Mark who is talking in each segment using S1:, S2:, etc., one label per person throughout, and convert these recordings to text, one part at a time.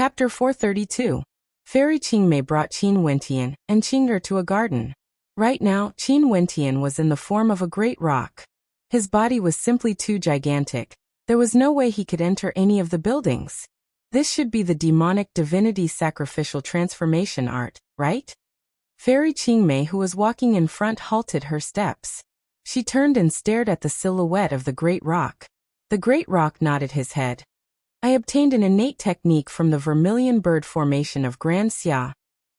S1: Chapter 432. Fairy Qingmei brought Qin Wentian and Qing'er to a garden. Right now, Qin Wentian was in the form of a great rock. His body was simply too gigantic. There was no way he could enter any of the buildings. This should be the demonic divinity sacrificial transformation art, right? Fairy Qingmei, who was walking in front, halted her steps. She turned and stared at the silhouette of the great rock. The great rock nodded his head. I obtained an innate technique from the vermilion bird formation of Grand Xia,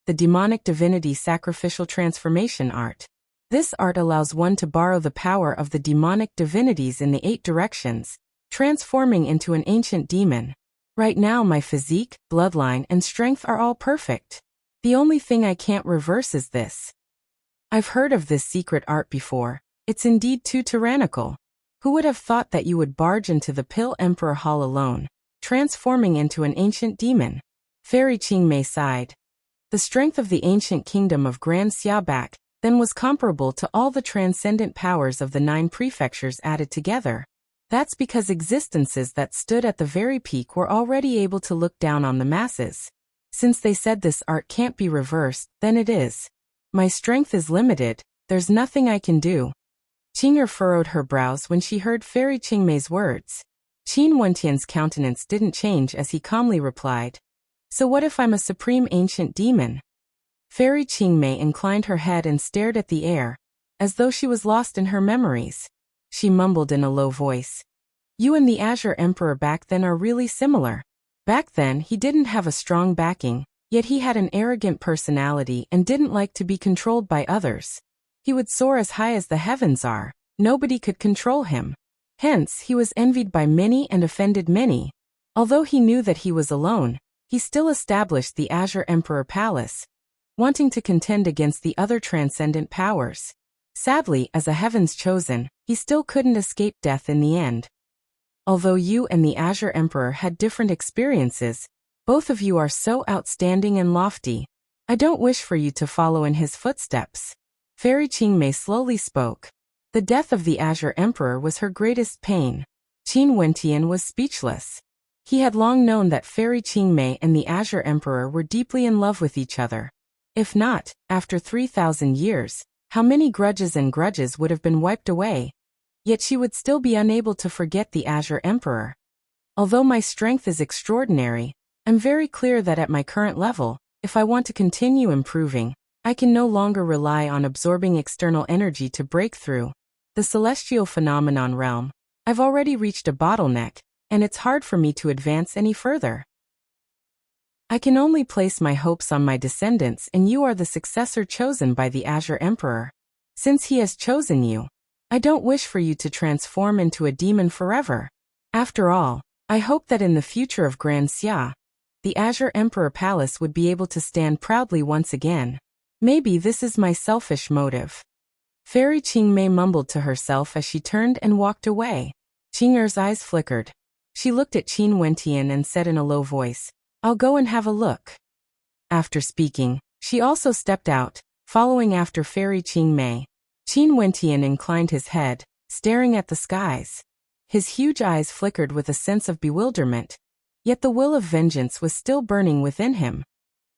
S1: the demonic divinity sacrificial transformation art. This art allows one to borrow the power of the demonic divinities in the 8 directions, transforming into an ancient demon. Right now my physique, bloodline, and strength are all perfect. The only thing I can't reverse is this. I've heard of this secret art before. It's indeed too tyrannical. Who would have thought that you would barge into the Pill Emperor Hall alone, transforming into an ancient demon? Fairy Qingmei sighed. The strength of the ancient kingdom of Grand Xia back then was comparable to all the transcendent powers of the 9 prefectures added together. That's because existences that stood at the very peak were already able to look down on the masses. Since they said this art can't be reversed, then it is. My strength is limited, there's nothing I can do. Qing'er furrowed her brows when she heard Fairy Qingmei's words. Qin Wentian's countenance didn't change as he calmly replied, "So what if I'm a supreme ancient demon?" Fairy Qingmei inclined her head and stared at the air, as though she was lost in her memories. She mumbled in a low voice, "You and the Azure Emperor back then are really similar. Back then he didn't have a strong backing, yet he had an arrogant personality and didn't like to be controlled by others. He would soar as high as the heavens are, nobody could control him. Hence, he was envied by many and offended many. Although he knew that he was alone, he still established the Azure Emperor Palace, wanting to contend against the other transcendent powers. Sadly, as a Heaven's Chosen, he still couldn't escape death in the end. Although you and the Azure Emperor had different experiences, both of you are so outstanding and lofty. I don't wish for you to follow in his footsteps." Fairy Qingmei slowly spoke. The death of the Azure Emperor was her greatest pain. Qin Wentian was speechless. He had long known that Fairy Qingmei and the Azure Emperor were deeply in love with each other. If not, after 3,000 years, how many grudges would have been wiped away? Yet she would still be unable to forget the Azure Emperor. Although my strength is extraordinary, I'm very clear that at my current level, if I want to continue improving, I can no longer rely on absorbing external energy to break through the celestial phenomenon realm. I've already reached a bottleneck, and it's hard for me to advance any further. I can only place my hopes on my descendants, and you are the successor chosen by the Azure Emperor. Since he has chosen you, I don't wish for you to transform into a demon forever. After all, I hope that in the future of Grand Xia, the Azure Emperor Palace would be able to stand proudly once again. Maybe this is my selfish motive." Fairy Qingmei mumbled to herself as she turned and walked away. Qing'er's eyes flickered. She looked at Qin Wentian and said in a low voice, "I'll go and have a look." After speaking, she also stepped out, following after Fairy Qingmei. Qin Wentian inclined his head, staring at the skies. His huge eyes flickered with a sense of bewilderment, yet the will of vengeance was still burning within him.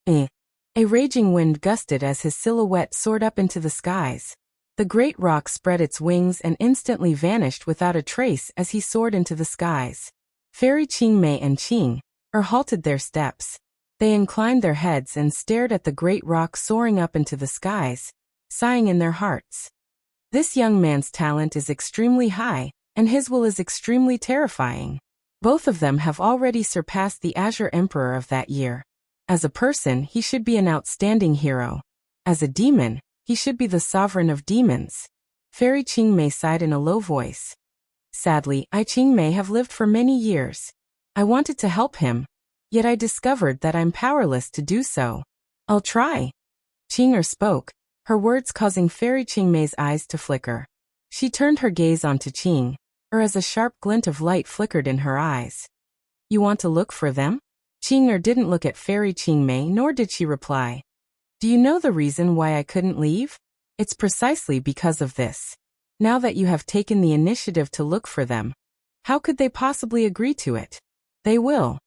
S1: A raging wind gusted as his silhouette soared up into the skies. The great rock spread its wings and instantly vanished without a trace as he soared into the skies. Fairy Qingmei and Qing'er halted their steps. They inclined their heads and stared at the great rock soaring up into the skies, sighing in their hearts. This young man's talent is extremely high, and his will is extremely terrifying. Both of them have already surpassed the Azure Emperor of that year. As a person, he should be an outstanding hero. As a demon, he should be the sovereign of demons. Fairy Qingmei sighed in a low voice. Sadly, I Qingmei have lived for many years. I wanted to help him, yet I discovered that I'm powerless to do so. I'll try. Qing'er spoke, her words causing Fairy Qingmei's eyes to flicker. She turned her gaze onto Qing'er as a sharp glint of light flickered in her eyes. You want to look for them? Qing'er didn't look at Fairy Qingmei, nor did she reply. Do you know the reason why I couldn't leave? It's precisely because of this. Now that you have taken the initiative to look for them, how could they possibly agree to it? They will.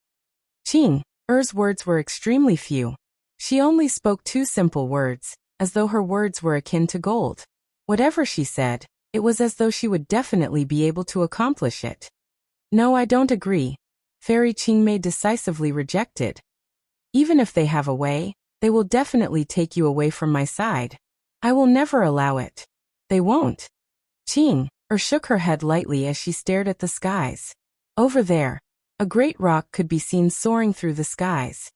S1: Qing'er Er's words were extremely few. She only spoke two simple words, as though her words were akin to gold. Whatever she said, it was as though she would definitely be able to accomplish it. No, I don't agree. Fairy Qingmei decisively rejected. Even if they have a way, they will definitely take you away from my side. I will never allow it. They won't. Shook her head lightly as she stared at the skies. Over there, a great rock could be seen soaring through the skies.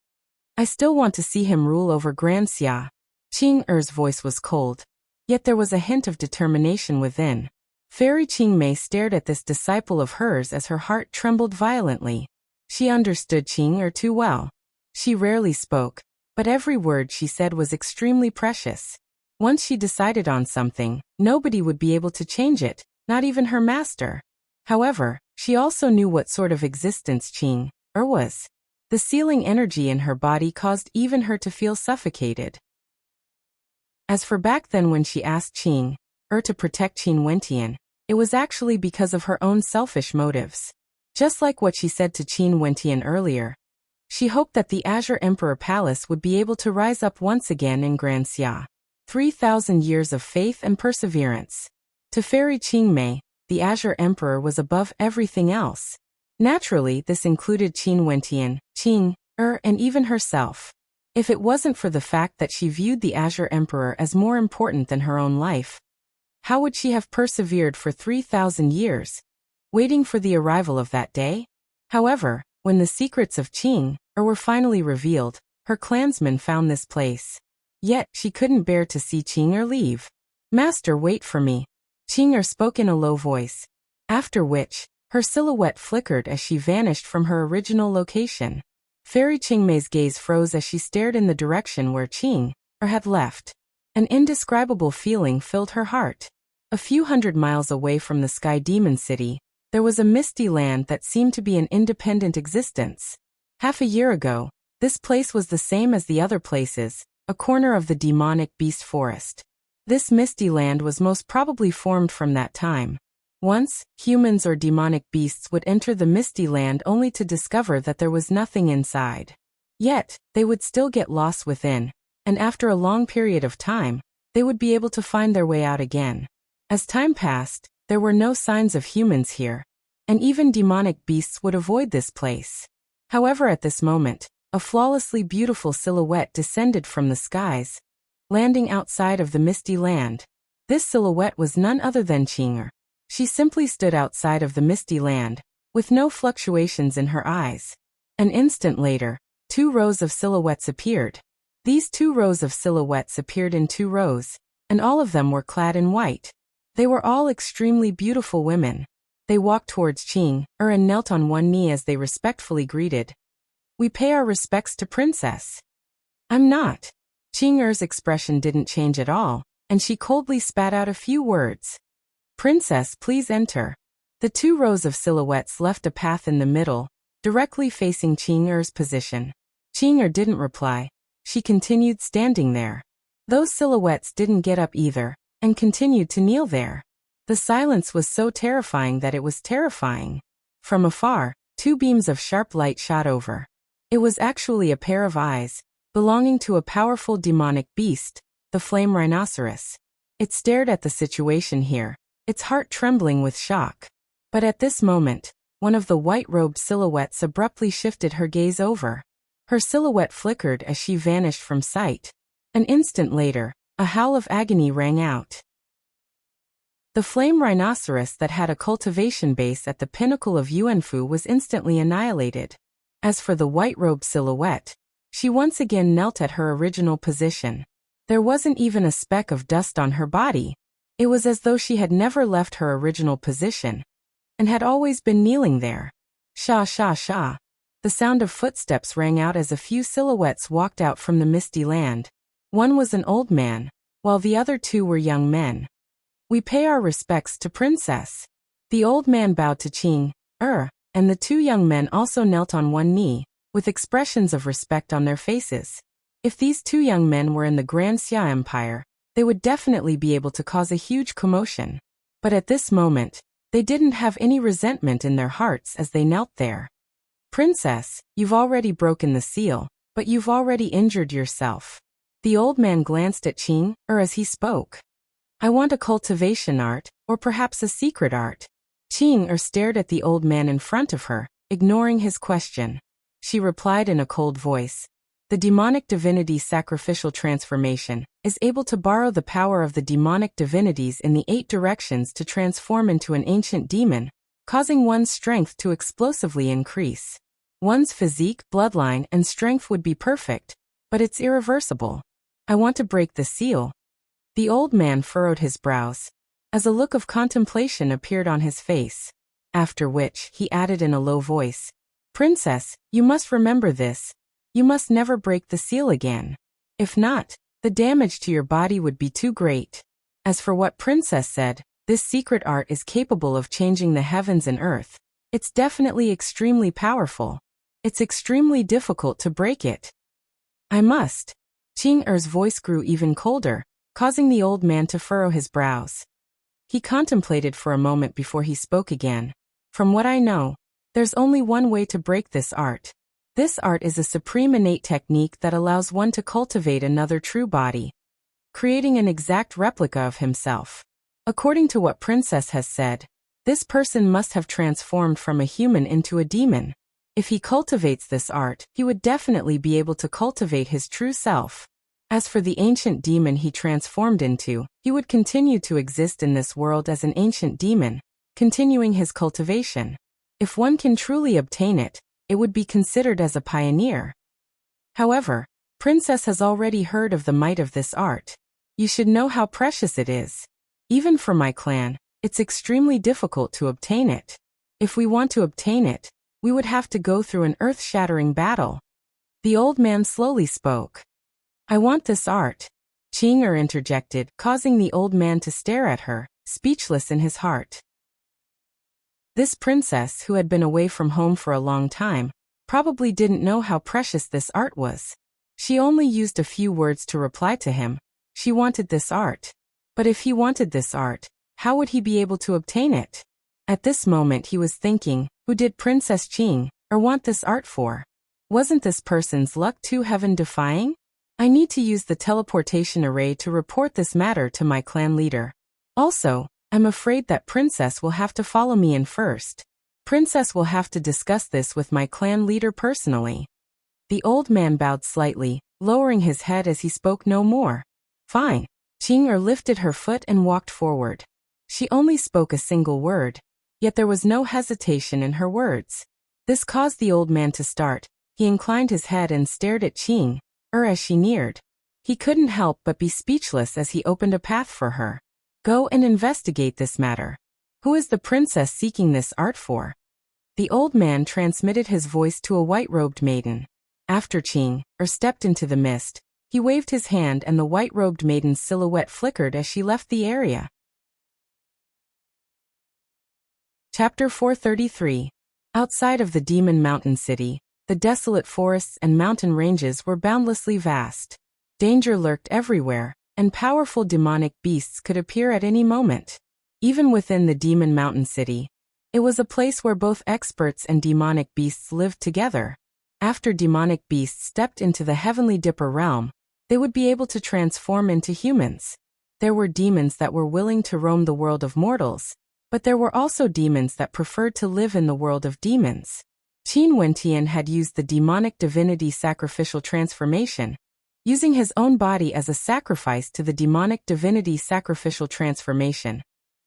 S1: I still want to see him rule over Grand Xia. Er's voice was cold, yet there was a hint of determination within. Fairy Qingmei stared at this disciple of hers as her heart trembled violently. She understood Er too well. She rarely spoke, but every word she said was extremely precious. Once she decided on something, nobody would be able to change it, not even her master. However, she also knew what sort of existence Er was. The sealing energy in her body caused even her to feel suffocated. As for back then when she asked Er to protect Qin Wentian, it was actually because of her own selfish motives. Just like what she said to Qin Wentian earlier, she hoped that the Azure Emperor Palace would be able to rise up once again in Grand Xia. 3,000 years of faith and perseverance. To Fairy Qingmei, the Azure Emperor was above everything else. Naturally, this included Qin Wentian, Er, and even herself. If it wasn't for the fact that she viewed the Azure Emperor as more important than her own life, how would she have persevered for 3,000 years, waiting for the arrival of that day? However, when the secrets of Er were finally revealed, her clansmen found this place. Yet, she couldn't bear to see Er leave. Master, wait for me. Er spoke in a low voice. After which, her silhouette flickered as she vanished from her original location. Fairy Qingmei's gaze froze as she stared in the direction where Er had left. An indescribable feeling filled her heart. A few hundred miles away from the Sky Demon City, there was a misty land that seemed to be an independent existence. Half a year ago, this place was the same as the other places, a corner of the demonic beast forest. This misty land was most probably formed from that time. Once, humans or demonic beasts would enter the misty land only to discover that there was nothing inside. Yet, they would still get lost within, and after a long period of time, they would be able to find their way out again. As time passed, there were no signs of humans here, and even demonic beasts would avoid this place. However, at this moment, a flawlessly beautiful silhouette descended from the skies, landing outside of the misty land. This silhouette was none other than Er. She simply stood outside of the misty land, with no fluctuations in her eyes. An instant later, 2 rows of silhouettes appeared. These 2 rows of silhouettes appeared in 2 rows, and all of them were clad in white. They were all extremely beautiful women. They walked towards Er and knelt on one knee as they respectfully greeted. We pay our respects to Princess. I'm not. Er's expression didn't change at all, and she coldly spat out a few words. Princess, please enter. The 2 rows of silhouettes left a path in the middle, directly facing Er's position. Er didn't reply. She continued standing there. Those silhouettes didn't get up either, and continued to kneel there. The silence was so terrifying that it was terrifying. From afar, 2 beams of sharp light shot over. It was actually a pair of eyes, belonging to a powerful demonic beast, the flame rhinoceros. It stared at the situation here, its heart trembling with shock. But at this moment, one of the white-robed silhouettes abruptly shifted her gaze over. Her silhouette flickered as she vanished from sight. An instant later, a howl of agony rang out. The flame rhinoceros that had a cultivation base at the pinnacle of Yuanfu was instantly annihilated. As for the white-robed silhouette, she once again knelt at her original position. There wasn't even a speck of dust on her body. It was as though she had never left her original position, and had always been kneeling there. Sha sha sha. The sound of footsteps rang out as a few silhouettes walked out from the misty land. One was an old man, while the other 2 were young men. We pay our respects to Princess. The old man bowed to Er, and the 2 young men also knelt on one knee, with expressions of respect on their faces. If these 2 young men were in the Grand Xia Empire, they would definitely be able to cause a huge commotion. But at this moment, they didn't have any resentment in their hearts as they knelt there. "Princess, you've already broken the seal, but you've already injured yourself." The old man glanced at Qing as he spoke. "I want a cultivation art, or perhaps a secret art." Qing stared at the old man in front of her, ignoring his question. She replied in a cold voice. The demonic divinity sacrificial transformation is able to borrow the power of the demonic divinities in the 8 directions to transform into an ancient demon, causing one's strength to explosively increase. One's physique, bloodline, and strength would be perfect, but it's irreversible. I want to break the seal. The old man furrowed his brows, as a look of contemplation appeared on his face. After which, he added in a low voice, "Princess, you must remember this. You must never break the seal again. If not, the damage to your body would be too great." As for what Princess said, this secret art is capable of changing the heavens and earth. It's definitely extremely powerful. It's extremely difficult to break it. I must. Qing Er's voice grew even colder, causing the old man to furrow his brows. He contemplated for a moment before he spoke again. From what I know, there's only one way to break this art. This art is a supreme innate technique that allows one to cultivate another true body, creating an exact replica of himself. According to what Princess has said, this person must have transformed from a human into a demon. If he cultivates this art, he would definitely be able to cultivate his true self. As for the ancient demon he transformed into, he would continue to exist in this world as an ancient demon, continuing his cultivation. If one can truly obtain it, it would be considered as a pioneer. However, Princess has already heard of the might of this art. You should know how precious it is. Even for my clan, it's extremely difficult to obtain it. If we want to obtain it, we would have to go through an earth-shattering battle. The old man slowly spoke. I want this art. Qing interjected, causing the old man to stare at her, speechless in his heart. This princess, who had been away from home for a long time, probably didn't know how precious this art was. She only used a few words to reply to him. She wanted this art. But if he wanted this art, how would he be able to obtain it? At this moment he was thinking, who did Princess Qing want this art for? Wasn't this person's luck too heaven-defying? I need to use the teleportation array to report this matter to my clan leader. Also, I'm afraid that Princess will have to follow me in first. Princess will have to discuss this with my clan leader personally. The old man bowed slightly, lowering his head as he spoke no more. Fine. Qing lifted her foot and walked forward. She only spoke a single word, yet there was no hesitation in her words. This caused the old man to start. He inclined his head and stared at Qing as she neared. He couldn't help but be speechless as he opened a path for her. Go and investigate this matter. Who is the princess seeking this art for? The old man transmitted his voice to a white-robed maiden. After Qing stepped into the mist, he waved his hand and the white-robed maiden's silhouette flickered as she left the area. Chapter 433. Outside of the Demon Mountain City, the desolate forests and mountain ranges were boundlessly vast. Danger lurked everywhere, and powerful demonic beasts could appear at any moment. Even within the Demon Mountain City, it was a place where both experts and demonic beasts lived together. After demonic beasts stepped into the Heavenly Dipper realm, they would be able to transform into humans. There were demons that were willing to roam the world of mortals, but there were also demons that preferred to live in the world of demons. Qin Wentian had used the demonic divinity sacrificial transformation, using his own body as a sacrifice to the demonic divinity sacrificial transformation,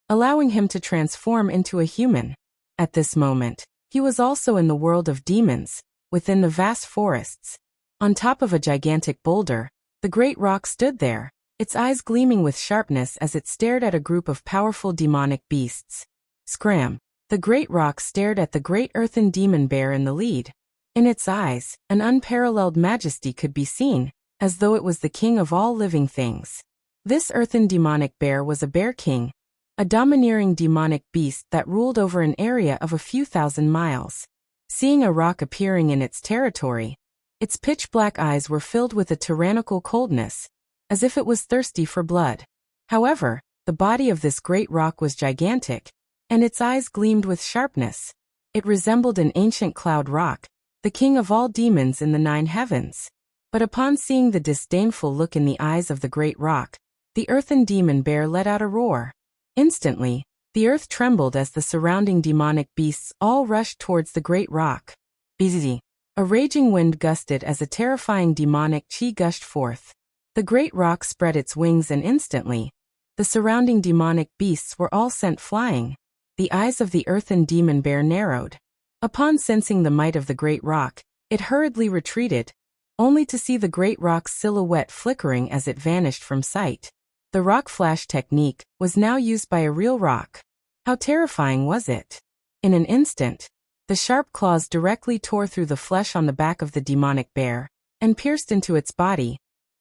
S1: allowing him to transform into a human. At this moment, he was also in the world of demons, within the vast forests. On top of a gigantic boulder, the great rock stood there, its eyes gleaming with sharpness as it stared at a group of powerful demonic beasts. Scram! The great rock stared at the great earthen demon bear in the lead. In its eyes, an unparalleled majesty could be seen, as though it was the king of all living things. This earthen demonic bear was a bear king, a domineering demonic beast that ruled over an area of a few thousand miles. Seeing a rock appearing in its territory, its pitch-black eyes were filled with a tyrannical coldness, as if it was thirsty for blood. However, the body of this great rock was gigantic, and its eyes gleamed with sharpness. It resembled an ancient cloud rock, the king of all demons in the 9 heavens. But upon seeing the disdainful look in the eyes of the great rock, the earthen demon bear let out a roar. Instantly, the earth trembled as the surrounding demonic beasts all rushed towards the great rock. Bzzz. A raging wind gusted as a terrifying demonic chi gushed forth. The great rock spread its wings and instantly, the surrounding demonic beasts were all sent flying. The eyes of the earthen demon bear narrowed. Upon sensing the might of the great rock, it hurriedly retreated, only to see the great rock's silhouette flickering as it vanished from sight. The rock flash technique was now used by a real rock. How terrifying was it? In an instant, the sharp claws directly tore through the flesh on the back of the demonic bear and pierced into its body,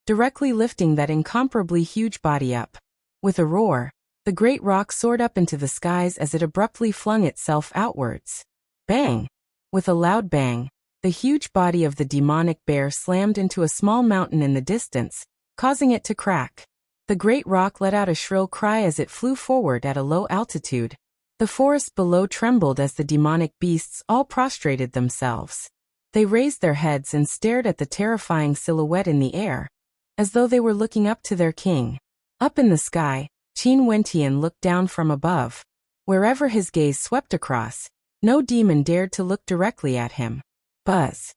S1: directly lifting that incomparably huge body up. With a roar, the great rock soared up into the skies as it abruptly flung itself outwards. Bang! With a loud bang, the huge body of the demonic bear slammed into a small mountain in the distance, causing it to crack. The great rock let out a shrill cry as it flew forward at a low altitude. The forest below trembled as the demonic beasts all prostrated themselves. They raised their heads and stared at the terrifying silhouette in the air, as though they were looking up to their king. Up in the sky, Qin Wentian looked down from above. Wherever his gaze swept across, no demon dared to look directly at him. Buzz!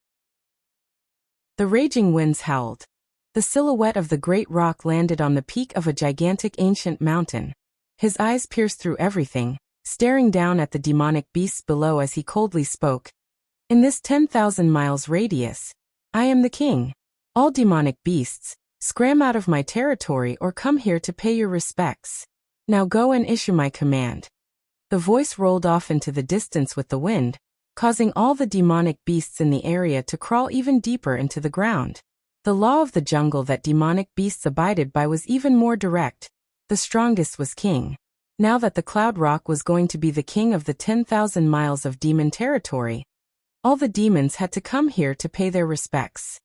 S1: The raging winds howled. The silhouette of the great rock landed on the peak of a gigantic ancient mountain. His eyes pierced through everything, staring down at the demonic beasts below as he coldly spoke. In this 10,000 miles radius, I am the king. All demonic beasts, scram out of my territory or come here to pay your respects. Now go and issue my command. The voice rolled off into the distance with the wind, causing all the demonic beasts in the area to crawl even deeper into the ground. The law of the jungle that demonic beasts abided by was even more direct. The strongest was king. Now that the Cloud Rock was going to be the king of the 10,000 miles of demon territory, all the demons had to come here to pay their respects.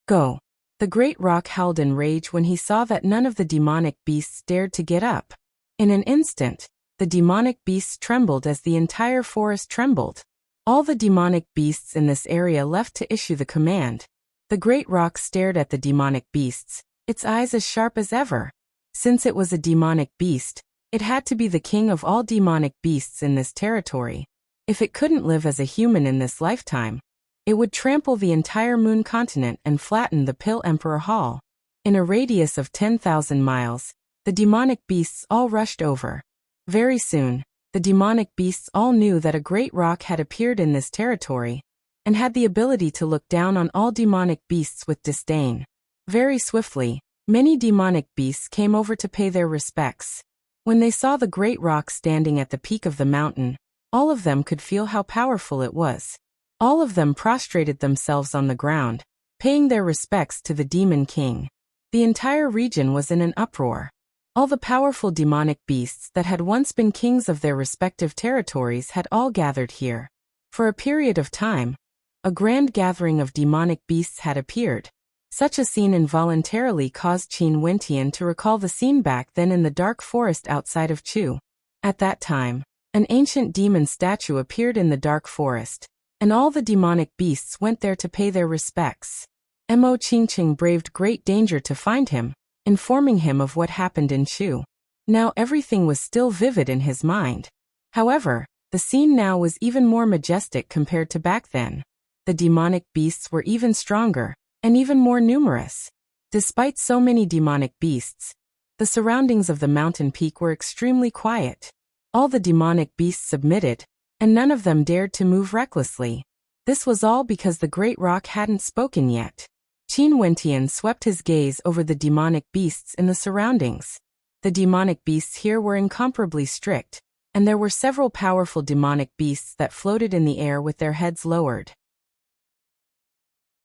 S1: Go! The great rock howled in rage when he saw that none of the demonic beasts dared to get up. In an instant, the demonic beasts trembled as the entire forest trembled. All the demonic beasts in this area left to issue the command. The great rock stared at the demonic beasts, its eyes as sharp as ever. Since it was a demonic beast, it had to be the king of all demonic beasts in this territory. If it couldn't live as a human in this lifetime, it would trample the entire moon continent and flatten the Pill Emperor Hall. In a radius of 10,000 miles, the demonic beasts all rushed over. Very soon, the demonic beasts all knew that a great rock had appeared in this territory, and had the ability to look down on all demonic beasts with disdain. Very swiftly, many demonic beasts came over to pay their respects. When they saw the great rock standing at the peak of the mountain, all of them could feel how powerful it was. All of them prostrated themselves on the ground, paying their respects to the demon king. The entire region was in an uproar. All the powerful demonic beasts that had once been kings of their respective territories had all gathered here. For a period of time, a grand gathering of demonic beasts had appeared. Such a scene involuntarily caused Qin Wentian to recall the scene back then in the dark forest outside of Chu. At that time, an ancient demon statue appeared in the dark forest, and all the demonic beasts went there to pay their respects. Mo Qingqing braved great danger to find him, informing him of what happened in Chu. Now everything was still vivid in his mind. However, the scene now was even more majestic compared to back then. The demonic beasts were even stronger, and even more numerous. Despite so many demonic beasts, the surroundings of the mountain peak were extremely quiet. All the demonic beasts submitted, and none of them dared to move recklessly. This was all because the great rock hadn't spoken yet. Qin Wentian swept his gaze over the demonic beasts in the surroundings. The demonic beasts here were incomparably strict, and there were several powerful demonic beasts that floated in the air with their heads lowered.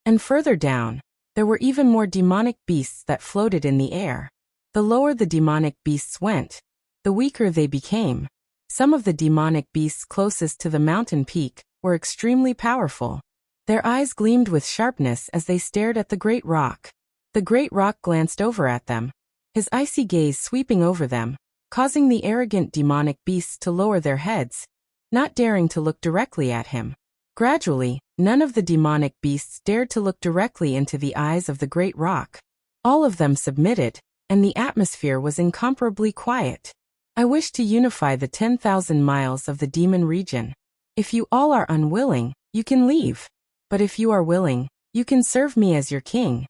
S1: And further down, there were even more demonic beasts that floated in the air. The lower the demonic beasts went, the weaker they became. Some of the demonic beasts closest to the mountain peak were extremely powerful. Their eyes gleamed with sharpness as they stared at the great rock. The great rock glanced over at them, his icy gaze sweeping over them, causing the arrogant demonic beasts to lower their heads, not daring to look directly at him. Gradually, none of the demonic beasts dared to look directly into the eyes of the great rock. All of them submitted, and the atmosphere was incomparably quiet. I wish to unify the 10,000 miles of the demon region. If you all are unwilling, you can leave. But if you are willing, you can serve me as your king.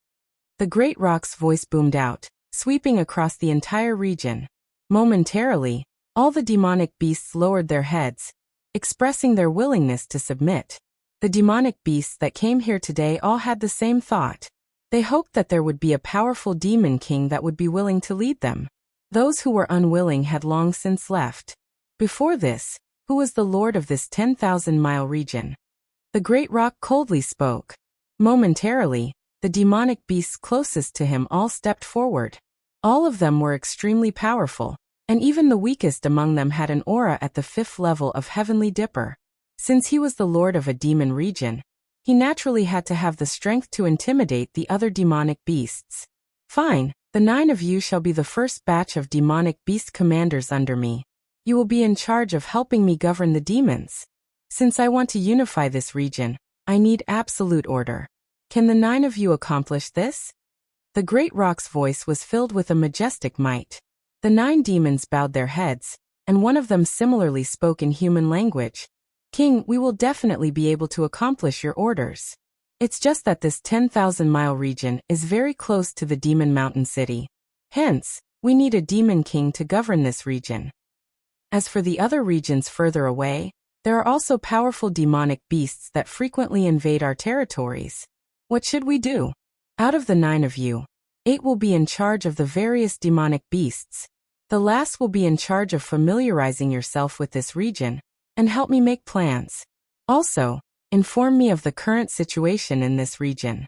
S1: The great rock's voice boomed out, sweeping across the entire region. Momentarily, all the demonic beasts lowered their heads, expressing their willingness to submit. The demonic beasts that came here today all had the same thought. They hoped that there would be a powerful demon king that would be willing to lead them. Those who were unwilling had long since left. Before this, who was the lord of this 10,000-mile region? The great rock coldly spoke. Momentarily, the demonic beasts closest to him all stepped forward. All of them were extremely powerful, and even the weakest among them had an aura at the 5th level of Heavenly Dipper. Since he was the lord of a demon region, he naturally had to have the strength to intimidate the other demonic beasts. Fine, the 9 of you shall be the first batch of demonic beast commanders under me. You will be in charge of helping me govern the demons. Since I want to unify this region, I need absolute order. Can the 9 of you accomplish this? The great rock's voice was filled with a majestic might. The 9 demons bowed their heads, and one of them similarly spoke in human language. King, we will definitely be able to accomplish your orders. It's just that this 10,000-mile region is very close to the Demon Mountain City. Hence, we need a demon king to govern this region. As for the other regions further away, there are also powerful demonic beasts that frequently invade our territories. What should we do? Out of the 9 of you, 8 will be in charge of the various demonic beasts. The last will be in charge of familiarizing yourself with this region, and help me make plans. Also, inform me of the current situation in this region.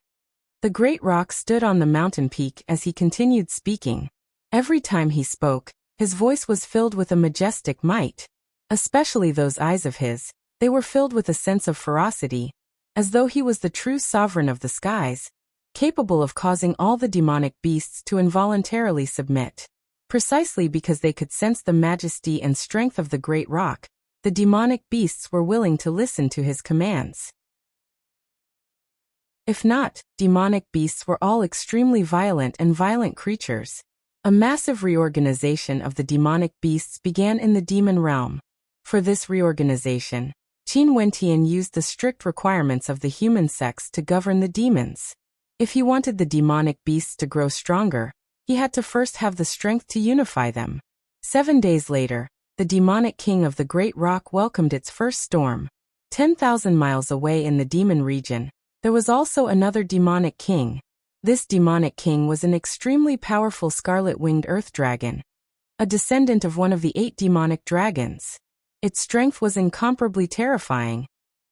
S1: The great rock stood on the mountain peak as he continued speaking. Every time he spoke, his voice was filled with a majestic might. Especially those eyes of his, they were filled with a sense of ferocity, as though he was the true sovereign of the skies, capable of causing all the demonic beasts to involuntarily submit. Precisely because they could sense the majesty and strength of the great rock, the demonic beasts were willing to listen to his commands. If not, demonic beasts were all extremely violent and violent creatures. A massive reorganization of the demonic beasts began in the demon realm. For this reorganization, Qin Wentian used the strict requirements of the human sex to govern the demons. If he wanted the demonic beasts to grow stronger, he had to first have the strength to unify them. 7 days later, the demonic king of the great rock welcomed its first storm. 10,000 miles away in the demon region, there was also another demonic king. This demonic king was an extremely powerful scarlet-winged earth dragon, a descendant of one of the 8 demonic dragons. Its strength was incomparably terrifying,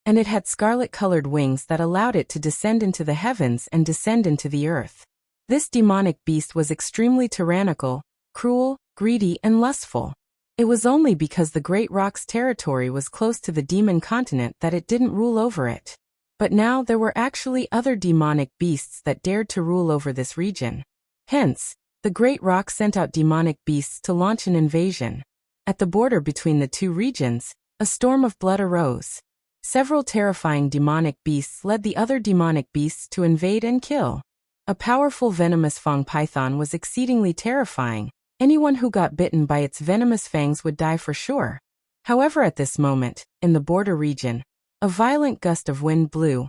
S1: and it had scarlet-colored wings that allowed it to descend into the heavens and descend into the earth. This demonic beast was extremely tyrannical, cruel, greedy, and lustful. It was only because the great rock's territory was close to the demon continent that it didn't rule over it. But now there were actually other demonic beasts that dared to rule over this region. Hence, the great rock sent out demonic beasts to launch an invasion. At the border between the 2 regions, a storm of blood arose. Several terrifying demonic beasts led the other demonic beasts to invade and kill. A powerful venomous fang python was exceedingly terrifying. Anyone who got bitten by its venomous fangs would die for sure. However, at this moment, in the border region, a violent gust of wind blew,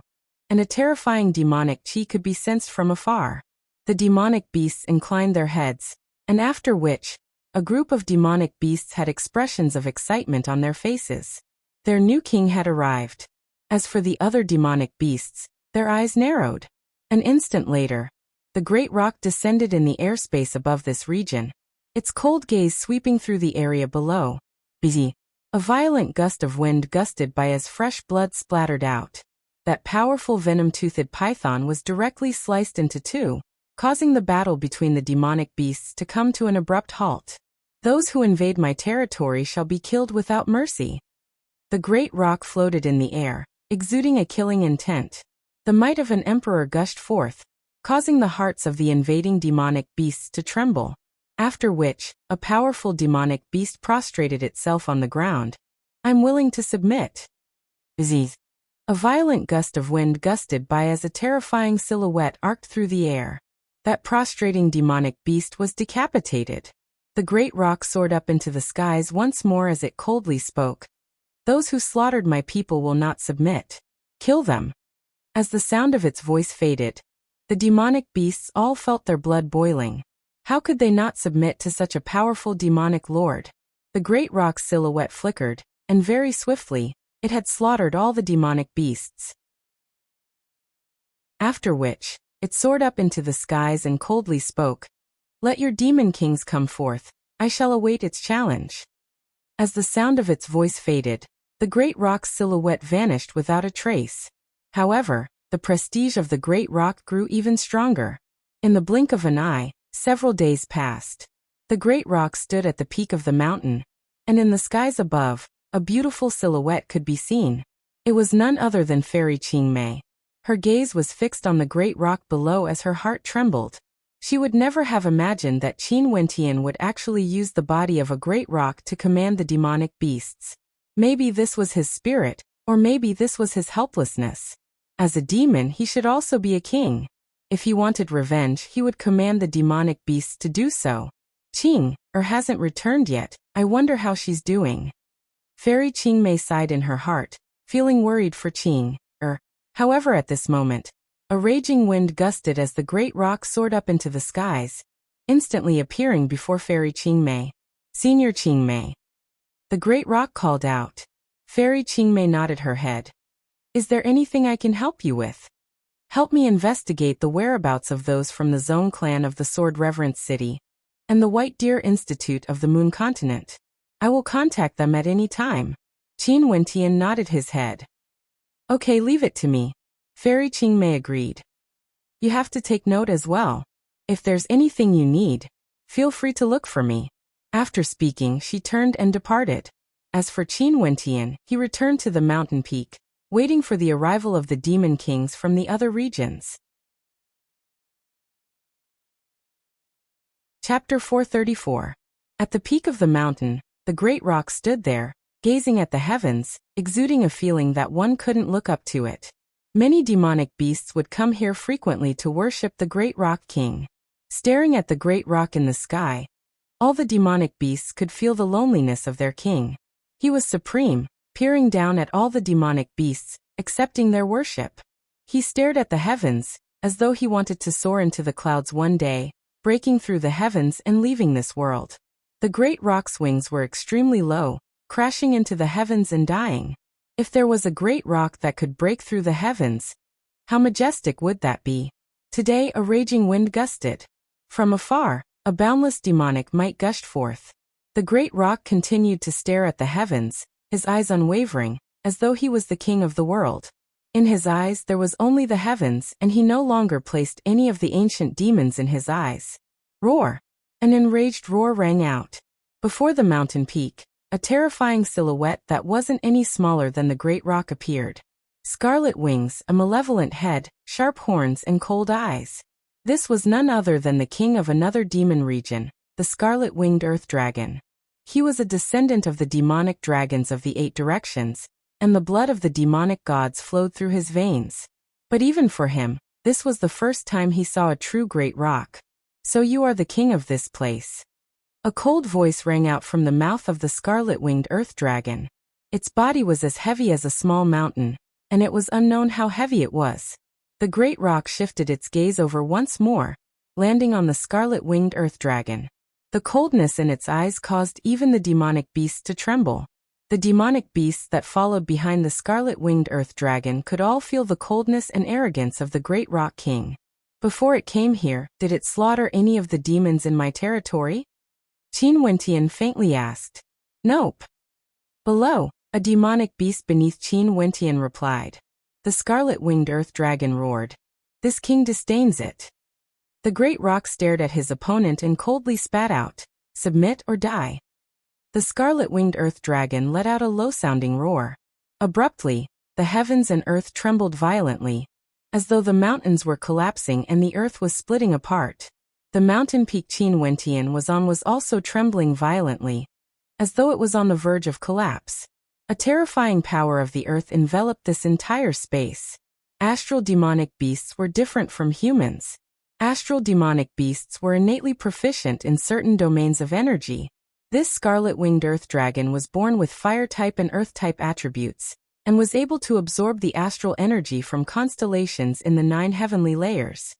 S1: and a terrifying demonic chi could be sensed from afar. The demonic beasts inclined their heads, and after which, a group of demonic beasts had expressions of excitement on their faces. Their new king had arrived. As for the other demonic beasts, their eyes narrowed. An instant later, the great rock descended in the airspace above this region, its cold gaze sweeping through the area below. Busy. A violent gust of wind gusted by as fresh blood splattered out. That powerful venom-toothed python was directly sliced into 2, causing the battle between the demonic beasts to come to an abrupt halt. Those who invade my territory shall be killed without mercy. The great rock floated in the air, exuding a killing intent. The might of an emperor gushed forth, causing the hearts of the invading demonic beasts to tremble. After which, a powerful demonic beast prostrated itself on the ground. I'm willing to submit. Bzzz. A violent gust of wind gusted by as a terrifying silhouette arced through the air. That prostrating demonic beast was decapitated. The great rock soared up into the skies once more as it coldly spoke. Those who slaughtered my people will not submit. Kill them. As the sound of its voice faded, the demonic beasts all felt their blood boiling. How could they not submit to such a powerful demonic lord? The great rock's silhouette flickered, and very swiftly, it had slaughtered all the demonic beasts. After which, it soared up into the skies and coldly spoke. Let your demon kings come forth, I shall await its challenge. As the sound of its voice faded, the great rock's silhouette vanished without a trace. However, the prestige of the great rock grew even stronger. In the blink of an eye, several days passed. The great rock stood at the peak of the mountain, and in the skies above, a beautiful silhouette could be seen. It was none other than Fairy Qingmei. Her gaze was fixed on the great rock below as her heart trembled. She would never have imagined that Qin Wentian would actually use the body of a great rock to command the demonic beasts. Maybe this was his spirit, or maybe this was his helplessness. As a demon, he should also be a king. If he wanted revenge, he would command the demonic beasts to do so. Qing hasn't returned yet, I wonder how she's doing. Fairy Qingmei sighed in her heart, feeling worried for Qing. However, at this moment, a raging wind gusted as the great rock soared up into the skies, instantly appearing before Fairy Qingmei. Senior Qingmei. The great rock called out. Fairy Qingmei nodded her head. Is there anything I can help you with? Help me investigate the whereabouts of those from the Zone clan of the Sword Reverence City, and the White Deer Institute of the Moon Continent. I will contact them at any time. Qin Wentian nodded his head. Okay, leave it to me. Fairy Qingmei agreed. You have to take note as well. If there's anything you need, feel free to look for me. After speaking, she turned and departed. As for Qin Wentian, he returned to the mountain peak, waiting for the arrival of the demon kings from the other regions. Chapter 434. At the peak of the mountain, the great rock stood there, gazing at the heavens, exuding a feeling that one couldn't look up to it. Many demonic beasts would come here frequently to worship the great rock king. Staring at the great rock in the sky, all the demonic beasts could feel the loneliness of their king. He was supreme, peering down at all the demonic beasts, accepting their worship. He stared at the heavens, as though he wanted to soar into the clouds one day, breaking through the heavens and leaving this world. The great rock's wings were extremely low, crashing into the heavens and dying. If there was a great rock that could break through the heavens, how majestic would that be? Today a raging wind gusted. From afar, a boundless demonic might gushed forth. The great rock continued to stare at the heavens, his eyes unwavering, as though he was the king of the world. In his eyes there was only the heavens, and he no longer placed any of the ancient demons in his eyes. Roar! An enraged roar rang out. Before the mountain peak, a terrifying silhouette that wasn't any smaller than the great rock appeared. Scarlet wings, a malevolent head, sharp horns and cold eyes. This was none other than the king of another demon region, the scarlet-winged earth dragon. He was a descendant of the demonic dragons of the 8 directions, and the blood of the demonic gods flowed through his veins. But even for him, this was the first time he saw a true great rock. So you are the king of this place. A cold voice rang out from the mouth of the scarlet-winged earth dragon. Its body was as heavy as a small mountain, and it was unknown how heavy it was. The great rock shifted its gaze over once more, landing on the scarlet-winged earth dragon. The coldness in its eyes caused even the demonic beasts to tremble. The demonic beasts that followed behind the scarlet-winged earth dragon could all feel the coldness and arrogance of the great rock king. Before it came here, did it slaughter any of the demons in my territory? Qin Wentian faintly asked. Nope. Below, a demonic beast beneath Qin Wentian replied. The scarlet-winged earth dragon roared. This king disdains it. The great rock stared at his opponent and coldly spat out. Submit or die. The scarlet-winged earth dragon let out a low-sounding roar. Abruptly, the heavens and earth trembled violently, as though the mountains were collapsing and the earth was splitting apart. The mountain peak Qin Wentian was on was also trembling violently, as though it was on the verge of collapse. A terrifying power of the earth enveloped this entire space. Astral demonic beasts were different from humans. Astral demonic beasts were innately proficient in certain domains of energy. This scarlet-winged earth dragon was born with fire-type and earth-type attributes, and was able to absorb the astral energy from constellations in the 9 heavenly layers.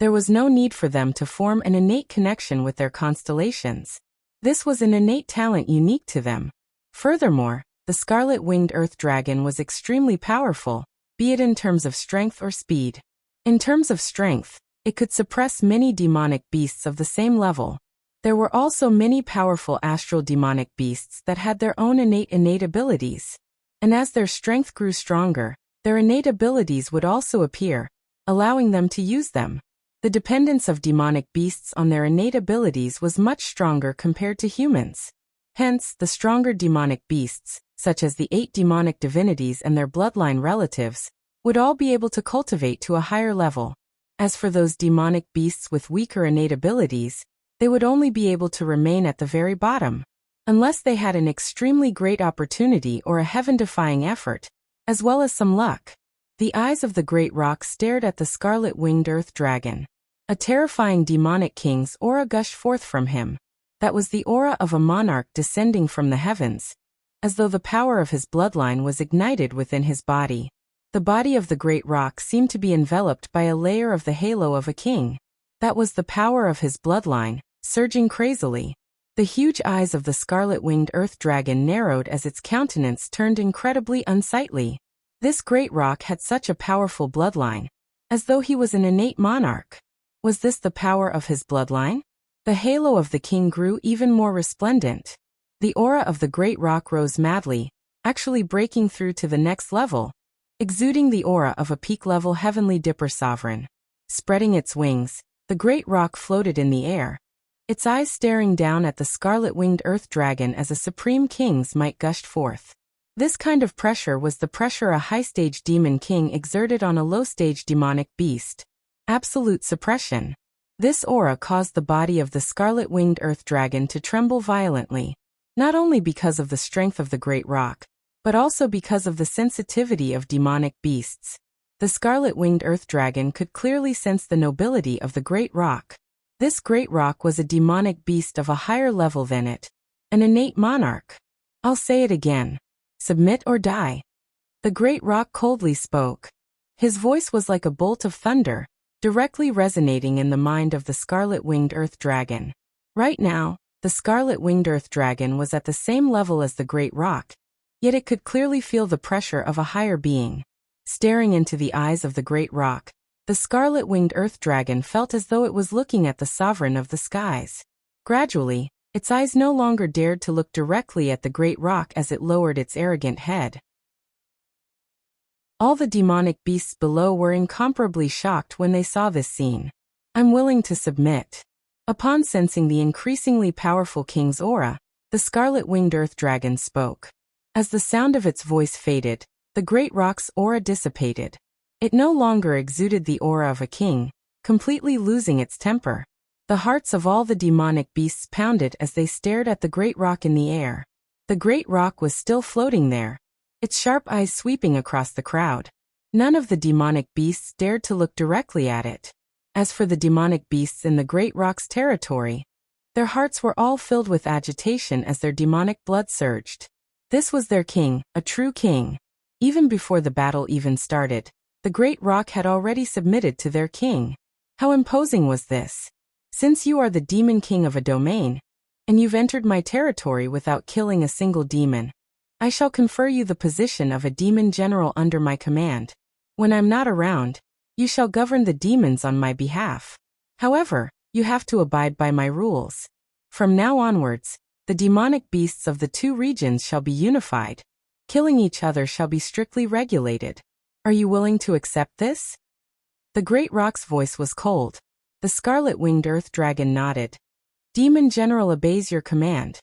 S1: There was no need for them to form an innate connection with their constellations. This was an innate talent unique to them. Furthermore, the scarlet-winged earth dragon was extremely powerful, be it in terms of strength or speed. In terms of strength, it could suppress many demonic beasts of the same level. There were also many powerful astral demonic beasts that had their own innate abilities. And as their strength grew stronger, their innate abilities would also appear, allowing them to use them. The dependence of demonic beasts on their innate abilities was much stronger compared to humans. Hence, the stronger demonic beasts, such as the 8 demonic divinities and their bloodline relatives, would all be able to cultivate to a higher level. As for those demonic beasts with weaker innate abilities, they would only be able to remain at the very bottom, unless they had an extremely great opportunity or a heaven-defying effort, as well as some luck. The eyes of the great rock stared at the scarlet-winged earth dragon. A terrifying demonic king's aura gushed forth from him. That was the aura of a monarch descending from the heavens, as though the power of his bloodline was ignited within his body. The body of the great rock seemed to be enveloped by a layer of the halo of a king. That was the power of his bloodline, surging crazily. The huge eyes of the scarlet-winged earth dragon narrowed as its countenance turned incredibly unsightly. This great rock had such a powerful bloodline, as though he was an innate monarch. Was this the power of his bloodline? The halo of the king grew even more resplendent. The aura of the great rock rose madly, actually breaking through to the next level, exuding the aura of a peak-level heavenly dipper sovereign. Spreading its wings, the great rock floated in the air, its eyes staring down at the scarlet-winged earth dragon as a supreme king's might gushed forth. This kind of pressure was the pressure a high-stage demon king exerted on a low-stage demonic beast. Absolute suppression. This aura caused the body of the scarlet-winged earth dragon to tremble violently, not only because of the strength of the great rock, but also because of the sensitivity of demonic beasts. The scarlet-winged earth dragon could clearly sense the nobility of the great rock. This great rock was a demonic beast of a higher level than it, an innate monarch. I'll say it again. Submit or die. The great rock coldly spoke. His voice was like a bolt of thunder, directly resonating in the mind of the scarlet-winged earth dragon. Right now, the scarlet-winged earth dragon was at the same level as the great rock, yet it could clearly feel the pressure of a higher being. Staring into the eyes of the great rock, the scarlet-winged earth dragon felt as though it was looking at the sovereign of the skies. Gradually, its eyes no longer dared to look directly at the great rock as it lowered its arrogant head. All the demonic beasts below were incomparably shocked when they saw this scene. I'm willing to submit. Upon sensing the increasingly powerful king's aura, the scarlet-winged earth dragon spoke. As the sound of its voice faded, the great rock's aura dissipated. It no longer exuded the aura of a king, completely losing its temper. The hearts of all the demonic beasts pounded as they stared at the great rock in the air. The great rock was still floating there, its sharp eyes sweeping across the crowd. None of the demonic beasts dared to look directly at it. As for the demonic beasts in the great rock's territory, their hearts were all filled with agitation as their demonic blood surged. This was their king, a true king. Even before the battle even started, the great rock had already submitted to their king. How imposing was this? Since you are the demon king of a domain, and you've entered my territory without killing a single demon, I shall confer you the position of a demon general under my command. When I'm not around, you shall govern the demons on my behalf. However, you have to abide by my rules. From now onwards, the demonic beasts of the 2 regions shall be unified. Killing each other shall be strictly regulated. Are you willing to accept this? The great rock's voice was cold. The scarlet-winged earth dragon nodded. Demon General obeys your command.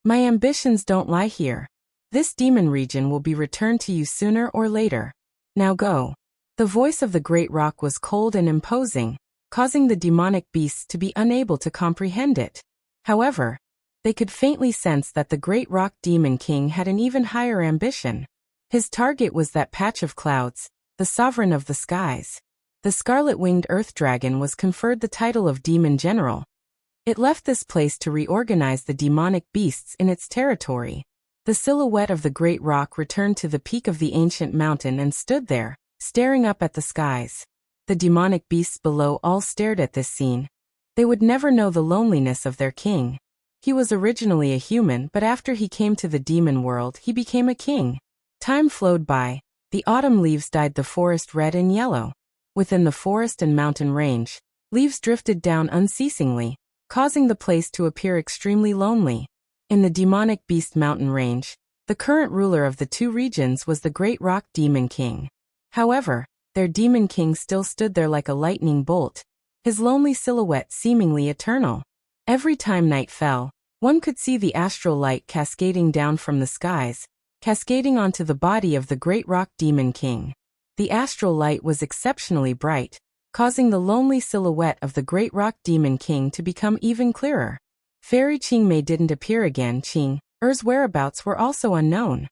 S1: My ambitions don't lie here. This demon region will be returned to you sooner or later. Now go. The voice of the great rock was cold and imposing, causing the demonic beasts to be unable to comprehend it. However, They could faintly sense that the great rock demon king had an even higher ambition. His target was that patch of clouds, the sovereign of the skies. The scarlet-winged earth dragon was conferred the title of demon general. It left this place to reorganize the demonic beasts in its territory. The silhouette of the great rock returned to the peak of the ancient mountain and stood there, staring up at the skies. The demonic beasts below all stared at this scene. They would never know the loneliness of their king. He was originally a human, but after he came to the demon world, he became a king. Time flowed by. The autumn leaves dyed the forest red and yellow. Within the forest and mountain range, leaves drifted down unceasingly, causing the place to appear extremely lonely. In the demonic beast mountain range, the current ruler of the two regions was the great rock demon king. However, their demon king still stood there like a lightning bolt, his lonely silhouette seemingly eternal. Every time night fell, one could see the astral light cascading down from the skies, cascading onto the body of the great rock demon king. The astral light was exceptionally bright, causing the lonely silhouette of the great rock demon king to become even clearer. Fairy Qingmei didn't appear again. Qing's whereabouts were also unknown.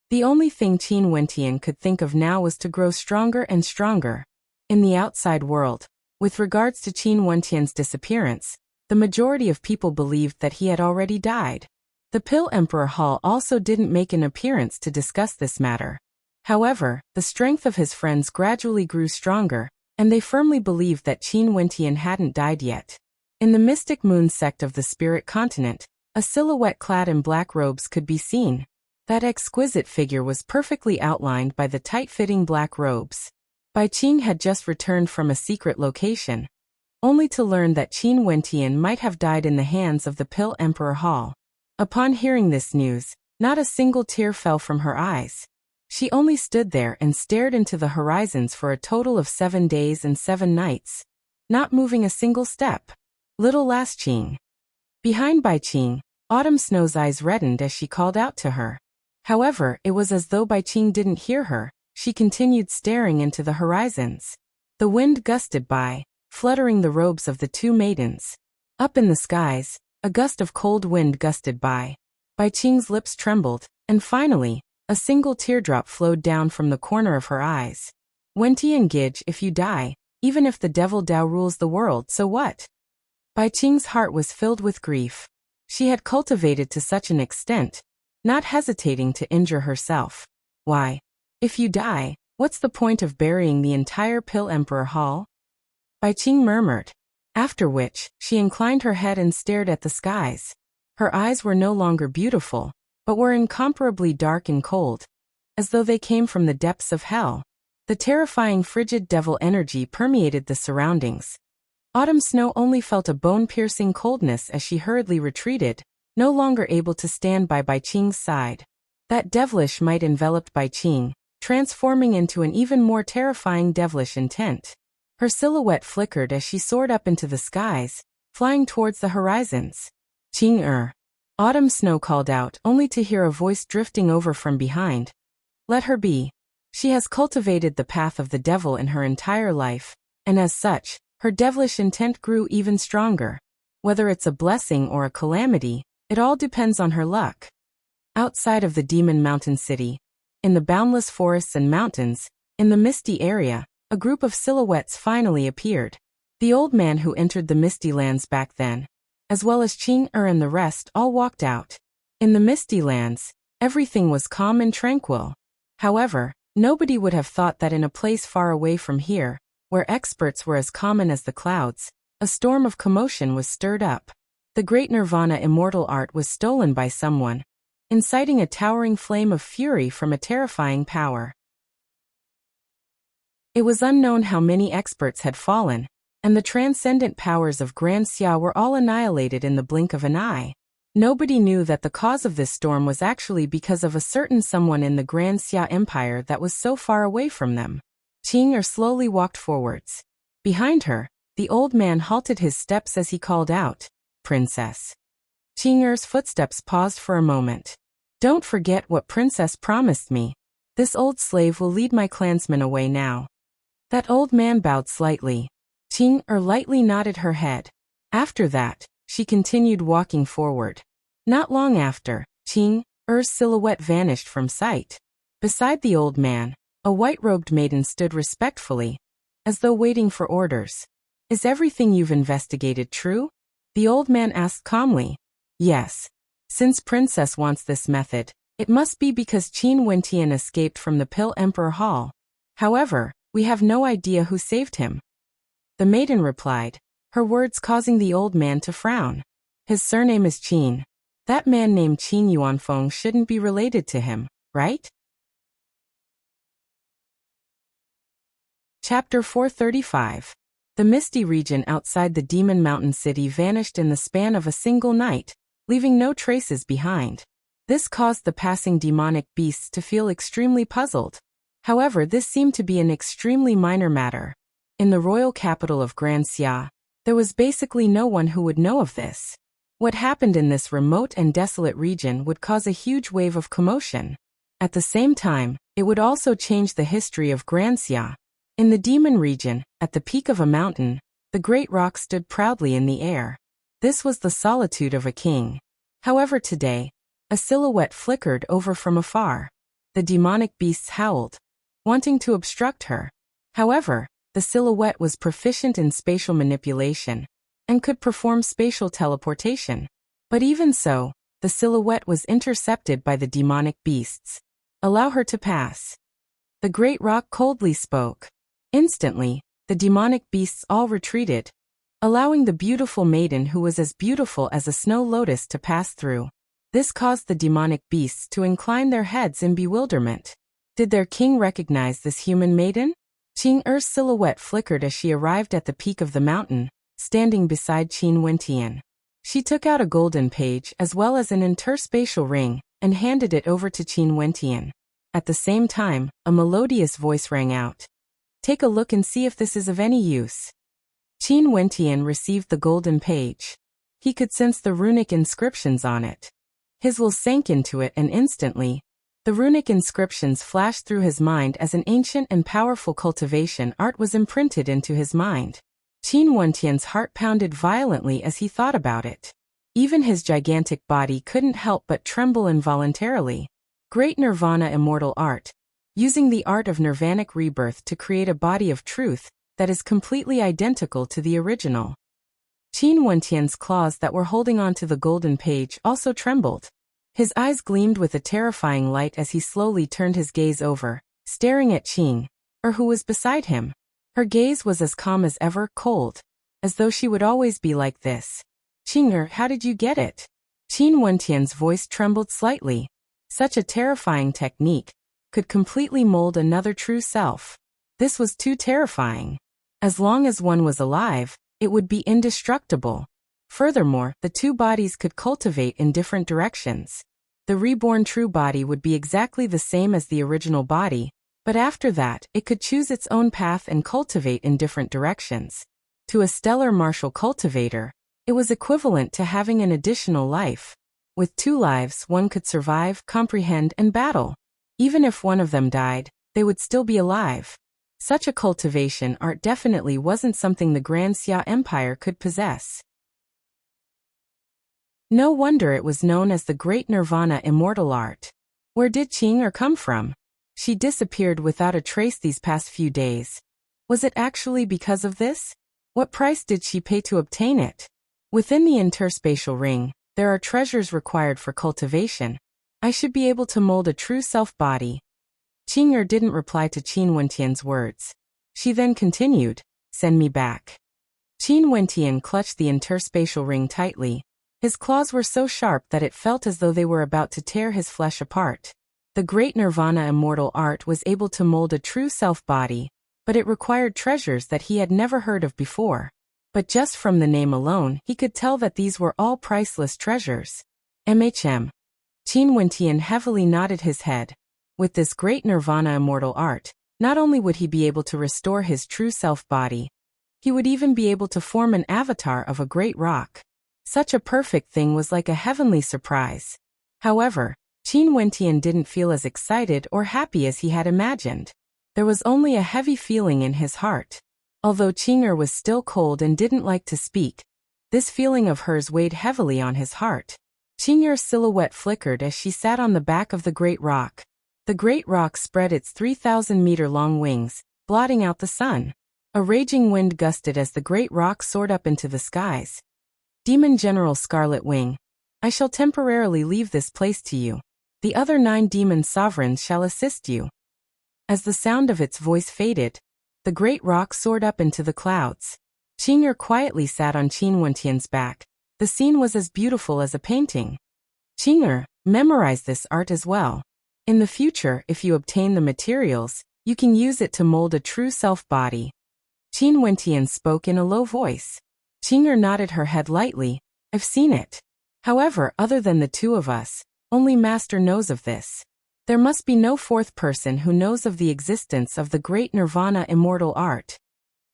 S1: The only thing Qin Wentian could think of now was to grow stronger and stronger. In the outside world, with regards to Qin Wentian's disappearance, the majority of people believed that he had already died. The Pill Emperor Hall also didn't make an appearance to discuss this matter. However, the strength of his friends gradually grew stronger, and they firmly believed that Qin Wentian hadn't died yet. In the Mystic Moon sect of the Spirit Continent, a silhouette clad in black robes could be seen. That exquisite figure was perfectly outlined by the tight-fitting black robes. Bai Qing had just returned from a secret location, only to learn that Qin Wentian might have died in the hands of the Pill Emperor Hall. Upon hearing this news, not a single tear fell from her eyes. She only stood there and stared into the horizons for a total of 7 days and 7 nights, not moving a single step. Little Lass Qing. Behind Bai Qing, Autumn Snow's eyes reddened as she called out to her. However, it was as though Bai Qing didn't hear her. She continued staring into the horizons. The wind gusted by, fluttering the robes of the two maidens. Up in the skies, a gust of cold wind gusted by. Bai Qing's lips trembled, and finally, a single teardrop flowed down from the corner of her eyes. Wentian Gij, if you die, even if the devil Dao rules the world, so what? Bai Qing's heart was filled with grief. She had cultivated to such an extent, not hesitating to injure herself. Why? If you die, what's the point of burying the entire Pill Emperor Hall? Bai Qing murmured. After which, she inclined her head and stared at the skies. Her eyes were no longer beautiful, but were incomparably dark and cold, as though they came from the depths of hell. The terrifying frigid devil energy permeated the surroundings. Autumn Snow only felt a bone-piercing coldness as she hurriedly retreated, no longer able to stand by Bai Qing's side. That devilish might enveloped Bai Qing, transforming into an even more terrifying devilish intent. Her silhouette flickered as she soared up into the skies, flying towards the horizons. Qing. Autumn Snow called out, only to hear a voice drifting over from behind. Let her be. She has cultivated the path of the devil in her entire life, and as such, her devilish intent grew even stronger. Whether it's a blessing or a calamity, it all depends on her luck. Outside of the Demon Mountain City, in the boundless forests and mountains, in the misty area, a group of silhouettes finally appeared. The old man who entered the Misty Lands back then, as well as Qing and the rest, all walked out. In the Misty Lands, everything was calm and tranquil. However, nobody would have thought that in a place far away from here, where experts were as common as the clouds, a storm of commotion was stirred up. The great Nirvana immortal art was stolen by someone, inciting a towering flame of fury from a terrifying power. It was unknown how many experts had fallen, and the transcendent powers of Grand Xia were all annihilated in the blink of an eye. Nobody knew that the cause of this storm was actually because of a certain someone in the Grand Xia Empire that was so far away from them. Qing slowly walked forwards. Behind her, the old man halted his steps as he called out, Princess. Qing's footsteps paused for a moment. Don't forget what Princess promised me. This old slave will lead my clansmen away now. That old man bowed slightly. Qing lightly nodded her head. After that, She continued walking forward. Not long after, Qing Er's silhouette vanished from sight. Beside the old man, a white-robed maiden stood respectfully, as though waiting for orders. Is everything you've investigated true? The old man asked calmly. Yes. Since Princess wants this method, it must be because Qin Wentian escaped from the Pill Emperor Hall. However, we have no idea who saved him. The maiden replied, her words causing the old man to frown. His surname is Qin. That man named Qin Yuanfeng shouldn't be related to him, right? Chapter 435. The misty region outside the Demon Mountain City vanished in the span of a single night, leaving no traces behind. This caused the passing demonic beasts to feel extremely puzzled. However, this seemed to be an extremely minor matter. In the royal capital of Grand Xia, there was basically no one who would know of this. What happened in this remote and desolate region would cause a huge wave of commotion. At the same time, it would also change the history of Grand Xia. In the demon region, at the peak of a mountain, the great rock stood proudly in the air. This was the solitude of a king. However, today, a silhouette flickered over from afar. The demonic beasts howled, wanting to obstruct her. However, the silhouette was proficient in spatial manipulation and could perform spatial teleportation. But even so, the silhouette was intercepted by the demonic beasts. Allow her to pass. The great rock coldly spoke. Instantly, the demonic beasts all retreated, allowing the beautiful maiden who was as beautiful as a snow lotus to pass through. This caused the demonic beasts to incline their heads in bewilderment. Did their king recognize this human maiden? Qing Er's silhouette flickered as she arrived at the peak of the mountain, standing beside Qin Wentian. She took out a golden page as well as an interspatial ring and handed it over to Qin Wentian. At the same time, a melodious voice rang out. Take a look and see if this is of any use. Qin Wentian received the golden page. He could sense the runic inscriptions on it. His will sank into it and instantly, the runic inscriptions flashed through his mind as an ancient and powerful cultivation art was imprinted into his mind. Qin Wentian's heart pounded violently as he thought about it. Even his gigantic body couldn't help but tremble involuntarily. Great Nirvana immortal art. Using the art of nirvanic rebirth to create a body of truth that is completely identical to the original. Qin Wentian's claws that were holding onto the golden page also trembled. His eyes gleamed with a terrifying light as he slowly turned his gaze over, staring at Qing, who was beside him. Her gaze was as calm as ever, cold, as though she would always be like this. Qing, how did you get it? Qin Wentian's voice trembled slightly. Such a terrifying technique could completely mold another true self. This was too terrifying. As long as one was alive, it would be indestructible. Furthermore, the two bodies could cultivate in different directions. The reborn true body would be exactly the same as the original body, but after that, it could choose its own path and cultivate in different directions. To a stellar martial cultivator, it was equivalent to having an additional life. With two lives, one could survive, comprehend, and battle. Even if one of them died, they would still be alive. Such a cultivation art definitely wasn't something the Grand Xia Empire could possess. No wonder it was known as the Great Nirvana Immortal Art. Where did Qing come from? She disappeared without a trace these past few days. Was it actually because of this? What price did she pay to obtain it? Within the interspatial ring, there are treasures required for cultivation. I should be able to mold a true self-body. Qing didn't reply to Qin Wentian's words. She then continued, send me back. Qin Wentian clutched the interspatial ring tightly. His claws were so sharp that it felt as though they were about to tear his flesh apart. The Great Nirvana Immortal Art was able to mold a true self-body, but it required treasures that he had never heard of before. But just from the name alone, he could tell that these were all priceless treasures. Qin Wentian heavily nodded his head. With this Great Nirvana Immortal Art, not only would he be able to restore his true self-body, he would even be able to form an avatar of a great rock. Such a perfect thing was like a heavenly surprise. However, Qin Wentian didn't feel as excited or happy as he had imagined. There was only a heavy feeling in his heart. Although Qing was still cold and didn't like to speak, This feeling of hers weighed heavily on his heart. Qing'er's silhouette flickered as she sat on the back of the great rock. The great rock spread its 3,000-meter-long wings, blotting out the sun. A raging wind gusted as the great rock soared up into the skies. Demon General Scarlet Wing, I shall temporarily leave this place to you. The other 9 demon sovereigns shall assist you. As the sound of its voice faded, the great rock soared up into the clouds. Qing'er quietly sat on Qin Wentian's back. The scene was as beautiful as a painting. Qing'er, memorize this art as well. In the future, if you obtain the materials, you can use it to mold a true self-body. Qin Wentian spoke in a low voice. Qing'er nodded her head lightly. I've seen it. However, other than the 2 of us, only Master knows of this. There must be no 4th person who knows of the existence of the great Nirvana immortal art.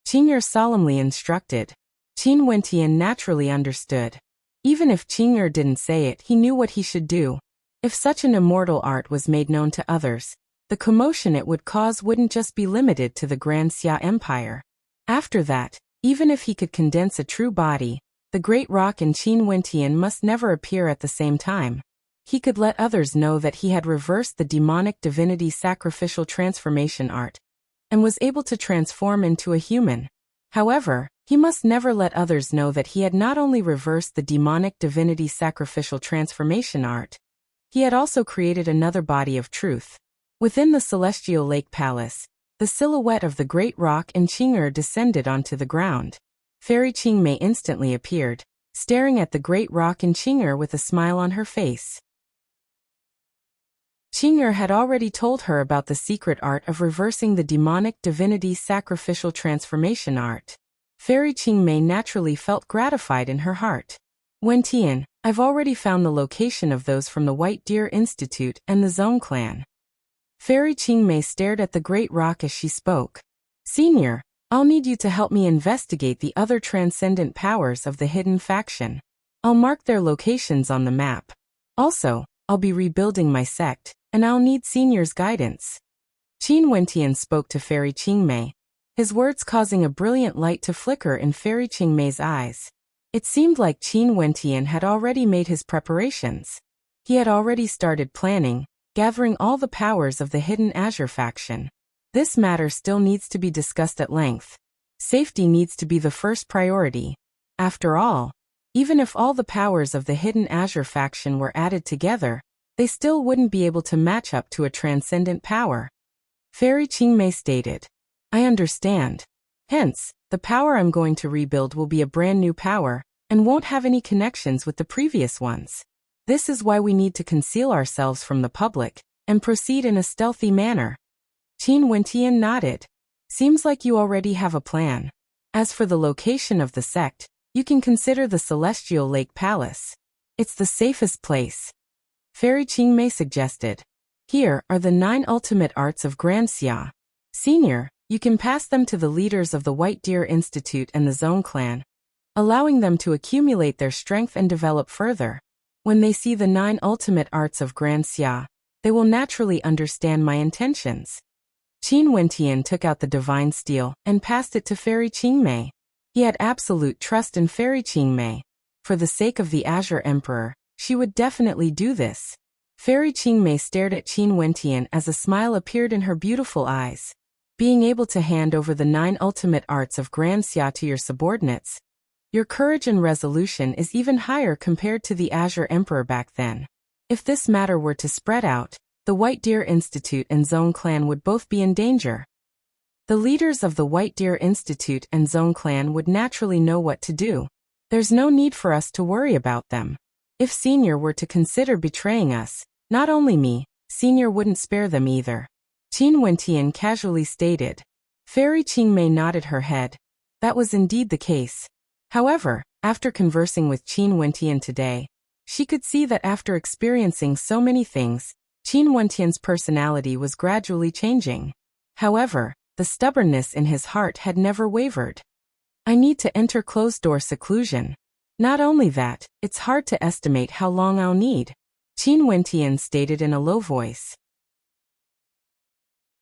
S1: Qing'er solemnly instructed. Qin Wentian naturally understood. Even if Qing'er didn't say it, he knew what he should do. If such an immortal art was made known to others, the commotion it would cause wouldn't just be limited to the Grand Xia Empire. After that, even if he could condense a true body, the great rock and Qin Wentian must never appear at the same time. He could let others know that he had reversed the demonic divinity sacrificial transformation art, and was able to transform into a human. However, he must never let others know that he had not only reversed the demonic divinity sacrificial transformation art, he had also created another body of truth. Within the celestial lake palace, the silhouette of the great rock and Qing'er descended onto the ground. Fairy Qingmei instantly appeared, staring at the great rock and Qing'er with a smile on her face. Qing'er had already told her about the secret art of reversing the demonic divinity sacrificial transformation art. Fairy Qingmei naturally felt gratified in her heart. Wentian, I've already found the location of those from the White Deer Institute and the Zong clan. Fairy Qingmei stared at the great rock as she spoke. Senior, I'll need you to help me investigate the other transcendent powers of the hidden faction. I'll mark their locations on the map. Also, I'll be rebuilding my sect, and I'll need Senior's guidance. Qin Wentian spoke to Fairy Qingmei, his words causing a brilliant light to flicker in Fairy Qingmei's eyes. It seemed like Qin Wentian had already made his preparations. He had already started planning, gathering all the powers of the hidden Azure faction. This matter still needs to be discussed at length. Safety needs to be the first priority. After all, even if all the powers of the hidden Azure faction were added together, they still wouldn't be able to match up to a transcendent power. Fairy Qingmei stated. I understand. Hence, the power I'm going to rebuild will be a brand new power, and won't have any connections with the previous ones. This is why we need to conceal ourselves from the public, and proceed in a stealthy manner. Qin Wentian nodded. Seems like you already have a plan. As for the location of the sect, you can consider the Celestial Lake Palace. It's the safest place. Fairy Qingmei suggested. Here are the 9 ultimate arts of Grand Xia. Senior, you can pass them to the leaders of the White Deer Institute and the Zong clan, allowing them to accumulate their strength and develop further. When they see the 9 ultimate arts of Grand Xia, they will naturally understand my intentions. Qin Wentian took out the divine steel and passed it to Fairy Qingmei. He had absolute trust in Fairy Qingmei. For the sake of the Azure Emperor, she would definitely do this. Fairy Qingmei stared at Qin Wentian as a smile appeared in her beautiful eyes. Being able to hand over the 9 ultimate arts of Grand Xia to your subordinates, your courage and resolution is even higher compared to the Azure Emperor back then. If this matter were to spread out, the White Deer Institute and Zong clan would both be in danger. The leaders of the White Deer Institute and Zong clan would naturally know what to do. There's no need for us to worry about them. If Senior were to consider betraying us, not only me, Senior wouldn't spare them either. Qin Wentian casually stated. Fairy Qingmei nodded her head. That was indeed the case. However, after conversing with Qin Wentian today, she could see that after experiencing so many things, Qin Wentian's personality was gradually changing. However, the stubbornness in his heart had never wavered. I need to enter closed-door seclusion. Not only that, it's hard to estimate how long I'll need, Qin Wentian stated in a low voice.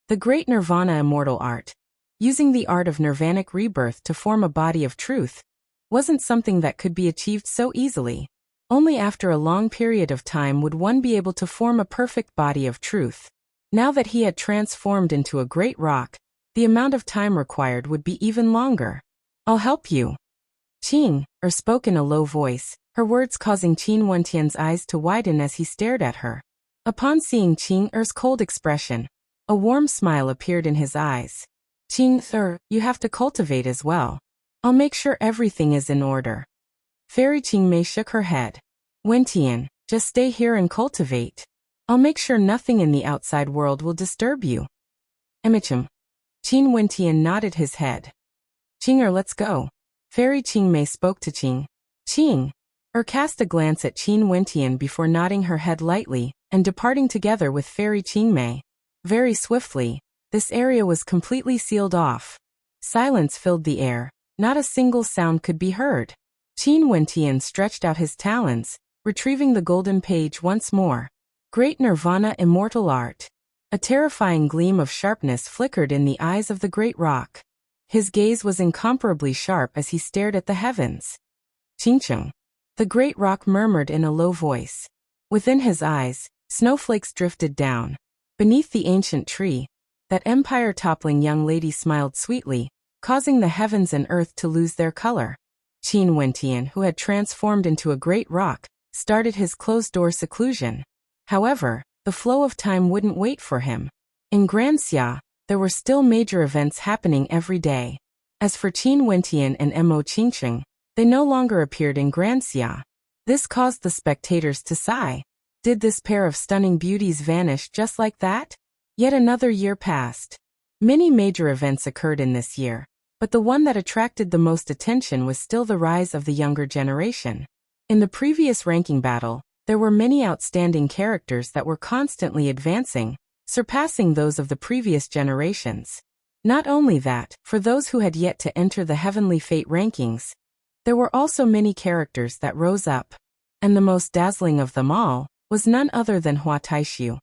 S1: The Great Nirvana Immortal Art, using the art of nirvanic rebirth to form a body of truth, wasn't something that could be achieved so easily. Only after a long period of time would one be able to form a perfect body of truth. Now that he had transformed into a great rock, the amount of time required would be even longer. I'll help you. Qing spoke in a low voice, her words causing Qin Wentian's eyes to widen as he stared at her. Upon seeing Qing Er's cold expression, a warm smile appeared in his eyes. Qing you have to cultivate as well. I'll make sure everything is in order. Fairy Qingmei shook her head. Wentian, just stay here and cultivate. I'll make sure nothing in the outside world will disturb you. Emichim. Qin Wentian nodded his head. Qing let's go. Fairy Qingmei spoke to Qing. Qing cast a glance at Qin Wentian before nodding her head lightly and departing together with Fairy Qingmei. Very swiftly, this area was completely sealed off. Silence filled the air. Not a single sound could be heard. Qin Wentian stretched out his talons, retrieving the golden page once more. Great Nirvana Immortal Art. A terrifying gleam of sharpness flickered in the eyes of the great rock. His gaze was incomparably sharp as he stared at the heavens. Qingcheng. The great rock murmured in a low voice. Within his eyes, snowflakes drifted down. Beneath the ancient tree, that empire-toppling young lady smiled sweetly, causing the heavens and earth to lose their color. Qin Wentian, who had transformed into a great rock, started his closed-door seclusion. However, the flow of time wouldn't wait for him. In Granxia, there were still major events happening every day. As for Qin Wentian and Mo Qingcheng, they no longer appeared in Granxia. This caused the spectators to sigh. Did this pair of stunning beauties vanish just like that? Yet another year passed. Many major events occurred in this year, but the one that attracted the most attention was still the rise of the younger generation. In the previous ranking battle, there were many outstanding characters that were constantly advancing, surpassing those of the previous generations. Not only that, for those who had yet to enter the Heavenly Fate rankings, there were also many characters that rose up. And the most dazzling of them all was none other than Hua Taishu.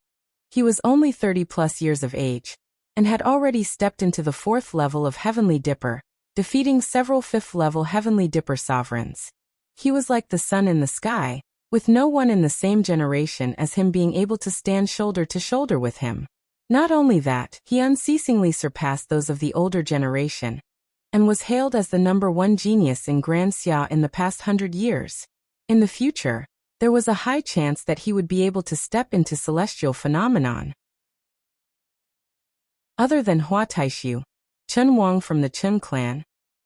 S1: He was only 30+ years of age, and had already stepped into the 4th level of Heavenly Dipper, defeating several 5th-level Heavenly Dipper sovereigns. He was like the sun in the sky, with no one in the same generation as him being able to stand shoulder to shoulder with him. Not only that, he unceasingly surpassed those of the older generation, and was hailed as the #1 genius in Granxia in the past 100 years. In the future, there was a high chance that he would be able to step into celestial phenomenon. Other than Hua Taishu, Chen Wang from the Chen clan,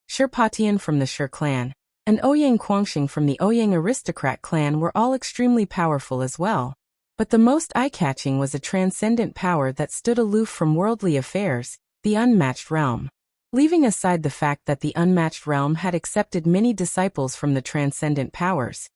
S1: Shi Patian from the Shi clan, and Ouyang Quangxing from the Ouyang aristocrat clan were all extremely powerful as well. But the most eye-catching was a transcendent power that stood aloof from worldly affairs, the Unmatched Realm. Leaving aside the fact that the Unmatched Realm had accepted many disciples from the transcendent powers,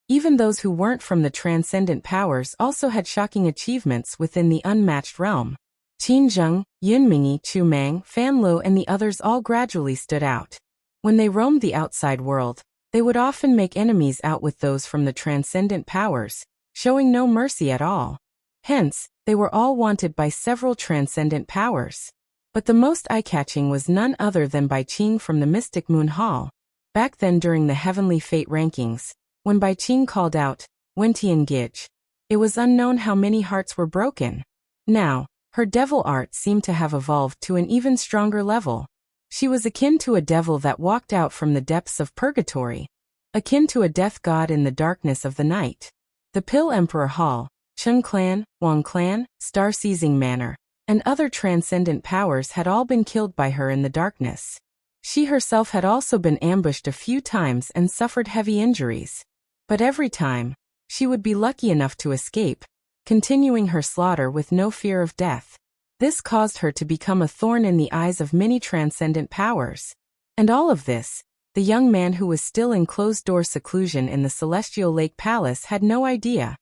S1: even those who weren't from the transcendent powers also had shocking achievements within the Unmatched Realm. Qin Zheng, Yunmingyi, Chu Mang, Fan Lo and the others all gradually stood out. When they roamed the outside world, they would often make enemies out with those from the transcendent powers, showing no mercy at all. Hence, they were all wanted by several transcendent powers. But the most eye-catching was none other than Bai Qing from the Mystic Moon Hall. Back then during the Heavenly Fate rankings, when Bai Qing called out, Wentian Gij, it was unknown how many hearts were broken. Now, her devil art seemed to have evolved to an even stronger level. She was akin to a devil that walked out from the depths of purgatory, akin to a death god in the darkness of the night. The Pill Emperor Hall, Chen Clan, Wang Clan, Star Seizing Manor, and other transcendent powers had all been killed by her in the darkness. She herself had also been ambushed a few times and suffered heavy injuries. But every time, she would be lucky enough to escape, continuing her slaughter with no fear of death. This caused her to become a thorn in the eyes of many transcendent powers. And all of this, the young man who was still in closed-door seclusion in the Celestial Lake Palace had no idea.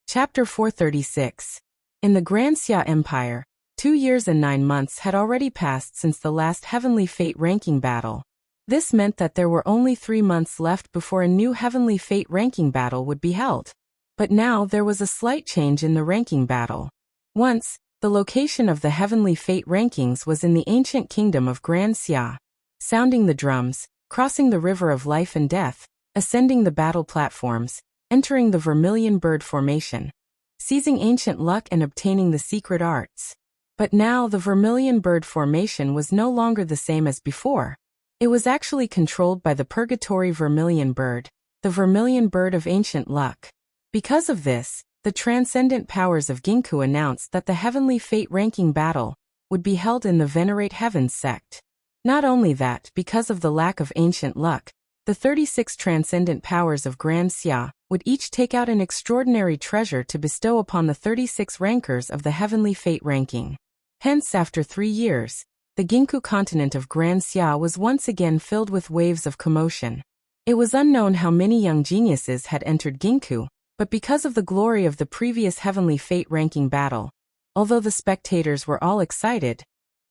S1: Chapter 436. In the Granxia Empire, 2 years and 9 months had already passed since the last Heavenly Fate ranking battle. This meant that there were only 3 months left before a new Heavenly Fate ranking battle would be held. But now there was a slight change in the ranking battle. Once, The location of the heavenly fate rankings was in the ancient kingdom of Grand Xia. Sounding the drums, crossing the river of life and death, ascending the battle platforms, entering the vermilion bird formation, seizing ancient luck and obtaining the secret arts. But now the vermilion bird formation was no longer the same as before. It was actually controlled by the purgatory vermilion bird, the vermilion bird of ancient luck. Because of this, the transcendent powers of Ginkgo announced that the heavenly fate ranking battle would be held in the Venerate Heavens sect. Not only that, because of the lack of ancient luck, the 36 transcendent powers of Grand Xia would each take out an extraordinary treasure to bestow upon the 36 rankers of the heavenly fate ranking. Hence, after 3 years, the Ginkgo continent of Grand Xia was once again filled with waves of commotion. It was unknown how many young geniuses had entered Ginkgo, but because of the glory of the previous heavenly fate ranking battle, although the spectators were all excited,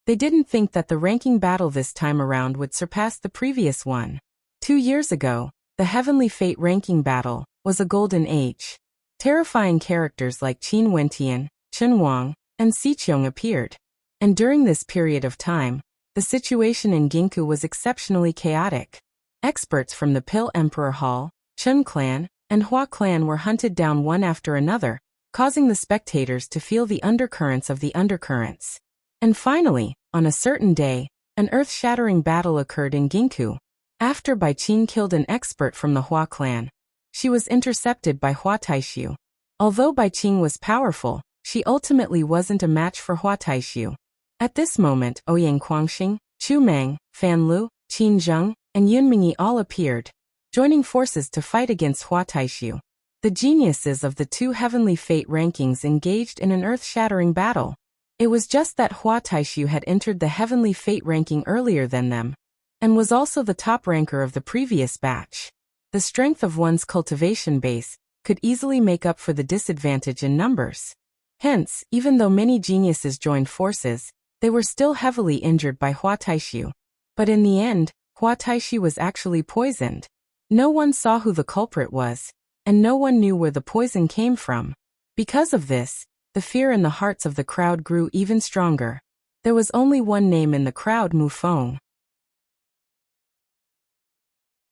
S1: they didn't think that the ranking battle this time around would surpass the previous one. 2 years ago, the heavenly fate ranking battle was a golden age. Terrifying characters like Qin Wentian, Chen Wang, and Xiqiong appeared. And during this period of time, the situation in Ginkgo was exceptionally chaotic. Experts from the Pill Emperor Hall, Chen clan, and Hua clan were hunted down one after another, causing the spectators to feel the undercurrents of the undercurrents. And finally, on a certain day, an earth-shattering battle occurred in Ginkgo. After Bai Qing killed an expert from the Hua clan, she was intercepted by Hua Taishu. Although Bai Qing was powerful, she ultimately wasn't a match for Hua Taishu. At this moment, Ouyang Quangxing, Chu Meng, Fan Lu, Qin Zheng, and Yun Mingyi all appeared, joining forces to fight against Hua Taishu. The geniuses of the 2 heavenly fate rankings engaged in an earth-shattering battle. It was just that Hua Taishu had entered the heavenly fate ranking earlier than them, and was also the top ranker of the previous batch. The strength of one's cultivation base could easily make up for the disadvantage in numbers. Hence, even though many geniuses joined forces, they were still heavily injured by Hua Taishu. But in the end, Hua Taishu was actually poisoned. No one saw who the culprit was, and no one knew where the poison came from. Because of this, the fear in the hearts of the crowd grew even stronger. There was only one name in the crowd, Mu Feng.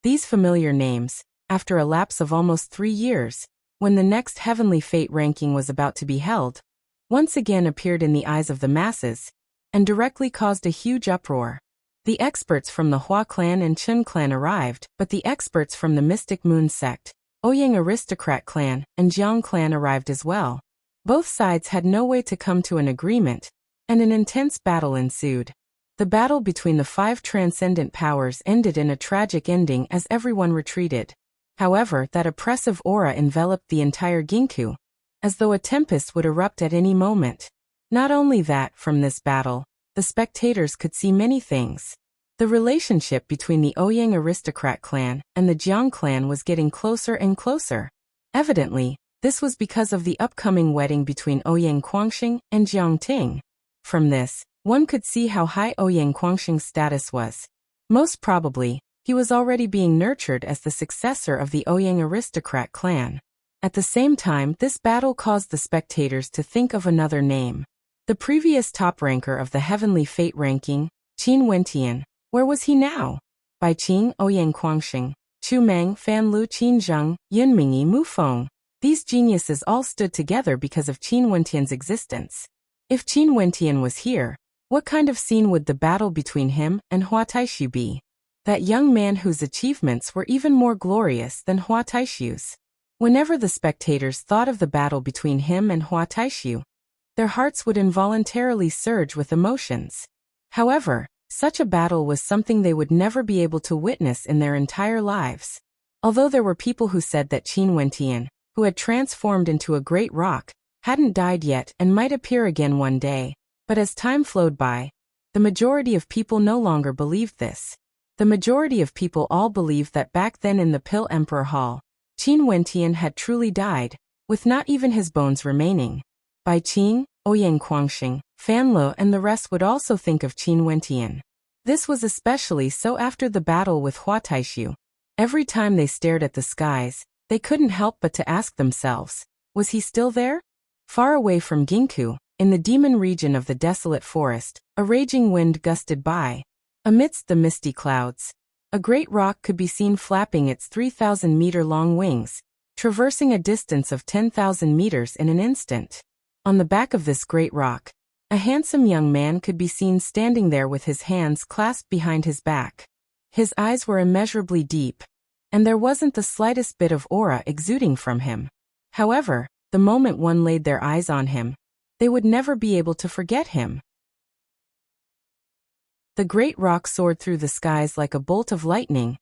S1: These familiar names, after a lapse of almost 3 years, when the next heavenly fate ranking was about to be held, once again appeared in the eyes of the masses, and directly caused a huge uproar. The experts from the Hua clan and Chen clan arrived, but the experts from the Mystic Moon sect, Ouyang Aristocrat clan, and Jiang clan arrived as well. Both sides had no way to come to an agreement, and an intense battle ensued. The battle between the 5 transcendent powers ended in a tragic ending as everyone retreated. However, that oppressive aura enveloped the entire Ginkgo, as though a tempest would erupt at any moment. Not only that, from this battle, the spectators could see many things. The relationship between the Ouyang Aristocrat clan and the Jiang clan was getting closer and closer. Evidently, this was because of the upcoming wedding between Ouyang Quangxing and Jiang Ting. From this, one could see how high Ouyang Quangxing's status was. Most probably, he was already being nurtured as the successor of the Ouyang Aristocrat clan. At the same time, this battle caused the spectators to think of another name. The previous top ranker of the heavenly fate ranking, Qin Wentian, where was he now? Bai Qing, Ouyang Quangxing, Chu Meng, Fan Lu, Qin Zheng, Yun Mingyi, Mu Feng. These geniuses all stood together because of Qin Wentian's existence. If Qin Wentian was here, what kind of scene would the battle between him and Hua Taishu be? That young man whose achievements were even more glorious than Hua Taishu's. Whenever the spectators thought of the battle between him and Hua Taishu, their hearts would involuntarily surge with emotions. However, such a battle was something they would never be able to witness in their entire lives. Although there were people who said that Qin Wentian, who had transformed into a great rock, hadn't died yet and might appear again one day, but as time flowed by, the majority of people no longer believed this. The majority of people all believed that back then in the Pill Emperor Hall, Qin Wentian had truly died, with not even his bones remaining. Bai Qing, Ouyang Quangxing, Fan Lu and the rest would also think of Qin Wentian. This was especially so after the battle with Hua Taishu. Every time they stared at the skies, they couldn't help but to ask themselves, was he still there? Far away from Ginkgo, In the demon region of the desolate forest, a raging wind gusted by. Amidst the misty clouds, a great rock could be seen flapping its 3,000-meter-long wings, traversing a distance of 10,000 meters in an instant. On the back of this great rock, a handsome young man could be seen standing there with his hands clasped behind his back. His eyes were immeasurably deep, and there wasn't the slightest bit of aura exuding from him. However, the moment one laid their eyes on him, they would never be able to forget him. The great rock soared through the skies like a bolt of lightning,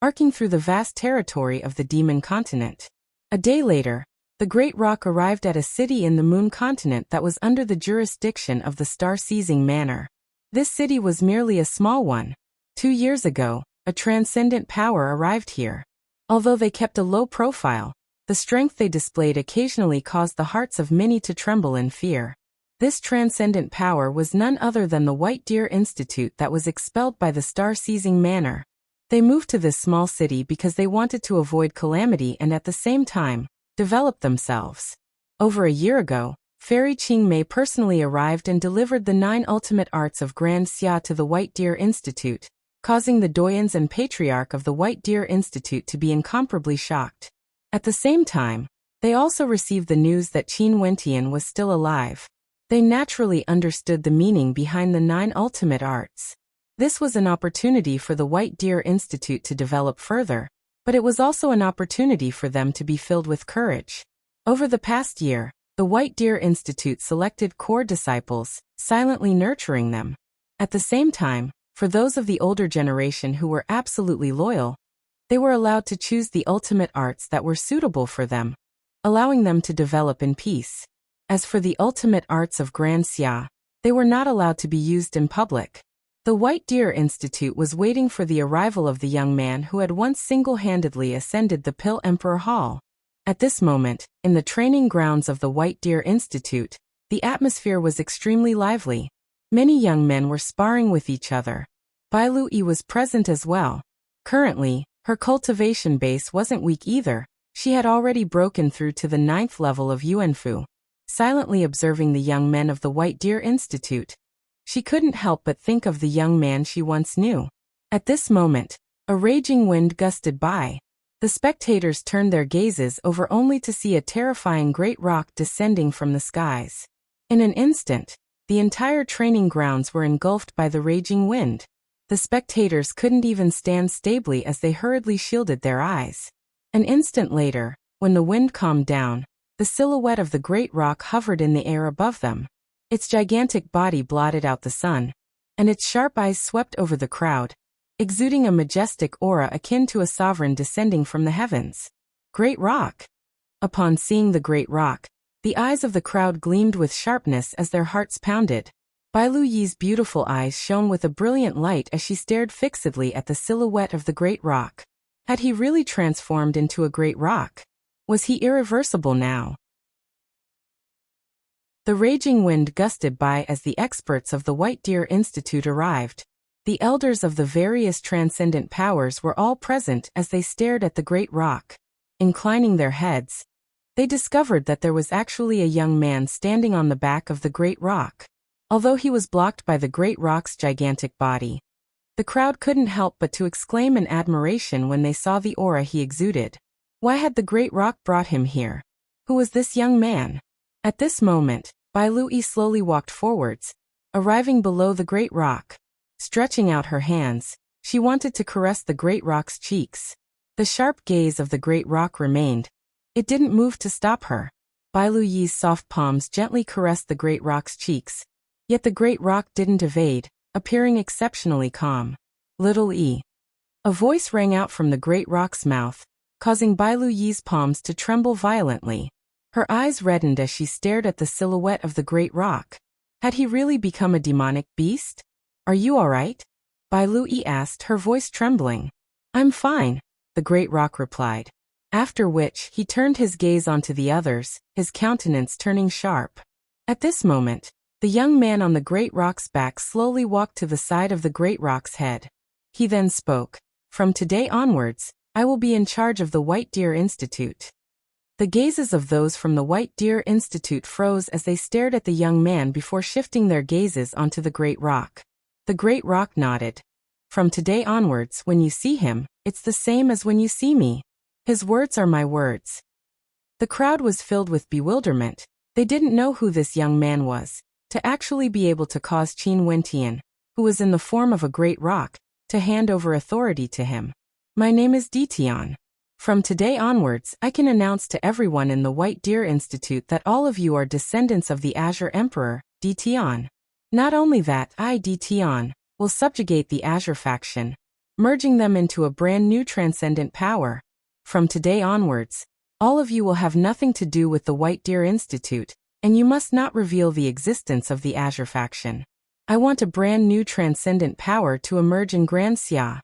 S1: arcing through the vast territory of the demon continent. A day later, the great rock arrived at a city in the moon continent that was under the jurisdiction of the star-seizing manor. This city was merely a small one. 2 years ago, a transcendent power arrived here. Although they kept a low profile, the strength they displayed occasionally caused the hearts of many to tremble in fear. This transcendent power was none other than the White Deer Institute that was expelled by the star-seizing manor. They moved to this small city because they wanted to avoid calamity and at the same time, develop themselves. Over a year ago, Fairy Qingmei personally arrived and delivered the 9 ultimate arts of Grand Xia to the White Deer Institute, causing the doyens and patriarch of the White Deer Institute to be incomparably shocked. At the same time, they also received the news that Qin Wentian was still alive. They naturally understood the meaning behind the 9 ultimate arts. This was an opportunity for the White Deer Institute to develop further, but it was also an opportunity for them to be filled with courage. Over the past year, the White Deer Institute selected core disciples, silently nurturing them. At the same time, for those of the older generation who were absolutely loyal, they were allowed to choose the ultimate arts that were suitable for them, allowing them to develop in peace. As for the ultimate arts of Grand Xia, they were not allowed to be used in public. The White Deer Institute was waiting for the arrival of the young man who had once single-handedly ascended the Pill Emperor Hall. At this moment, in the training grounds of the White Deer Institute, the atmosphere was extremely lively. Many young men were sparring with each other. Bai Lui was present as well. Currently, her cultivation base wasn't weak either. She had already broken through to the 9th level of Yuanfu. Silently observing the young men of the White Deer Institute, she couldn't help but think of the young man she once knew. At this moment, a raging wind gusted by. The spectators turned their gazes over only to see a terrifying great rock descending from the skies. In an instant, the entire training grounds were engulfed by the raging wind. The spectators couldn't even stand stably as they hurriedly shielded their eyes. An instant later, when the wind calmed down, the silhouette of the great rock hovered in the air above them. Its gigantic body blotted out the sun, and its sharp eyes swept over the crowd, exuding a majestic aura akin to a sovereign descending from the heavens. Great rock! Upon seeing the great rock, the eyes of the crowd gleamed with sharpness as their hearts pounded. Bai Luyi's beautiful eyes shone with a brilliant light as she stared fixedly at the silhouette of the great rock. Had he really transformed into a great rock? Was he irreversible now? The raging wind gusted by as the experts of the White Deer Institute arrived. The elders of the various transcendent powers were all present as they stared at the great rock. Inclining their heads, they discovered that there was actually a young man standing on the back of the great rock. Although he was blocked by the great rock's gigantic body, the crowd couldn't help but to exclaim in admiration when they saw the aura he exuded. Why had the great rock brought him here? Who was this young man? At this moment, Bai Lui slowly walked forwards, arriving below the great rock. Stretching out her hands, she wanted to caress the great rock's cheeks. The sharp gaze of the great rock remained. It didn't move to stop her. Bai Luyi's soft palms gently caressed the great rock's cheeks. Yet the great rock didn't evade, appearing exceptionally calm. Little E. A voice rang out from the great rock's mouth, causing Bai Luyi's palms to tremble violently. Her eyes reddened as she stared at the silhouette of the great rock. Had he really become a demonic beast? Are you all right? Bai Lui asked, her voice trembling. I'm fine, the great rock replied. After which, he turned his gaze onto the others, his countenance turning sharp. At this moment, the young man on the great rock's back slowly walked to the side of the great rock's head. He then spoke. From today onwards, I will be in charge of the White Deer Institute. The gazes of those from the White Deer Institute froze as they stared at the young man before shifting their gazes onto the great rock. The great rock nodded. "From today onwards, when you see him, it's the same as when you see me. His words are my words." The crowd was filled with bewilderment. They didn't know who this young man was, to actually be able to cause Qin Wentian, who was in the form of a great rock, to hand over authority to him. "My name is Ditian. From today onwards, I can announce to everyone in the White Deer Institute that all of you are descendants of the Azure Emperor, Ditian. Not only that, I, Ditian, will subjugate the Azure faction, merging them into a brand new transcendent power. From today onwards, all of you will have nothing to do with the White Deer Institute, and you must not reveal the existence of the Azure faction. I want a brand new transcendent power to emerge in Grand Xia."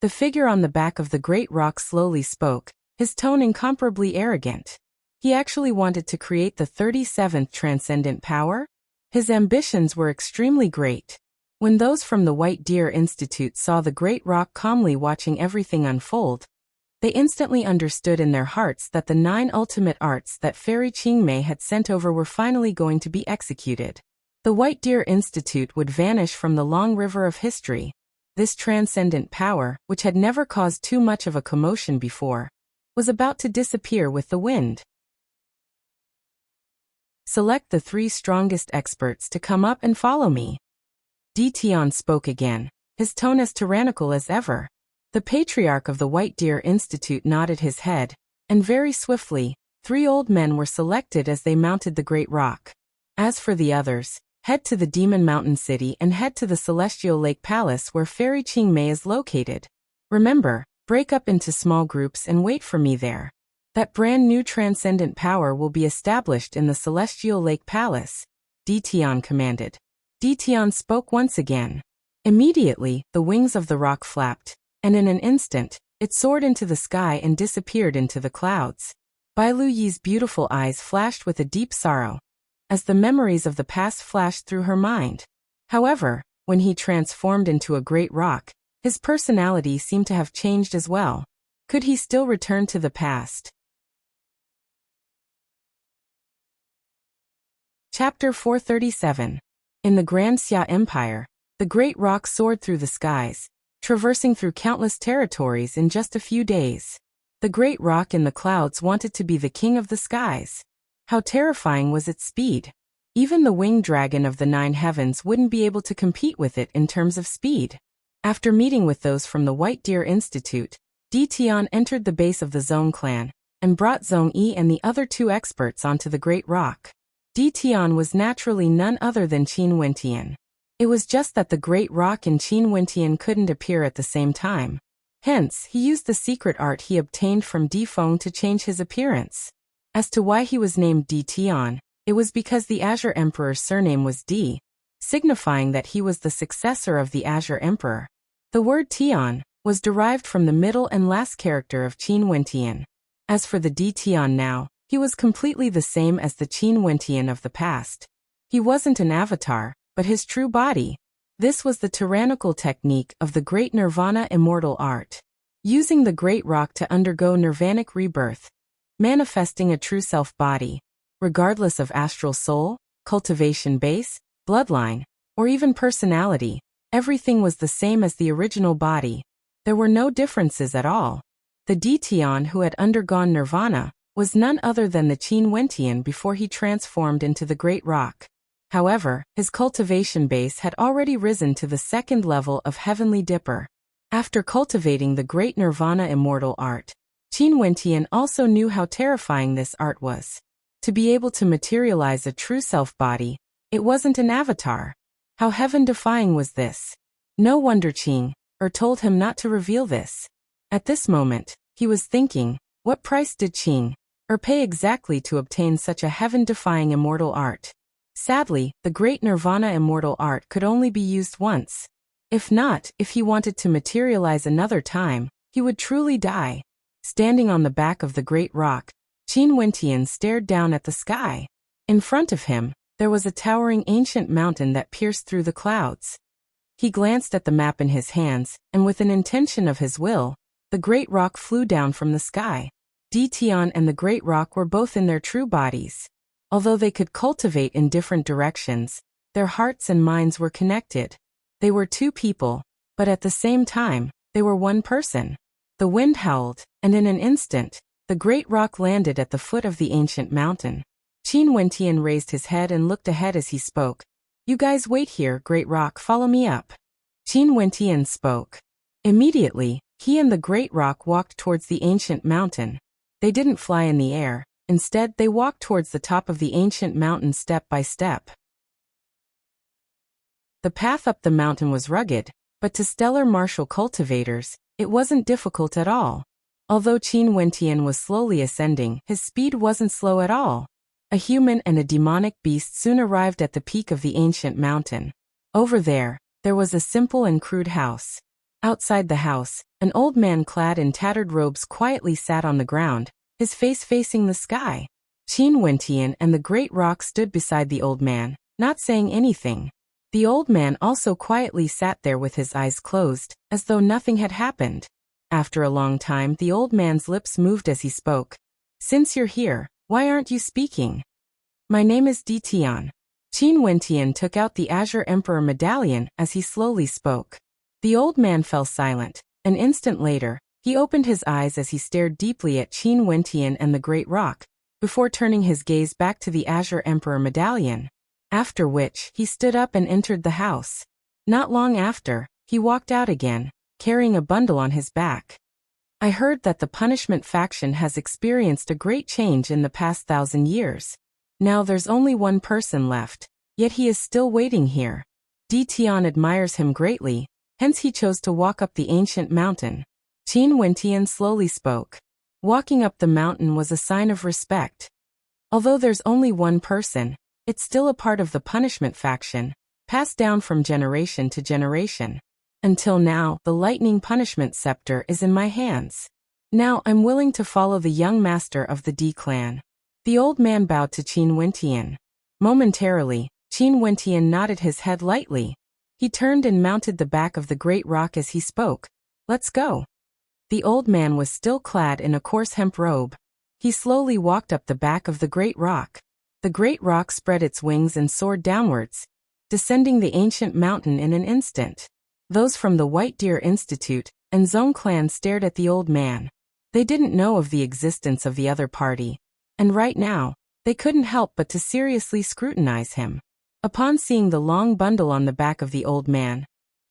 S1: The figure on the back of the great rock slowly spoke, his tone incomparably arrogant. He actually wanted to create the 37th transcendent power? His ambitions were extremely great. When those from the White Deer Institute saw the great rock calmly watching everything unfold, they instantly understood in their hearts that the 9 ultimate arts that Fairy Qingmei had sent over were finally going to be executed. The White Deer Institute would vanish from the long river of history. This transcendent power, which had never caused too much of a commotion before, was about to disappear with the wind. "Select the 3 strongest experts to come up and follow me." Ditian spoke again, his tone as tyrannical as ever. The patriarch of the White Deer Institute nodded his head, and very swiftly, 3 old men were selected as they mounted the great rock. As for the others, head to the Demon Mountain City and head to the Celestial Lake Palace where Fairy Qingmei is located. Remember, break up into small groups and wait for me there. That brand new transcendent power will be established in the Celestial Lake Palace, Ditian commanded. Ditian spoke once again. Immediately, the wings of the rock flapped, and in an instant, it soared into the sky and disappeared into the clouds. Bai Lu Yi's beautiful eyes flashed with a deep sorrow, as the memories of the past flashed through her mind. However, when he transformed into a great rock, his personality seemed to have changed as well. Could he still return to the past? Chapter 437. In the Grand Xia Empire, the great rock soared through the skies, traversing through countless territories in just a few days. The great rock in the clouds wanted to be the king of the skies. How terrifying was its speed! Even the winged dragon of the 9 heavens wouldn't be able to compete with it in terms of speed. After meeting with those from the White Deer Institute, Ditian entered the base of the Zhong clan, and brought Zhong Yi and the other 2 experts onto the great rock. Ditian was naturally none other than Qin Wentian. It was just that the great rock and Qin Wentian couldn't appear at the same time. Hence, he used the secret art he obtained from Di Feng to change his appearance. As to why he was named Ditian, it was because the Azure Emperor's surname was Di, signifying that he was the successor of the Azure Emperor. The word Tian was derived from the middle and last character of Qin Wentian. As for the Ditian now, he was completely the same as the Qin Wentian of the past. He wasn't an avatar, but his true body. This was the tyrannical technique of the great Nirvana immortal art. Using the great rock to undergo nirvanic rebirth, manifesting a true self-body, regardless of astral soul, cultivation base, bloodline, or even personality, everything was the same as the original body. There were no differences at all. The Ditian who had undergone nirvana was none other than the Qin Wentian before he transformed into the great rock. However, his cultivation base had already risen to the 2nd level of Heavenly Dipper. After cultivating the great Nirvana immortal art, Qin Wentian also knew how terrifying this art was. To be able to materialize a true self-body, it wasn't an avatar. How heaven-defying was this? No wonder Qin told him not to reveal this. At this moment, he was thinking, what price did Qin pay exactly to obtain such a heaven-defying immortal art? Sadly, the great Nirvana immortal art could only be used once. If he wanted to materialize another time, he would truly die. Standing on the back of the great rock, Qin Wentian stared down at the sky. In front of him, there was a towering ancient mountain that pierced through the clouds. He glanced at the map in his hands, and with an intention of his will, the great rock flew down from the sky. Dition and the Great Rock were both in their true bodies. Although they could cultivate in different directions, their hearts and minds were connected. They were two people, but at the same time, they were one person. The wind howled, and in an instant, the Great Rock landed at the foot of the ancient mountain. Qin Wentian raised his head and looked ahead as he spoke. "You guys wait here, Great Rock, follow me up." Qin Wentian spoke. Immediately, he and the Great Rock walked towards the ancient mountain. They didn't fly in the air. Instead, they walked towards the top of the ancient mountain step by step. The path up the mountain was rugged, but to stellar martial cultivators, it wasn't difficult at all. Although Qin Wentian was slowly ascending, his speed wasn't slow at all. A human and a demonic beast soon arrived at the peak of the ancient mountain. Over there was a simple and crude house. Outside the house, an old man clad in tattered robes quietly sat on the ground, his face facing the sky. Qin Wentian and the Great Rock stood beside the old man, not saying anything. The old man also quietly sat there with his eyes closed, as though nothing had happened. After a long time, the old man's lips moved as he spoke. "Since you're here, why aren't you speaking?" "My name is Dition." Qin Wentian took out the Azure Emperor medallion as he slowly spoke. The old man fell silent. An instant later, he opened his eyes as he stared deeply at Qin Wentian and the Great Rock, before turning his gaze back to the Azure Emperor medallion. After which, he stood up and entered the house. Not long after, he walked out again, carrying a bundle on his back. "I heard that the punishment faction has experienced a great change in the past 1,000 years. Now there's only one person left, yet he is still waiting here. Dition admires him greatly, hence he chose to walk up the ancient mountain." Qin Wentian slowly spoke. Walking up the mountain was a sign of respect. Although there's only one person, it's still a part of the punishment faction, passed down from generation to generation. Until now, the lightning punishment scepter is in my hands. Now I'm willing to follow the young master of the D clan. The old man bowed to Qin Wentian. Momentarily, Qin Wentian nodded his head lightly. He turned and mounted the back of the Great Rock as he spoke. "Let's go." The old man was still clad in a coarse hemp robe. He slowly walked up the back of the Great Rock. The Great Rock spread its wings and soared downwards, descending the ancient mountain in an instant. Those from the White Deer Institute and Zhong clan stared at the old man. They didn't know of the existence of the other party, and right now, they couldn't help but to seriously scrutinize him. Upon seeing the long bundle on the back of the old man,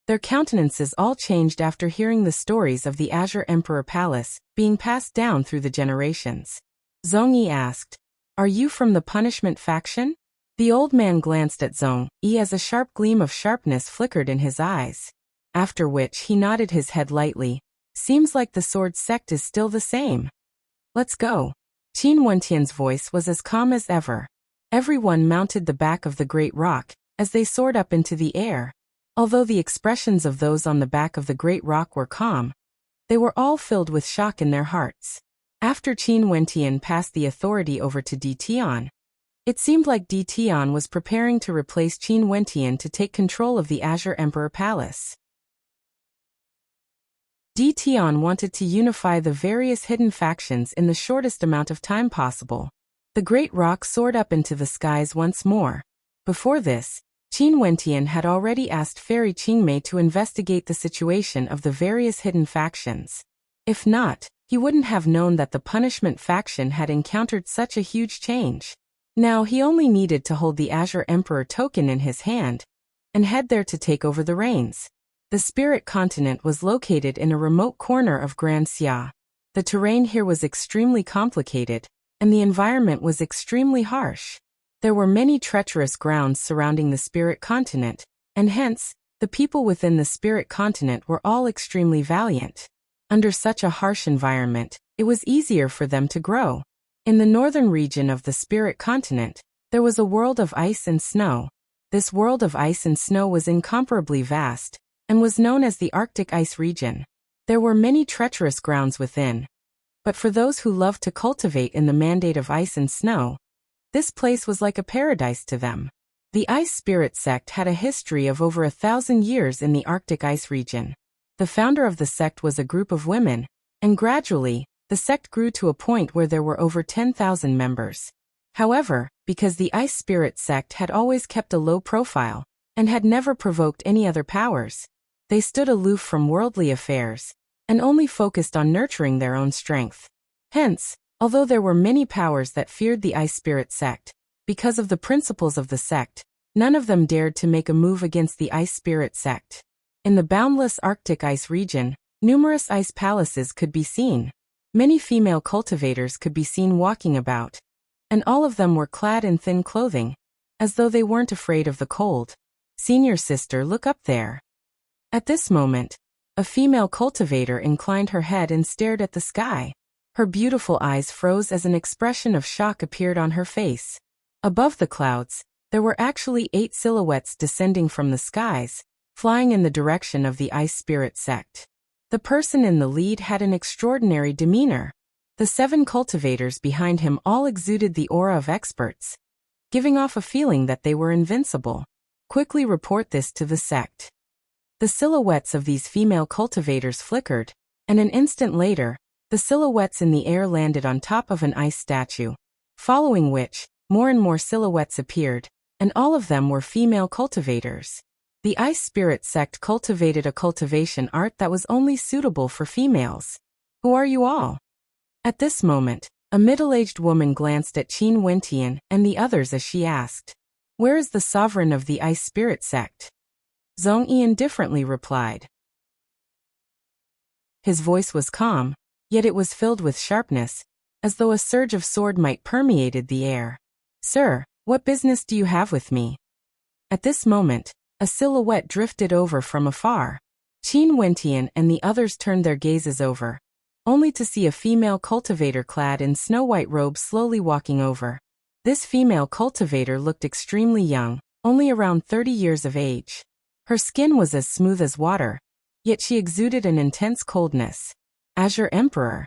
S1: their countenances all changed after hearing the stories of the Azure Emperor Palace being passed down through the generations. Zhong Yi asked, "Are you from the punishment faction?" The old man glanced at Zhong Yi as a sharp gleam of sharpness flickered in his eyes. After which he nodded his head lightly. "Seems like the sword sect is still the same. Let's go." Qin Wentian's voice was as calm as ever. Everyone mounted the back of the Great Rock as they soared up into the air. Although the expressions of those on the back of the Great Rock were calm, they were all filled with shock in their hearts. After Qin Wentian passed the authority over to Dition, it seemed like Dition was preparing to replace Qin Wentian to take control of the Azure Emperor Palace. Dition wanted to unify the various hidden factions in the shortest amount of time possible. The Great Rock soared up into the skies once more. Before this, Qin Wentian had already asked Fairy Qingmei to investigate the situation of the various hidden factions. If not, he wouldn't have known that the punishment faction had encountered such a huge change. Now he only needed to hold the Azure Emperor token in his hand and head there to take over the reins. The Spirit Continent was located in a remote corner of Grand Xia. The terrain here was extremely complicated, and the environment was extremely harsh. There were many treacherous grounds surrounding the Spirit Continent, and hence, the people within the Spirit Continent were all extremely valiant. Under such a harsh environment, it was easier for them to grow. In the northern region of the Spirit Continent, there was a world of ice and snow. This world of ice and snow was incomparably vast, and was known as the Arctic Ice Region. There were many treacherous grounds within. But for those who loved to cultivate in the mandate of ice and snow, this place was like a paradise to them. The Ice Spirit sect had a history of over 1,000 years in the Arctic Ice region. The founder of the sect was a group of women, and gradually, the sect grew to a point where there were over 10,000 members. However, because the Ice Spirit sect had always kept a low profile, and had never provoked any other powers, they stood aloof from worldly affairs, and only focused on nurturing their own strength. Hence, although there were many powers that feared the Ice Spirit sect, because of the principles of the sect, none of them dared to make a move against the Ice Spirit sect. In the boundless Arctic ice region, numerous ice palaces could be seen. Many female cultivators could be seen walking about, and all of them were clad in thin clothing, as though they weren't afraid of the cold. Senior sister, look up there. At this moment, a female cultivator inclined her head and stared at the sky. Her beautiful eyes froze as an expression of shock appeared on her face. Above the clouds, there were actually 8 silhouettes descending from the skies, flying in the direction of the Ice Spirit sect. The person in the lead had an extraordinary demeanor. The 7 cultivators behind him all exuded the aura of experts, giving off a feeling that they were invincible. Quickly report this to the sect. The silhouettes of these female cultivators flickered, and an instant later, the silhouettes in the air landed on top of an ice statue, following which, more and more silhouettes appeared, and all of them were female cultivators. The Ice Spirit sect cultivated a cultivation art that was only suitable for females. Who are you all? At this moment, a middle-aged woman glanced at Qin Wentian and the others as she asked, "Where is the sovereign of the Ice Spirit sect?" Zhong Yi indifferently replied. His voice was calm, yet it was filled with sharpness, as though a surge of sword might permeated the air. "Sir, what business do you have with me?" At this moment, a silhouette drifted over from afar. Qin Wentian and the others turned their gazes over, only to see a female cultivator clad in snow-white robes slowly walking over. This female cultivator looked extremely young, only around 30 years of age. Her skin was as smooth as water, yet she exuded an intense coldness. Azure Emperor.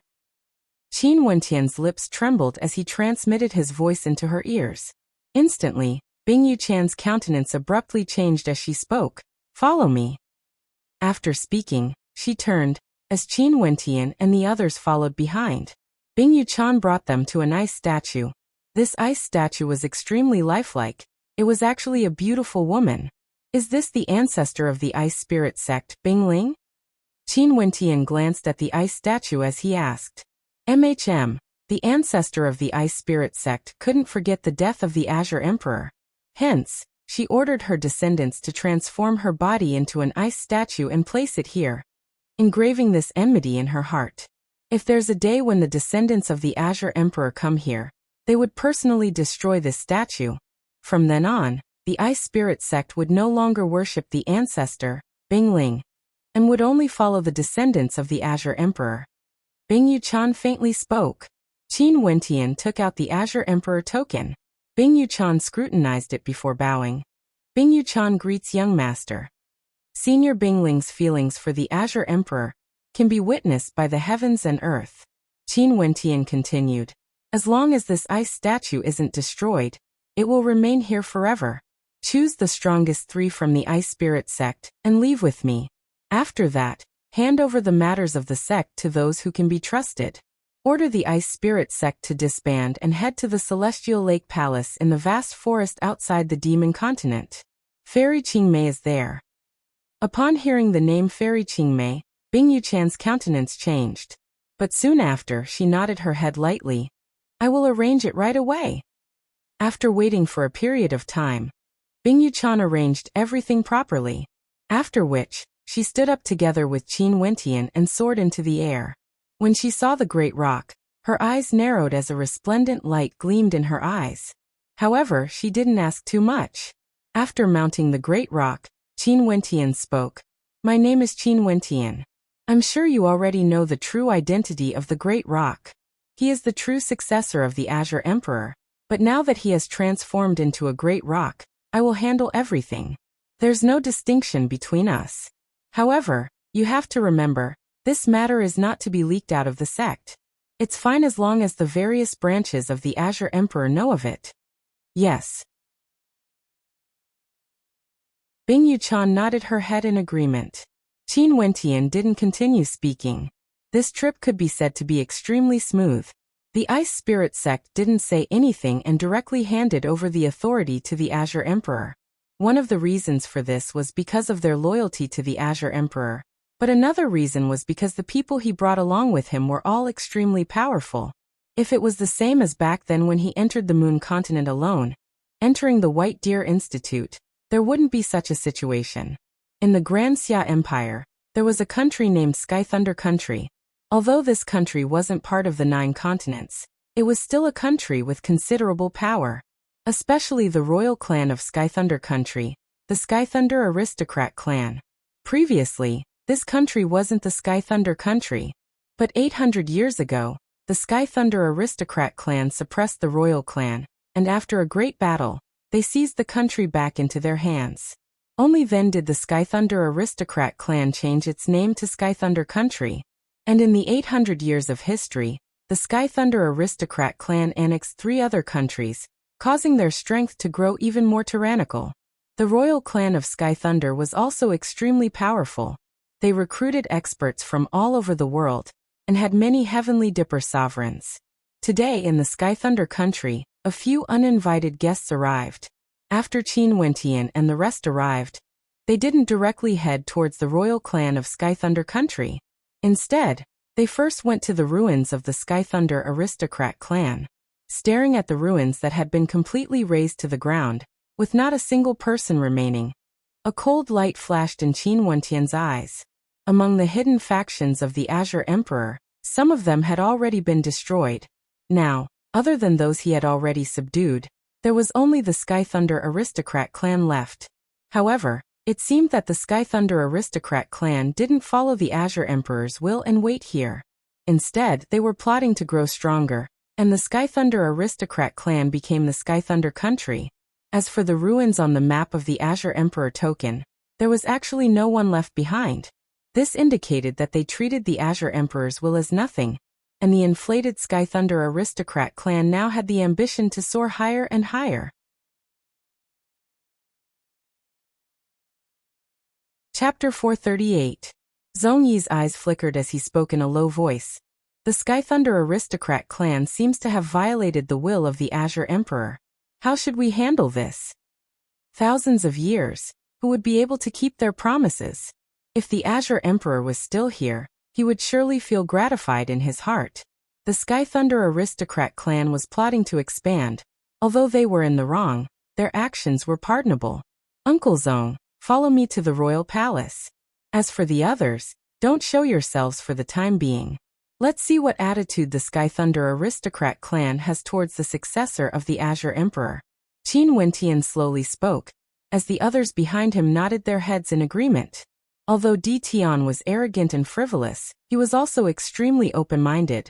S1: Qin Wentian's lips trembled as he transmitted his voice into her ears. Instantly, Bing Yuchan's countenance abruptly changed as she spoke. "Follow me." After speaking, she turned, as Qin Wentian and the others followed behind. Bing Yuchan brought them to an ice statue. This ice statue was extremely lifelike. It was actually a beautiful woman. "Is this the ancestor of the Ice Spirit sect, Bing Ling?" Qin Wentian glanced at the ice statue as he asked. The ancestor of the Ice Spirit sect couldn't forget the death of the Azure Emperor. Hence, she ordered her descendants to transform her body into an ice statue and place it here, engraving this enmity in her heart. If there's a day when the descendants of the Azure Emperor come here, they would personally destroy this statue. From then on, the Ice Spirit sect would no longer worship the ancestor, Bing Ling, and would only follow the descendants of the Azure Emperor. Bing Yuchan faintly spoke. Qin Wentian took out the Azure Emperor token. Bing Yuchan scrutinized it before bowing. Bing Yuchan greets young master. Senior Bing Ling's feelings for the Azure Emperor can be witnessed by the heavens and earth. Qin Wentian continued. As long as this ice statue isn't destroyed, it will remain here forever. Choose the strongest 3 from the Ice Spirit sect and leave with me. After that, hand over the matters of the sect to those who can be trusted. Order the Ice Spirit sect to disband and head to the Celestial Lake Palace in the vast forest outside the Demon Continent. Fairy Qingmei is there. Upon hearing the name Fairy Qingmei, Bing Yuchan's countenance changed. But soon after, she nodded her head lightly. "I will arrange it right away." After waiting for a period of time, Bing Yuchan arranged everything properly. After which, she stood up together with Qin Wentian and soared into the air. When she saw the great rock, her eyes narrowed as a resplendent light gleamed in her eyes. However, she didn't ask too much. After mounting the great rock, Qin Wentian spoke. "My name is Qin Wentian. I'm sure you already know the true identity of the great rock. He is the true successor of the Azure Emperor, but now that he has transformed into a great rock, I will handle everything. There's no distinction between us. However, you have to remember, this matter is not to be leaked out of the sect. It's fine as long as the various branches of the Azure Emperor know of it." "Yes." Bing Yuchan nodded her head in agreement. Qin Wentian didn't continue speaking. This trip could be said to be extremely smooth. The Ice Spirit sect didn't say anything and directly handed over the authority to the Azure Emperor. One of the reasons for this was because of their loyalty to the Azure Emperor, but another reason was because the people he brought along with him were all extremely powerful. If it was the same as back then when he entered the Moon Continent alone, entering the White Deer Institute, there wouldn't be such a situation. In the Grand Xia Empire, there was a country named Sky Thunder Country. Although this country wasn't part of the 9 continents, it was still a country with considerable power. Especially the royal clan of Sky Thunder Country, the Sky Thunder Aristocrat clan. Previously, this country wasn't the Sky Thunder Country, but 800 years ago, the Sky Thunder Aristocrat clan suppressed the royal clan, and after a great battle, they seized the country back into their hands. Only then did the Sky Thunder Aristocrat clan change its name to Sky Thunder Country. And in the 800 years of history, the Sky Thunder Aristocrat clan annexed 3 other countries, causing their strength to grow even more tyrannical. The royal clan of Sky Thunder was also extremely powerful. They recruited experts from all over the world, and had many Heavenly Dipper sovereigns. Today in the Sky Thunder Country, a few uninvited guests arrived. After Qin Wentian and the rest arrived, they didn't directly head towards the royal clan of Sky Thunder Country. Instead, they first went to the ruins of the Sky Thunder Aristocrat clan. Staring at the ruins that had been completely razed to the ground, with not a single person remaining, a cold light flashed in Qin Wentian's eyes. Among the hidden factions of the Azure Emperor, some of them had already been destroyed. Now, other than those he had already subdued, there was only the Sky Thunder Aristocrat clan left. However, it seemed that the Sky Thunder Aristocrat clan didn't follow the Azure Emperor's will and wait here. Instead, they were plotting to grow stronger, and the Sky Thunder Aristocrat clan became the Sky Thunder Country. As for the ruins on the map of the Azure Emperor token, there was actually no one left behind. This indicated that they treated the Azure Emperor's will as nothing, and the inflated Sky Thunder Aristocrat clan now had the ambition to soar higher and higher. Chapter 438. Zhong Yi's eyes flickered as he spoke in a low voice. The Sky Thunder Aristocrat clan seems to have violated the will of the Azure Emperor. How should we handle this? Thousands of years, who would be able to keep their promises? If the Azure Emperor was still here, he would surely feel gratified in his heart. The Sky Thunder Aristocrat clan was plotting to expand. Although they were in the wrong, their actions were pardonable. Uncle Zhong, follow me to the royal palace. As for the others, don't show yourselves for the time being. Let's see what attitude the Sky Thunder Aristocrat clan has towards the successor of the Azure Emperor. Qin Wentian slowly spoke, as the others behind him nodded their heads in agreement. Although Di Tian was arrogant and frivolous, he was also extremely open-minded.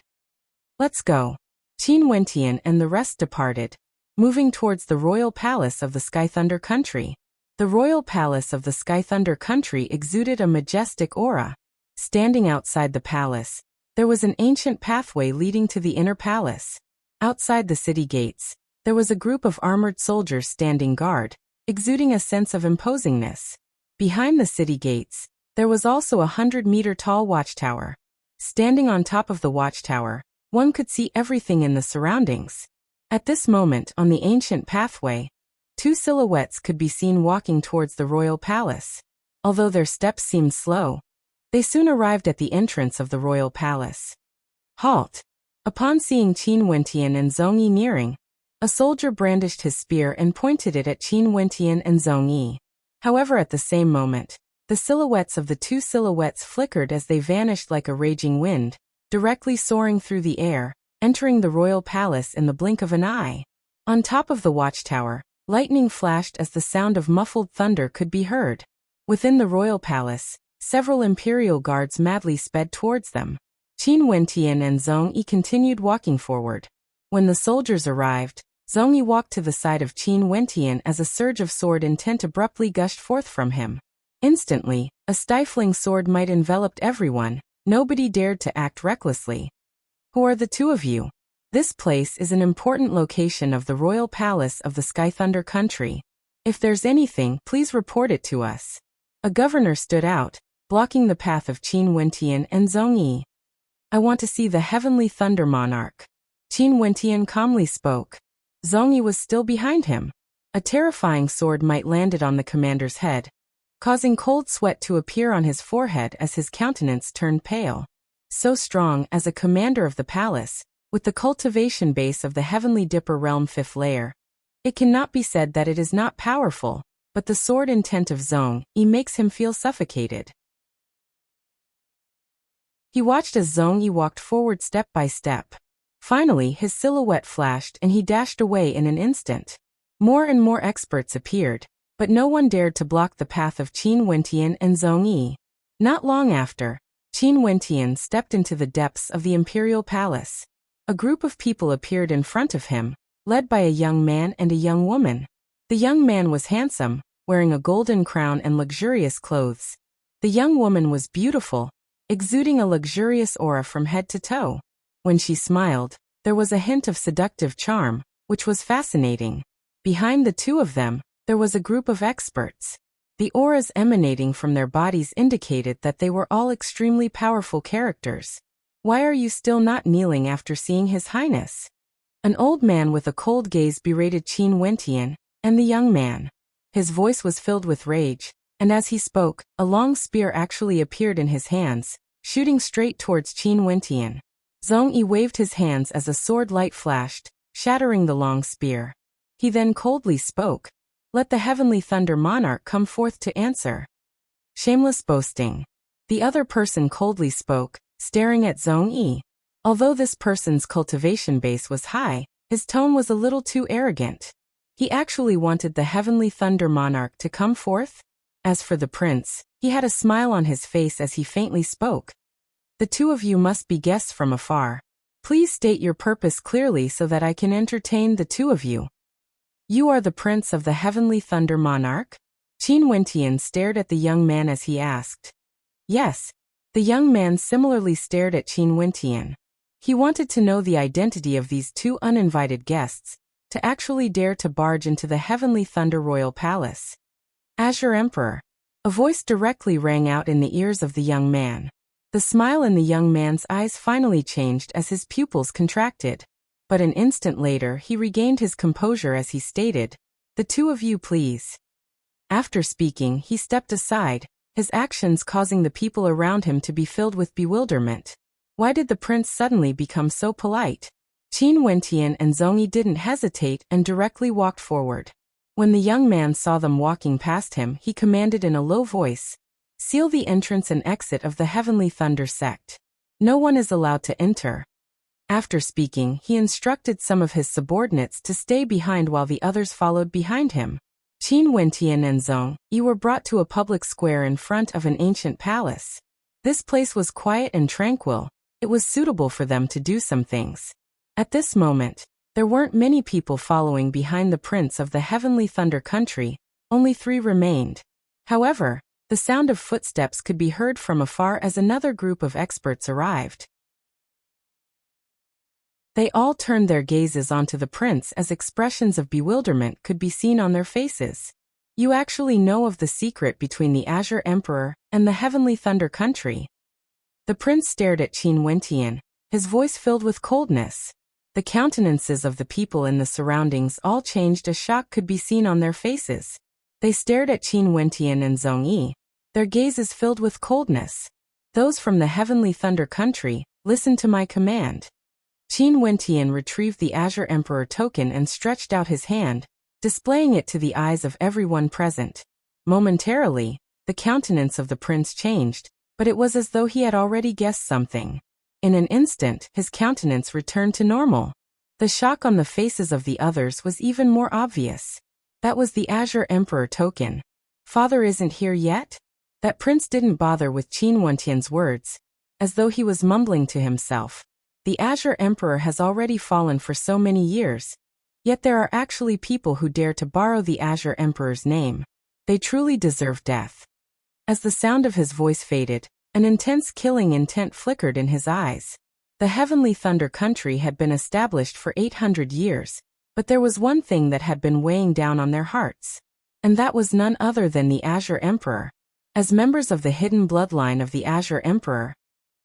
S1: Let's go. Qin Wentian and the rest departed, moving towards the royal palace of the Sky Thunder Country. The royal palace of the Sky Thunder Country exuded a majestic aura. Standing outside the palace, there was an ancient pathway leading to the inner palace. Outside the city gates, there was a group of armored soldiers standing guard, exuding a sense of imposingness. Behind the city gates, there was also a 100-meter-tall watchtower. Standing on top of the watchtower, one could see everything in the surroundings. At this moment, on the ancient pathway, 2 silhouettes could be seen walking towards the royal palace. Although their steps seemed slow, they soon arrived at the entrance of the royal palace. Halt! Upon seeing Qin Wentian and Zhong Yi nearing, a soldier brandished his spear and pointed it at Qin Wentian and Zhong Yi. However, at the same moment, the silhouettes of the 2 silhouettes flickered as they vanished like a raging wind, directly soaring through the air, entering the royal palace in the blink of an eye. On top of the watchtower, lightning flashed as the sound of muffled thunder could be heard. Within the royal palace, several imperial guards madly sped towards them. Qin Wentian and Zhong Yi continued walking forward. When the soldiers arrived, Zhong Yi walked to the side of Qin Wentian as a surge of sword intent abruptly gushed forth from him. Instantly, a stifling sword might enveloped everyone. Nobody dared to act recklessly. Who are the 2 of you? This place is an important location of the royal palace of the Sky Thunder Country. If there's anything, please report it to us. A governor stood out, blocking the path of Qin Wentian and Zhong Yi. I want to see the Heavenly Thunder Monarch. Qin Wentian calmly spoke. Zhong Yi was still behind him. A terrifying sword might landed on the commander's head, causing cold sweat to appear on his forehead as his countenance turned pale. So strong as a commander of the palace, with the cultivation base of the Heavenly Dipper Realm 5th layer, it cannot be said that it is not powerful, but the sword intent of Zhong Yi makes him feel suffocated. He watched as Zhong Yi walked forward step by step. Finally, his silhouette flashed and he dashed away in an instant. More and more experts appeared, but no one dared to block the path of Qin Wentian and Zhong Yi. Not long after, Qin Wentian stepped into the depths of the imperial palace. A group of people appeared in front of him, led by a young man and a young woman. The young man was handsome, wearing a golden crown and luxurious clothes. The young woman was beautiful, exuding a luxurious aura from head to toe. When she smiled, there was a hint of seductive charm, which was fascinating. Behind the two of them, there was a group of experts. The auras emanating from their bodies indicated that they were all extremely powerful characters. Why are you still not kneeling after seeing His Highness? An old man with a cold gaze berated Qin Wentian and the young man. His voice was filled with rage, and as he spoke, a long spear actually appeared in his hands, shooting straight towards Qin Wentian. Zhong Yi waved his hands as a sword light flashed, shattering the long spear. He then coldly spoke, "Let the Heavenly Thunder Monarch come forth to answer." Shameless boasting. The other person coldly spoke, staring at Zhong Yi. Although this person's cultivation base was high, his tone was a little too arrogant. He actually wanted the Heavenly Thunder Monarch to come forth. As for the prince, he had a smile on his face as he faintly spoke. "The two of you must be guests from afar. Please state your purpose clearly so that I can entertain the two of you." "You are the prince of the Heavenly Thunder Monarch?" Qin Wentian stared at the young man as he asked. "Yes." The young man similarly stared at Qin Wentian. He wanted to know the identity of these two uninvited guests, to actually dare to barge into the Heavenly Thunder Royal Palace. "Azure Emperor." A voice directly rang out in the ears of the young man. The smile in the young man's eyes finally changed as his pupils contracted. But an instant later he regained his composure as he stated, "The two of you please." After speaking, he stepped aside, his actions causing the people around him to be filled with bewilderment. Why did the prince suddenly become so polite? Qin Wentian and Zhong Yi didn't hesitate and directly walked forward. When the young man saw them walking past him, he commanded in a low voice, "Seal the entrance and exit of the Heavenly Thunder sect. No one is allowed to enter." After speaking, he instructed some of his subordinates to stay behind while the others followed behind him. Qin Wentian and Zhong Yi were brought to a public square in front of an ancient palace. This place was quiet and tranquil. It was suitable for them to do some things. At this moment, there weren't many people following behind the prince of the Heavenly Thunder country, only 3 remained. However, the sound of footsteps could be heard from afar as another group of experts arrived. They all turned their gazes onto the prince as expressions of bewilderment could be seen on their faces. "You actually know of the secret between the Azure Emperor and the Heavenly Thunder country?" The prince stared at Qin Wentian, his voice filled with coldness. The countenances of the people in the surroundings all changed as shock could be seen on their faces. They stared at Qin Wentian and Zhong Yi, their gazes filled with coldness. "Those from the Heavenly Thunder country, listen to my command." Qin Wentian retrieved the Azure Emperor token and stretched out his hand, displaying it to the eyes of everyone present. Momentarily, the countenance of the prince changed, but it was as though he had already guessed something. In an instant, his countenance returned to normal. The shock on the faces of the others was even more obvious. That was the Azure Emperor token. "Father isn't here yet?" That prince didn't bother with Qin Wentian's words, as though he was mumbling to himself. The Azure Emperor has already fallen for so many years. Yet there are actually people who dare to borrow the Azure Emperor's name. They truly deserve death. As the sound of his voice faded, an intense killing intent flickered in his eyes. The Heavenly Thunder country had been established for 800 years, but there was one thing that had been weighing down on their hearts. And that was none other than the Azure Emperor. As members of the hidden bloodline of the Azure Emperor,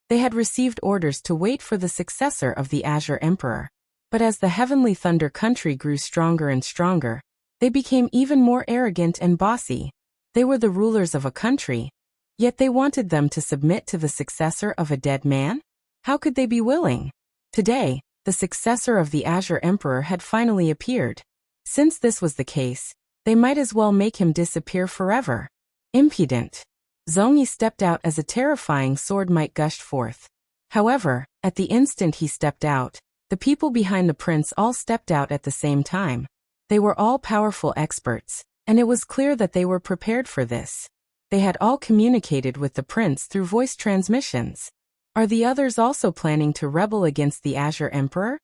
S1: They had received orders to wait for the successor of the Azure Emperor. But as the Heavenly Thunder country grew stronger and stronger, they became even more arrogant and bossy. They were the rulers of a country, yet they wanted them to submit to the successor of a dead man? How could they be willing? Today, the successor of the Azure Emperor had finally appeared. Since this was the case, they might as well make him disappear forever. Impudent. Zhongyi stepped out as a terrifying sword might gushed forth. However, at the instant he stepped out, the people behind the prince all stepped out at the same time. They were all powerful experts, and it was clear that they were prepared for this. They had all communicated with the prince through voice transmissions. Are the others also planning to rebel against the Azure Emperor?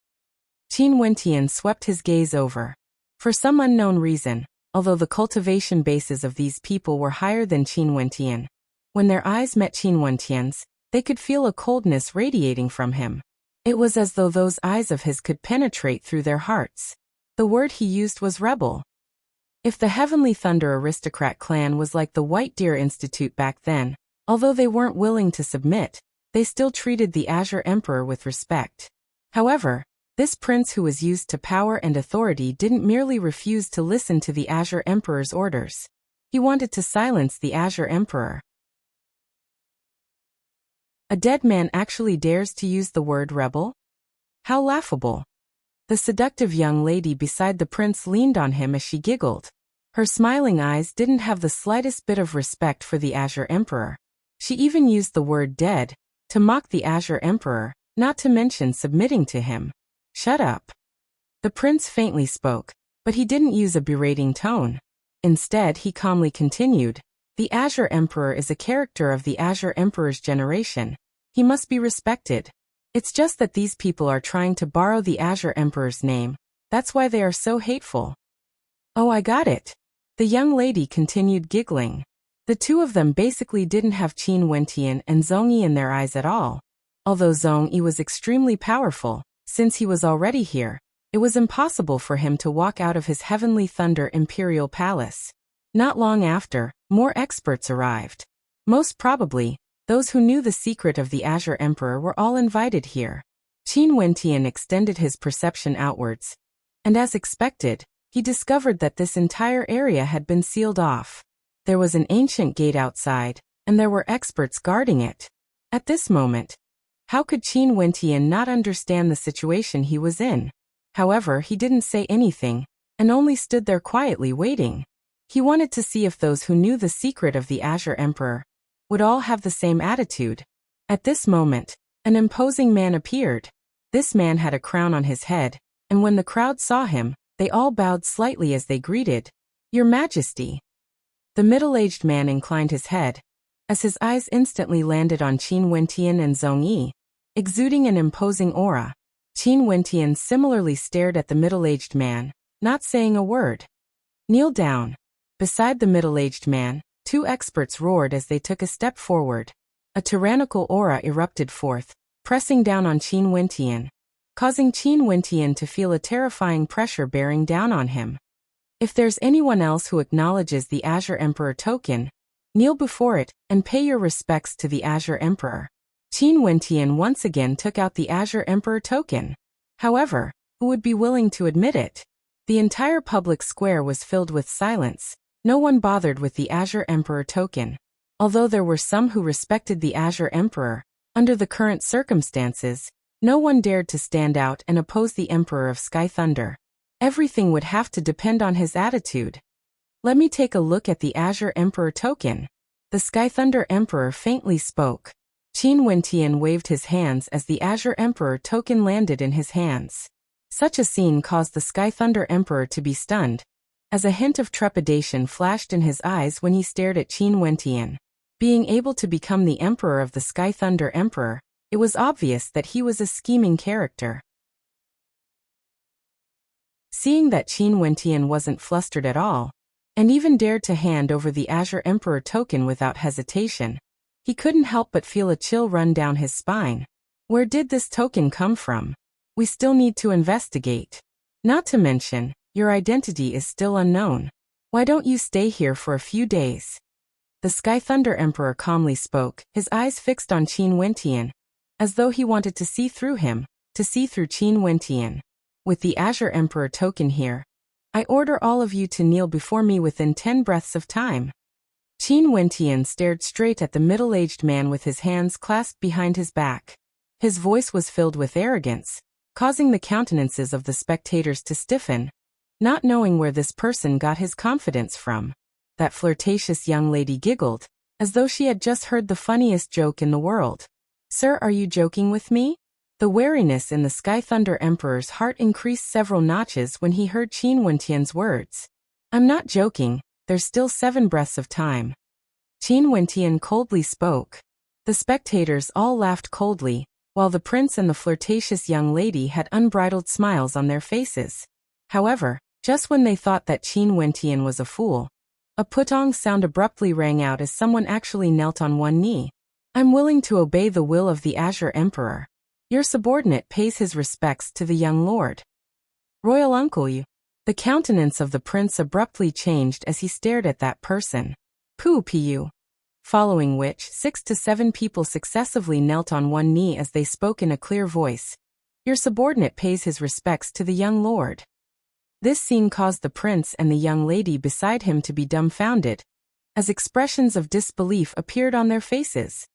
S1: Qin Wentian swept his gaze over. For some unknown reason, although the cultivation bases of these people were higher than Qin Wentian, when their eyes met Qin Wentian's, they could feel a coldness radiating from him. It was as though those eyes of his could penetrate through their hearts. The word he used was rebel. If the Heavenly Thunder aristocrat clan was like the White Deer Institute back then, although they weren't willing to submit, they still treated the Azure Emperor with respect. However, this prince who was used to power and authority didn't merely refuse to listen to the Azure Emperor's orders. He wanted to silence the Azure Emperor. A dead man actually dares to use the word rebel? How laughable. The seductive young lady beside the prince leaned on him as she giggled. Her smiling eyes didn't have the slightest bit of respect for the Azure Emperor. She even used the word dead to mock the Azure Emperor, not to mention submitting to him. Shut up. The prince faintly spoke, but he didn't use a berating tone. Instead, he calmly continued, "The Azure Emperor is a character of the Azure Emperor's generation. He must be respected. It's just that these people are trying to borrow the Azure Emperor's name. That's why they are so hateful." "Oh, I got it." The young lady continued giggling. The two of them basically didn't have Qin Wentian and Zhongyi in their eyes at all. Although Zhongyi was extremely powerful, since he was already here, it was impossible for him to walk out of his Heavenly Thunder Imperial Palace. Not long after, more experts arrived. Most probably, those who knew the secret of the Azure Emperor were all invited here. Qin Wentian extended his perception outwards, and as expected, he discovered that this entire area had been sealed off. There was an ancient gate outside, and there were experts guarding it. At this moment, how could Qin Wentian not understand the situation he was in? However, he didn't say anything, and only stood there quietly waiting. He wanted to see if those who knew the secret of the Azure Emperor would all have the same attitude. At this moment, an imposing man appeared. This man had a crown on his head, and when the crowd saw him, they all bowed slightly as they greeted, "Your Majesty." The middle-aged man inclined his head, as his eyes instantly landed on Qin Wentian and Zhongyi, exuding an imposing aura. Qin Wentian similarly stared at the middle-aged man, not saying a word. "Kneel down." Beside the middle-aged man, two experts roared as they took a step forward. A tyrannical aura erupted forth, pressing down on Qin Wentian, causing Qin Wentian to feel a terrifying pressure bearing down on him. "If there's anyone else who acknowledges the Azure Emperor token, kneel before it and pay your respects to the Azure Emperor." Qin Wentian once again took out the Azure Emperor token. However, who would be willing to admit it? The entire public square was filled with silence. No one bothered with the Azure Emperor token. Although there were some who respected the Azure Emperor, under the current circumstances, no one dared to stand out and oppose the Emperor of Sky Thunder. Everything would have to depend on his attitude. "Let me take a look at the Azure Emperor token." The Sky Thunder Emperor faintly spoke. Qin Wentian waved his hands as the Azure Emperor token landed in his hands. Such a scene caused the Sky Thunder Emperor to be stunned, as a hint of trepidation flashed in his eyes when he stared at Qin Wentian. Being able to become the Emperor of the Sky Thunder Emperor, it was obvious that he was a scheming character. Seeing that Qin Wentian wasn't flustered at all, and even dared to hand over the Azure Emperor token without hesitation, he couldn't help but feel a chill run down his spine. Where did this token come from? We still need to investigate. Not to mention, your identity is still unknown. Why don't you stay here for a few days? The Sky Thunder Emperor calmly spoke, his eyes fixed on Qin Wentian, as though he wanted to see through him, to see through Qin Wentian. With the Azure Emperor token here, I order all of you to kneel before me within 10 breaths of time. Qin Wentian stared straight at the middle-aged man with his hands clasped behind his back. His voice was filled with arrogance, causing the countenances of the spectators to stiffen, not knowing where this person got his confidence from. That flirtatious young lady giggled, as though she had just heard the funniest joke in the world. Sir, are you joking with me? The wariness in the Sky Thunder Emperor's heart increased several notches when he heard Qin Wentian's words. I'm not joking, there's still 7 breaths of time. Qin Wentian coldly spoke. The spectators all laughed coldly, while the prince and the flirtatious young lady had unbridled smiles on their faces. However, just when they thought that Qin Wentian was a fool, a putong sound abruptly rang out as someone actually knelt on one knee. I'm willing to obey the will of the Azure Emperor. Your subordinate pays his respects to the young lord. Royal uncle you. The countenance of the prince abruptly changed as he stared at that person. Pu. Following which, 6 to 7 people successively knelt on one knee as they spoke in a clear voice. Your subordinate pays his respects to the young lord. This scene caused the prince and the young lady beside him to be dumbfounded, as expressions of disbelief appeared on their faces.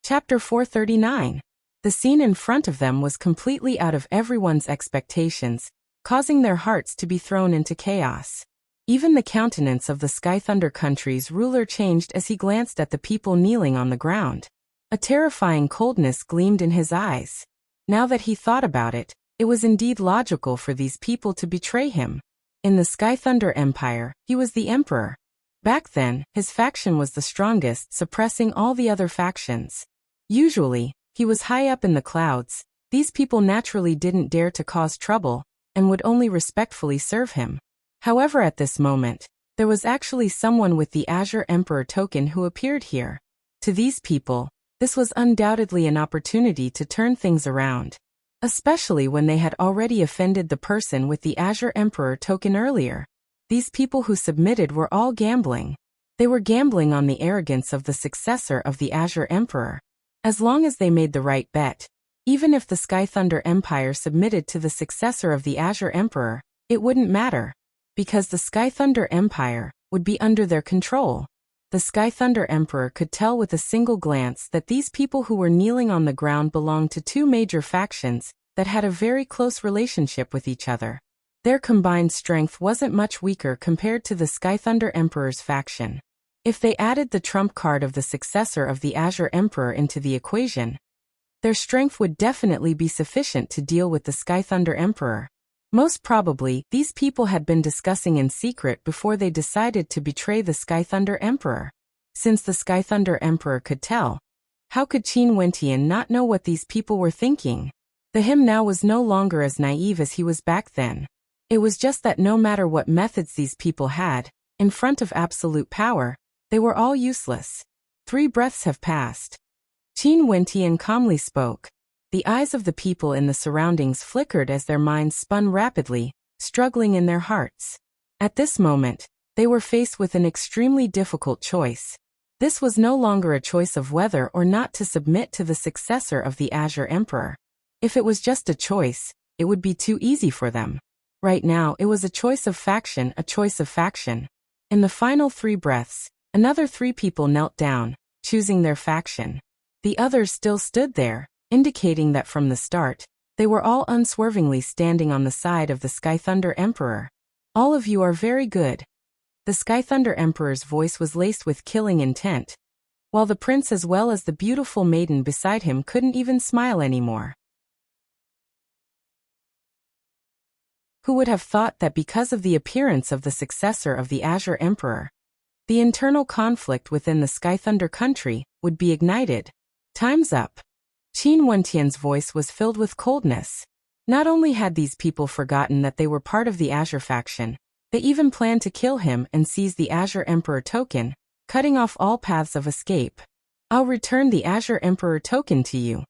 S1: Chapter 439. The scene in front of them was completely out of everyone's expectations, causing their hearts to be thrown into chaos. Even the countenance of the Sky Thunder country's ruler changed as he glanced at the people kneeling on the ground. A terrifying coldness gleamed in his eyes. Now that he thought about it, it was indeed logical for these people to betray him. In the Sky Thunder Empire, he was the emperor. Back then, his faction was the strongest, suppressing all the other factions. Usually, he was high up in the clouds. These people naturally didn't dare to cause trouble, and would only respectfully serve him. However, at this moment, there was actually someone with the Azure Emperor token who appeared here. To these people, this was undoubtedly an opportunity to turn things around, especially when they had already offended the person with the Azure Emperor token earlier. These people who submitted were all gambling. They were gambling on the arrogance of the successor of the Azure Emperor. As long as they made the right bet, even if the Sky Thunder Empire submitted to the successor of the Azure Emperor, it wouldn't matter, because the Sky Thunder Empire would be under their control. The Sky Thunder Emperor could tell with a single glance that these people who were kneeling on the ground belonged to 2 major factions that had a very close relationship with each other. Their combined strength wasn't much weaker compared to the Sky Thunder Emperor's faction. If they added the trump card of the successor of the Azure Emperor into the equation, their strength would definitely be sufficient to deal with the Sky Thunder Emperor. Most probably, these people had been discussing in secret before they decided to betray the Sky Thunder Emperor. Since the Sky Thunder Emperor could tell, how could Qin Wentian not know what these people were thinking? The him now was no longer as naive as he was back then. It was just that no matter what methods these people had, in front of absolute power, they were all useless. 3 breaths have passed. Qin Wentian calmly spoke. The eyes of the people in the surroundings flickered as their minds spun rapidly, struggling in their hearts. At this moment, they were faced with an extremely difficult choice. This was no longer a choice of whether or not to submit to the successor of the Azure Emperor. If it was just a choice, it would be too easy for them. Right now, it was a choice of faction, a choice of faction. In the final 3 breaths, another 3 people knelt down, choosing their faction. The others still stood there, indicating that from the start, they were all unswervingly standing on the side of the Sky Thunder Emperor. All of you are very good. The Sky Thunder Emperor's voice was laced with killing intent, while the prince as well as the beautiful maiden beside him couldn't even smile anymore. Who would have thought that because of the appearance of the successor of the Azure Emperor, the internal conflict within the Sky Thunder country would be ignited? Time's up. Qin Wentian's voice was filled with coldness. Not only had these people forgotten that they were part of the Azure faction, they even planned to kill him and seize the Azure Emperor token, cutting off all paths of escape. I'll return the Azure Emperor token to you.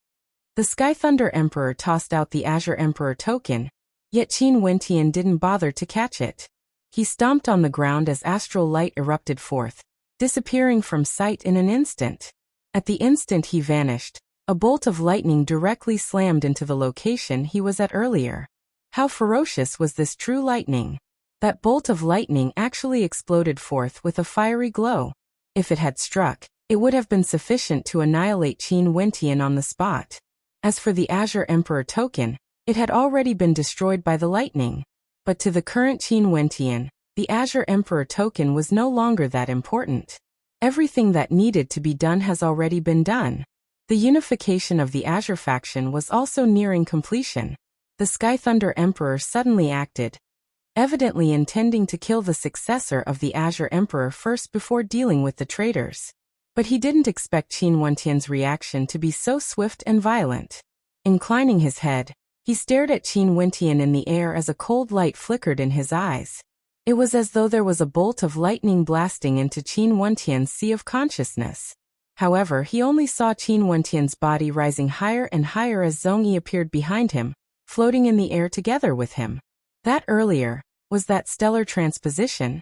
S1: The Sky Thunder Emperor tossed out the Azure Emperor token, yet Qin Wentian didn't bother to catch it. He stomped on the ground as astral light erupted forth, disappearing from sight in an instant. At the instant he vanished, a bolt of lightning directly slammed into the location he was at earlier. How ferocious was this true lightning? That bolt of lightning actually exploded forth with a fiery glow. If it had struck, it would have been sufficient to annihilate Qin Wentian on the spot. As for the Azure Emperor token, it had already been destroyed by the lightning. But to the current Qin Wentian, the Azure Emperor token was no longer that important. Everything that needed to be done has already been done. The unification of the Azure faction was also nearing completion. The Sky Thunder Emperor suddenly acted, evidently intending to kill the successor of the Azure Emperor first before dealing with the traitors. But he didn't expect Qin Wentian's reaction to be so swift and violent. Inclining his head, he stared at Qin Wentian in the air as a cold light flickered in his eyes. It was as though there was a bolt of lightning blasting into Qin Wentian's sea of consciousness. However, he only saw Qin Wentian's body rising higher and higher as Zhongyi appeared behind him, floating in the air together with him. That earlier, was that stellar transposition?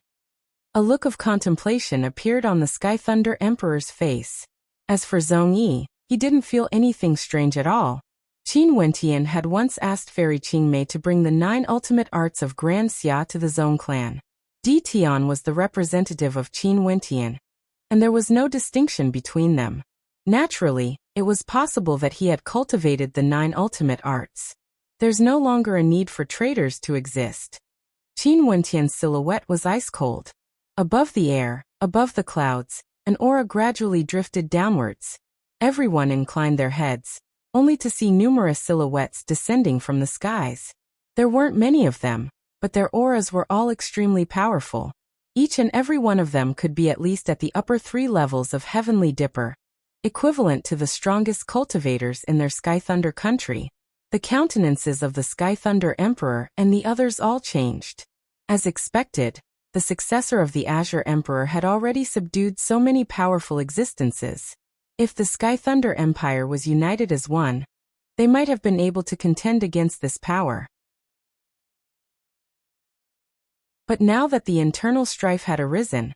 S1: A look of contemplation appeared on the Sky Thunder Emperor's face. As for Zhongyi, he didn't feel anything strange at all. Qin Wentian had once asked Fairy Qingmei to bring the 9 ultimate arts of Grand Xia to the Zhong clan. Di Tian was the representative of Qin Wentian, and there was no distinction between them. Naturally, it was possible that he had cultivated the 9 ultimate arts. There's no longer a need for traitors to exist. Qin Wentian's silhouette was ice-cold. Above the air, above the clouds, an aura gradually drifted downwards. Everyone inclined their heads, only to see numerous silhouettes descending from the skies. There weren't many of them, but their auras were all extremely powerful. Each and every one of them could be at least at the upper 3 levels of Heavenly Dipper, equivalent to the strongest cultivators in their Sky Thunder country. The countenances of the Sky Thunder Emperor and the others all changed. As expected, the successor of the Azure Emperor had already subdued so many powerful existences. If the Sky Thunder Empire was united as one, they might have been able to contend against this power. But now that the internal strife had arisen,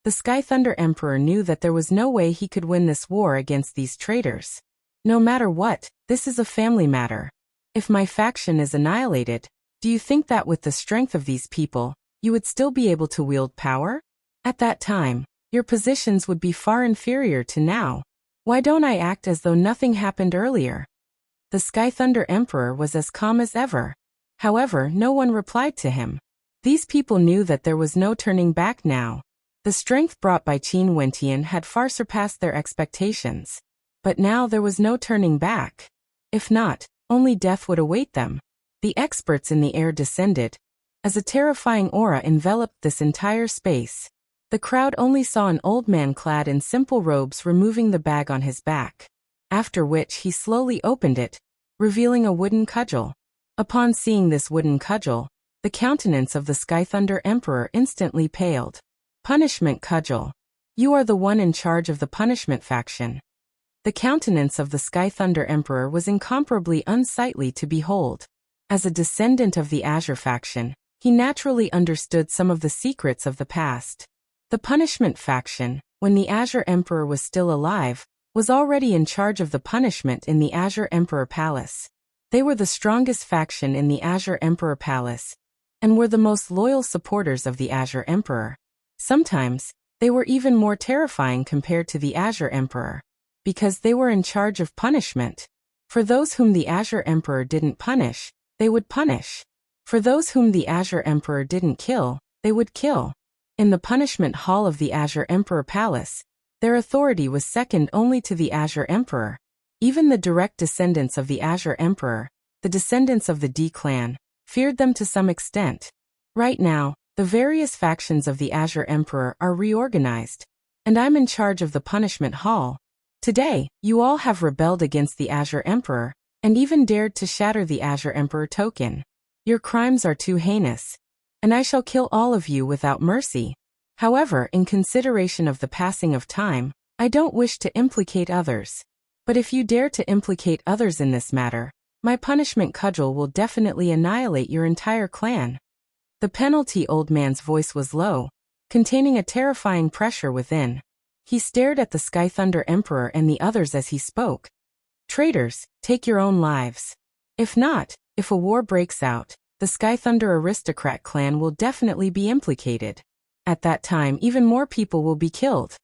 S1: the Sky Thunder Emperor knew that there was no way he could win this war against these traitors. No matter what, this is a family matter. If my faction is annihilated, do you think that with the strength of these people, you would still be able to wield power? At that time, your positions would be far inferior to now. Why don't I act as though nothing happened earlier? The Sky Thunder Emperor was as calm as ever. However, no one replied to him. These people knew that there was no turning back now. The strength brought by Qin Wentian had far surpassed their expectations. But now there was no turning back. If not, only death would await them. The experts in the air descended, as a terrifying aura enveloped this entire space. The crowd only saw an old man clad in simple robes removing the bag on his back, after which he slowly opened it, revealing a wooden cudgel. Upon seeing this wooden cudgel, the countenance of the Sky Thunder Emperor instantly paled. Punishment cudgel. You are the one in charge of the punishment faction. The countenance of the Sky Thunder Emperor was incomparably unsightly to behold. As a descendant of the Azure faction, he naturally understood some of the secrets of the past. The punishment faction, when the Azure Emperor was still alive, was already in charge of the punishment in the Azure Emperor Palace. They were the strongest faction in the Azure Emperor Palace, and were the most loyal supporters of the Azure Emperor. Sometimes, they were even more terrifying compared to the Azure Emperor, because they were in charge of punishment. For those whom the Azure Emperor didn't punish, they would punish. For those whom the Azure Emperor didn't kill, they would kill. In the punishment hall of the Azure Emperor Palace, their authority was second only to the Azure Emperor. Even the direct descendants of the Azure Emperor, the descendants of the D clan, feared them to some extent. Right now, the various factions of the Azure Emperor are reorganized, and I'm in charge of the punishment hall. Today, you all have rebelled against the Azure Emperor, and even dared to shatter the Azure Emperor token. Your crimes are too heinous, and I shall kill all of you without mercy. However, in consideration of the passing of time, I don't wish to implicate others. But if you dare to implicate others in this matter, my punishment cudgel will definitely annihilate your entire clan. The penalty. Old man's voice was low, containing a terrifying pressure within. He stared at the Sky Thunder Emperor and the others as he spoke. Traitors, take your own lives. If not, if a war breaks out, the Sky Thunder aristocrat clan will definitely be implicated. At that time, even more people will be killed.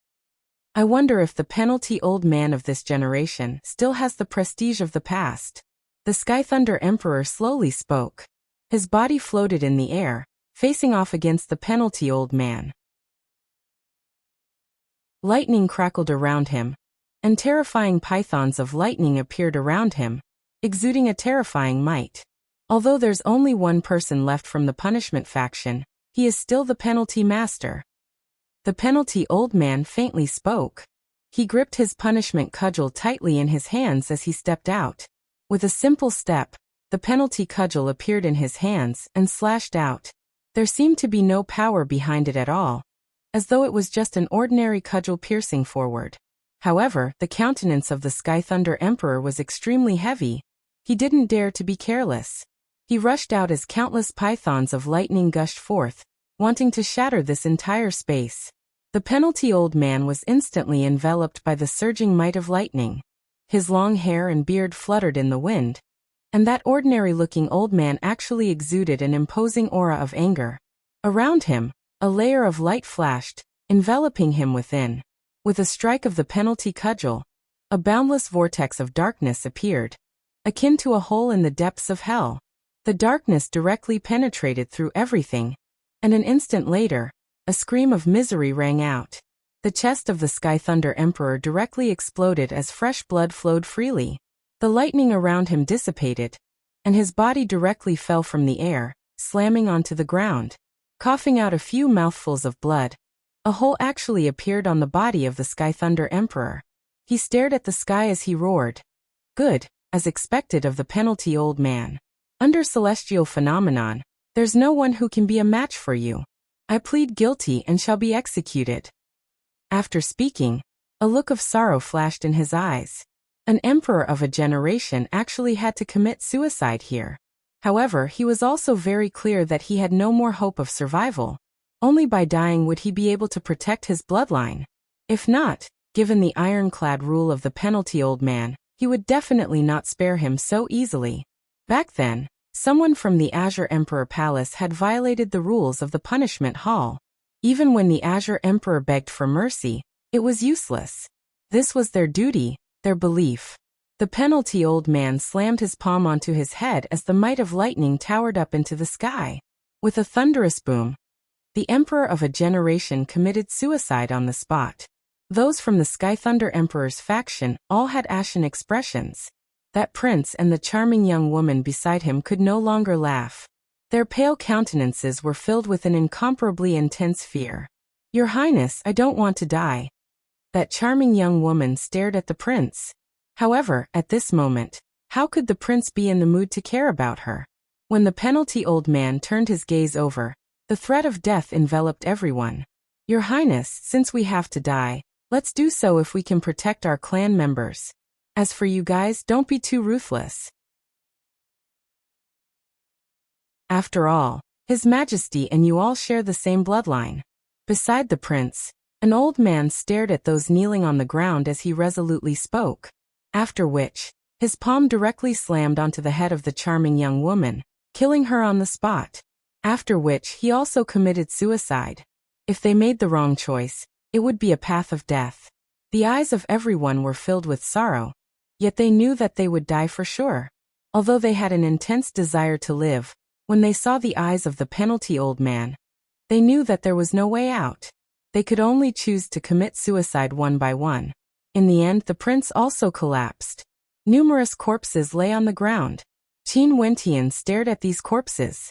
S1: I wonder if the penalty old man of this generation still has the prestige of the past. The Sky Thunder Emperor slowly spoke. His body floated in the air, facing off against the penalty old man. Lightning crackled around him, and terrifying pythons of lightning appeared around him, exuding a terrifying might. Although there's only one person left from the punishment faction, he is still the penalty master. The penalty old man faintly spoke. He gripped his punishment cudgel tightly in his hands as he stepped out. With a simple step, the penalty cudgel appeared in his hands and slashed out. There seemed to be no power behind it at all, as though it was just an ordinary cudgel piercing forward. However, the countenance of the Sky Thunder Emperor was extremely heavy. He didn't dare to be careless. He rushed out as countless pythons of lightning gushed forth, wanting to shatter this entire space. The penalty old man was instantly enveloped by the surging might of lightning. His long hair and beard fluttered in the wind, and that ordinary-looking old man actually exuded an imposing aura of anger. Around him, a layer of light flashed, enveloping him within. With a strike of the penalty cudgel, a boundless vortex of darkness appeared, akin to a hole in the depths of hell. The darkness directly penetrated through everything, and an instant later, a scream of misery rang out. The chest of the Sky Thunder Emperor directly exploded as fresh blood flowed freely. The lightning around him dissipated, and his body directly fell from the air, slamming onto the ground. Coughing out a few mouthfuls of blood, a hole actually appeared on the body of the Sky Thunder Emperor. He stared at the sky as he roared. Good, as expected of the penalty old man. Under celestial phenomenon, there's no one who can be a match for you. I plead guilty and shall be executed. After speaking, a look of sorrow flashed in his eyes. An emperor of a generation actually had to commit suicide here. However, he was also very clear that he had no more hope of survival. Only by dying would he be able to protect his bloodline. If not, given the ironclad rule of the penalty old man, he would definitely not spare him so easily. Back then, someone from the Azure Emperor Palace had violated the rules of the punishment hall. Even when the Azure Emperor begged for mercy, it was useless. This was their duty, their belief. The penalty old man slammed his palm onto his head as the might of lightning towered up into the sky. With a thunderous boom, the Emperor of a generation committed suicide on the spot. Those from the Sky Thunder Emperor's faction all had ashen expressions. That prince and the charming young woman beside him could no longer laugh. Their pale countenances were filled with an incomparably intense fear. Your Highness, I don't want to die. That charming young woman stared at the prince. However, at this moment, how could the prince be in the mood to care about her? When the penalty old man turned his gaze over, the threat of death enveloped everyone. Your Highness, since we have to die, let's do so if we can protect our clan members. As for you guys, don't be too ruthless. After all, His Majesty and you all share the same bloodline. Beside the prince, an old man stared at those kneeling on the ground as he resolutely spoke. After which, his palm directly slammed onto the head of the charming young woman, killing her on the spot. After which he also committed suicide. If they made the wrong choice, it would be a path of death. The eyes of everyone were filled with sorrow, yet they knew that they would die for sure. Although they had an intense desire to live, when they saw the eyes of the penalty old man, they knew that there was no way out. They could only choose to commit suicide one by one. In the end, the prince also collapsed. Numerous corpses lay on the ground. Qin Wentian stared at these corpses.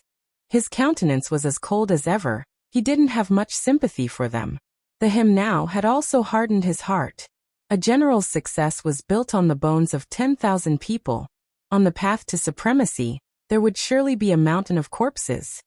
S1: His countenance was as cold as ever. He didn't have much sympathy for them. The hymn now had also hardened his heart. A general's success was built on the bones of 10,000 people. On the path to supremacy, there would surely be a mountain of corpses.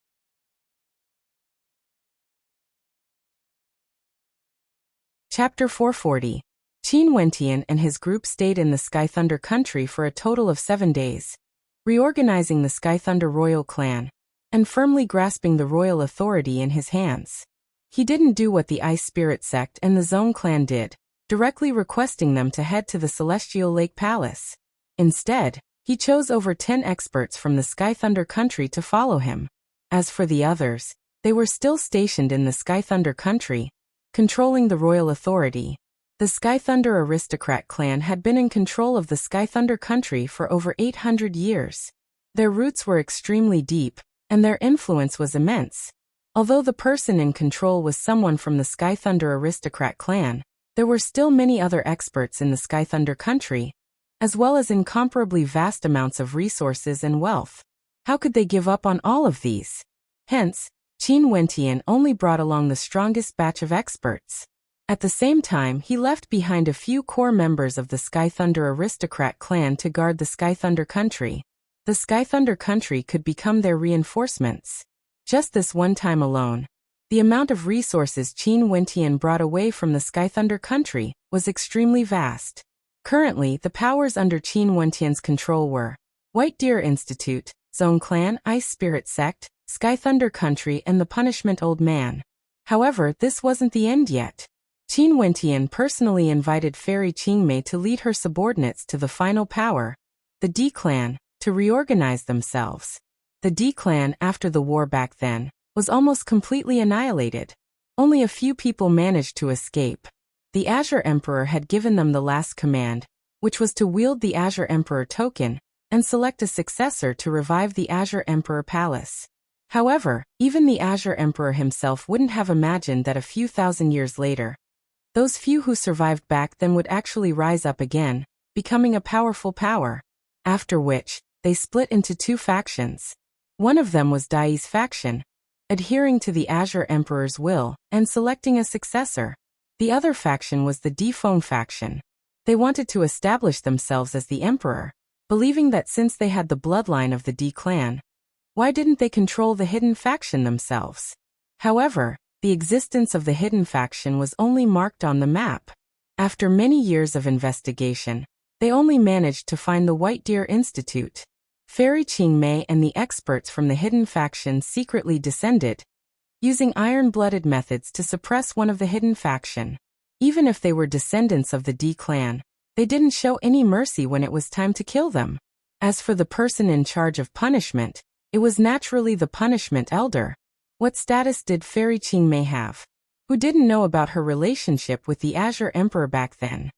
S1: Chapter 440. Qin Wentian and his group stayed in the Sky Thunder country for a total of 7 days, reorganizing the Sky Thunder royal clan, and firmly grasping the royal authority in his hands. He didn't do what the Ice Spirit sect and the Zone clan did, directly requesting them to head to the Celestial Lake Palace. Instead, he chose over 10 experts from the Sky Thunder country to follow him. As for the others, they were still stationed in the Sky Thunder country, controlling the royal authority. The Sky Thunder aristocrat clan had been in control of the Sky Thunder country for over 800 years. Their roots were extremely deep, and their influence was immense. Although the person in control was someone from the Sky Thunder aristocrat clan, there were still many other experts in the Sky Thunder country, as well as incomparably vast amounts of resources and wealth. How could they give up on all of these? Hence, Qin Wentian only brought along the strongest batch of experts. At the same time, he left behind a few core members of the Sky Thunder aristocrat clan to guard the Sky Thunder country. The Sky Thunder country could become their reinforcements. Just this one time alone, the amount of resources Qin Wentian brought away from the Sky Thunder country was extremely vast. Currently, the powers under Qin Wentian's control were White Deer Institute, Zone Clan, Ice Spirit Sect, Sky Thunder Country, and the Punishment Old Man. However, this wasn't the end yet. Qin Wentian personally invited Fairy Qingmei to lead her subordinates to the final power, the D Clan, to reorganize themselves. The D Clan, after the war back then, was almost completely annihilated. Only a few people managed to escape. The Azure Emperor had given them the last command, which was to wield the Azure Emperor token and select a successor to revive the Azure Emperor Palace. However, even the Azure Emperor himself wouldn't have imagined that a few thousand years later, those few who survived back then would actually rise up again, becoming a powerful power. After which, they split into two factions. One of them was Dai's faction, adhering to the Azure Emperor's will and selecting a successor. The other faction was the Defone faction. They wanted to establish themselves as the Emperor, believing that since they had the bloodline of the D clan, why didn't they control the hidden faction themselves? However, the existence of the hidden faction was only marked on the map. After many years of investigation, they only managed to find the White Deer Institute. Fairy Qingmei and the experts from the hidden faction secretly descended, using iron-blooded methods to suppress one of the hidden faction. Even if they were descendants of the D clan, they didn't show any mercy when it was time to kill them. As for the person in charge of punishment, it was naturally the punishment elder. What status did Fairy Qingmei have? Who didn't know about her relationship with the Azure Emperor back then?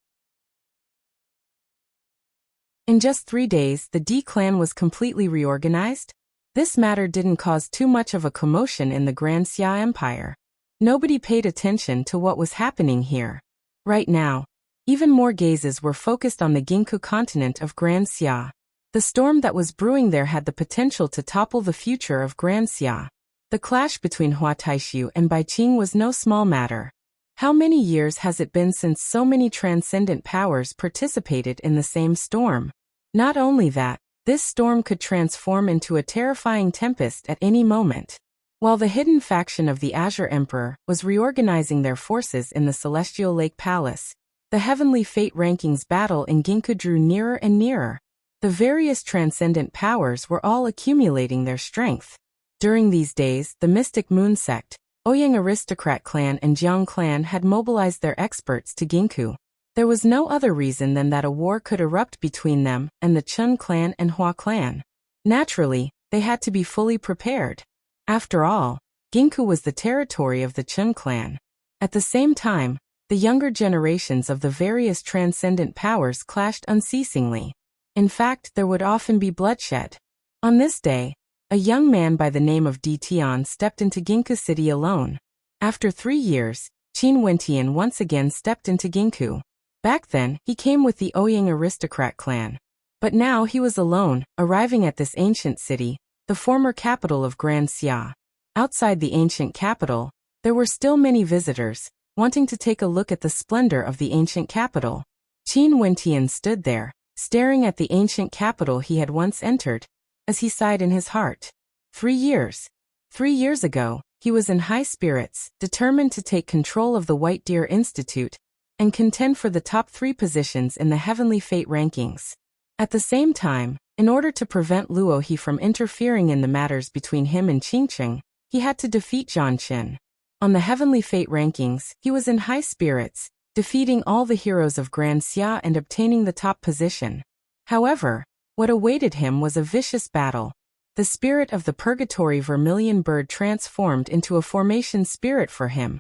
S1: In just 3 days, the D clan was completely reorganized. This matter didn't cause too much of a commotion in the Grand Xia Empire. Nobody paid attention to what was happening here. Right now, even more gazes were focused on the Ginku continent of Grand Xia. The storm that was brewing there had the potential to topple the future of Grand Xia. The clash between Hua Taishu and Bai Qing was no small matter. How many years has it been since so many transcendent powers participated in the same storm? Not only that, this storm could transform into a terrifying tempest at any moment. While the hidden faction of the Azure Emperor was reorganizing their forces in the Celestial Lake Palace, the Heavenly Fate Rankings battle in Ginku drew nearer and nearer. The various transcendent powers were all accumulating their strength. During these days, the Mystic Moon Sect, Ouyang Aristocrat Clan and Jiang Clan had mobilized their experts to Ginku. There was no other reason than that a war could erupt between them and the Chun Clan and Hua Clan. Naturally, they had to be fully prepared. After all, Ginku was the territory of the Chun Clan. At the same time, the younger generations of the various transcendent powers clashed unceasingly. In fact, there would often be bloodshed. On this day, a young man by the name of Di Tian stepped into Ginku City alone. After 3 years, Qin Wentian once again stepped into Ginku. Back then, he came with the Ouyang Aristocrat clan. But now he was alone, arriving at this ancient city, the former capital of Grand Xia. Outside the ancient capital, there were still many visitors, wanting to take a look at the splendor of the ancient capital. Qin Wentian stood there, staring at the ancient capital he had once entered, as he sighed in his heart. 3 years. 3 years ago, he was in high spirits, determined to take control of the White Deer Institute and contend for the top 3 positions in the Heavenly Fate Rankings. At the same time, in order to prevent Luo He from interfering in the matters between him and Qingqing, he had to defeat Zhang Qin. On the Heavenly Fate rankings, he was in high spirits, defeating all the heroes of Grand Xia and obtaining the top position. However, what awaited him was a vicious battle. The spirit of the Purgatory Vermilion Bird transformed into a formation spirit for him,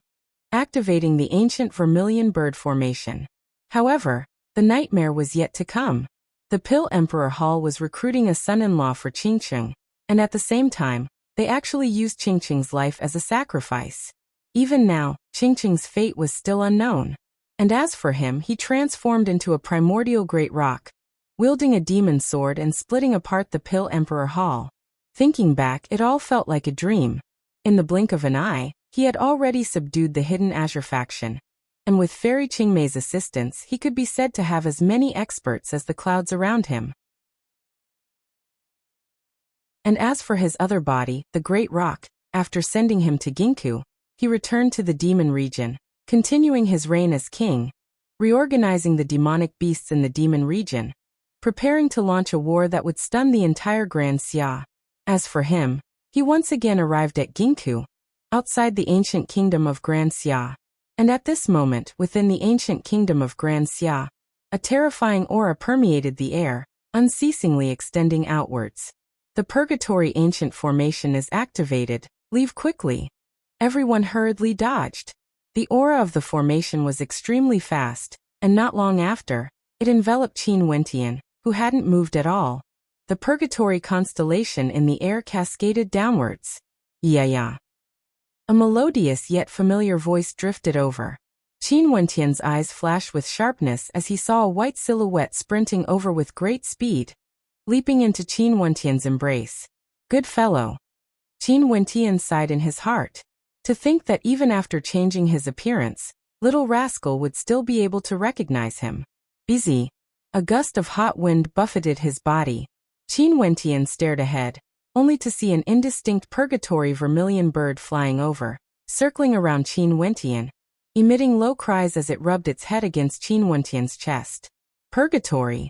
S1: activating the ancient Vermilion Bird formation. However, the nightmare was yet to come. The Pill Emperor Hall was recruiting a son-in-law for Qingqing, and at the same time, they actually used Qingqing's life as a sacrifice. Even now, Qingqing's fate was still unknown. And as for him, he transformed into a primordial great rock, wielding a demon sword and splitting apart the Pill Emperor Hall. Thinking back, it all felt like a dream. In the blink of an eye, he had already subdued the hidden Azure faction. And with Fairy Qingmei's assistance, he could be said to have as many experts as the clouds around him. And as for his other body, the Great Rock, after sending him to Ginkgo, he returned to the demon region, continuing his reign as king, reorganizing the demonic beasts in the demon region, preparing to launch a war that would stun the entire Grand Xia. As for him, he once again arrived at Ginkgo, outside the ancient kingdom of Grand Xia. And at this moment, within the ancient kingdom of Grand Xia, a terrifying aura permeated the air, unceasingly extending outwards. The Purgatory Ancient Formation is activated. Leave quickly. Everyone hurriedly dodged. The aura of the formation was extremely fast, and not long after, it enveloped Qin Wentian, who hadn't moved at all. The Purgatory constellation in the air cascaded downwards. Yeah. A melodious yet familiar voice drifted over. Qin Wentian's eyes flashed with sharpness as he saw a white silhouette sprinting over with great speed, leaping into Qin Wentian's embrace. Good fellow. Qin Wentian sighed in his heart. To think that even after changing his appearance, little rascal would still be able to recognize him. Busy. A gust of hot wind buffeted his body. Qin Wentian stared ahead, only to see an indistinct Purgatory Vermilion Bird flying over, circling around Qin Wentian, emitting low cries as it rubbed its head against Qin Wentian's chest. Purgatory.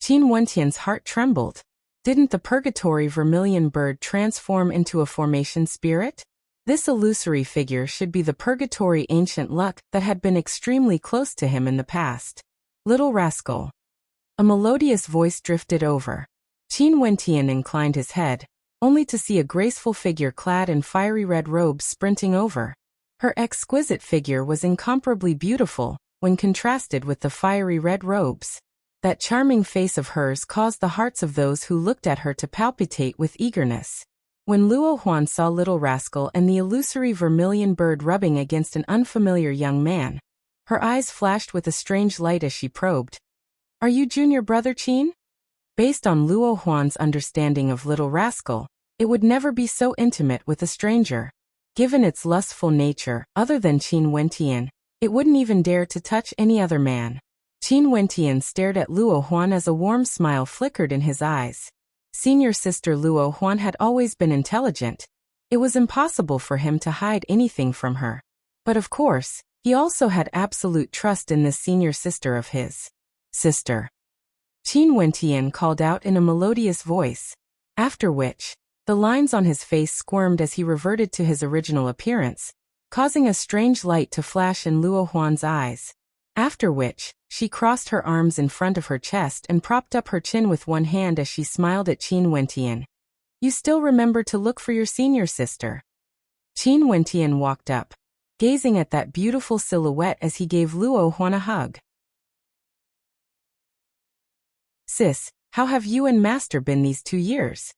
S1: Qin Wentian's heart trembled. Didn't the Purgatory Vermilion Bird transform into a formation spirit? This illusory figure should be the Purgatory Ancient Luck that had been extremely close to him in the past. Little rascal. A melodious voice drifted over. Qin Wentian inclined his head, only to see a graceful figure clad in fiery red robes sprinting over. Her exquisite figure was incomparably beautiful when contrasted with the fiery red robes. That charming face of hers caused the hearts of those who looked at her to palpitate with eagerness. When Luo Huan saw Little Rascal and the illusory Vermilion Bird rubbing against an unfamiliar young man, her eyes flashed with a strange light as she probed. Are you junior brother Qin? Based on Luo Huan's understanding of Little Rascal, it would never be so intimate with a stranger. Given its lustful nature, other than Qin Wentian, it wouldn't even dare to touch any other man. Qin Wentian stared at Luo Huan as a warm smile flickered in his eyes. Senior sister Luo Huan had always been intelligent. It was impossible for him to hide anything from her. But of course, he also had absolute trust in this senior sister of his. Sister. Qin Wentian called out in a melodious voice, after which, the lines on his face squirmed as he reverted to his original appearance, causing a strange light to flash in Luo Huan's eyes. After which, she crossed her arms in front of her chest and propped up her chin with one hand as she smiled at Qin Wentian. You still remember to look for your senior sister. Qin Wentian walked up, gazing at that beautiful silhouette as he gave Luo Huan a hug. Sis, how have you and Master been these 2 years?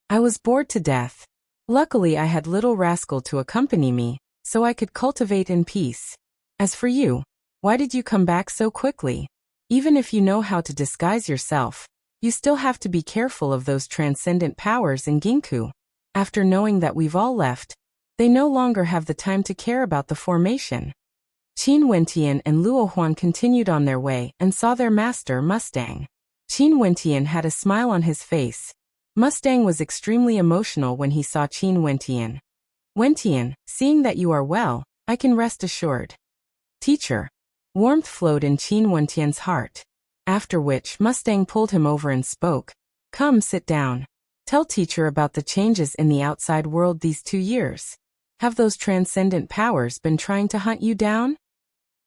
S1: I was bored to death. Luckily I had Little Rascal to accompany me, so I could cultivate in peace. As for you, why did you come back so quickly? Even if you know how to disguise yourself, you still have to be careful of those transcendent powers in Ginkgo. After knowing that we've all left, they no longer have the time to care about the formation. Qin Wentian and Luo Huan continued on their way and saw their master Mustang. Qin Wentian had a smile on his face. Mustang was extremely emotional when he saw Qin Wentian. Wentian, seeing that you are well, I can rest assured. Teacher. Warmth flowed in Qin Wentian's heart. After which Mustang pulled him over and spoke. Come sit down. Tell teacher about the changes in the outside world these 2 years. Have those transcendent powers been trying to hunt you down?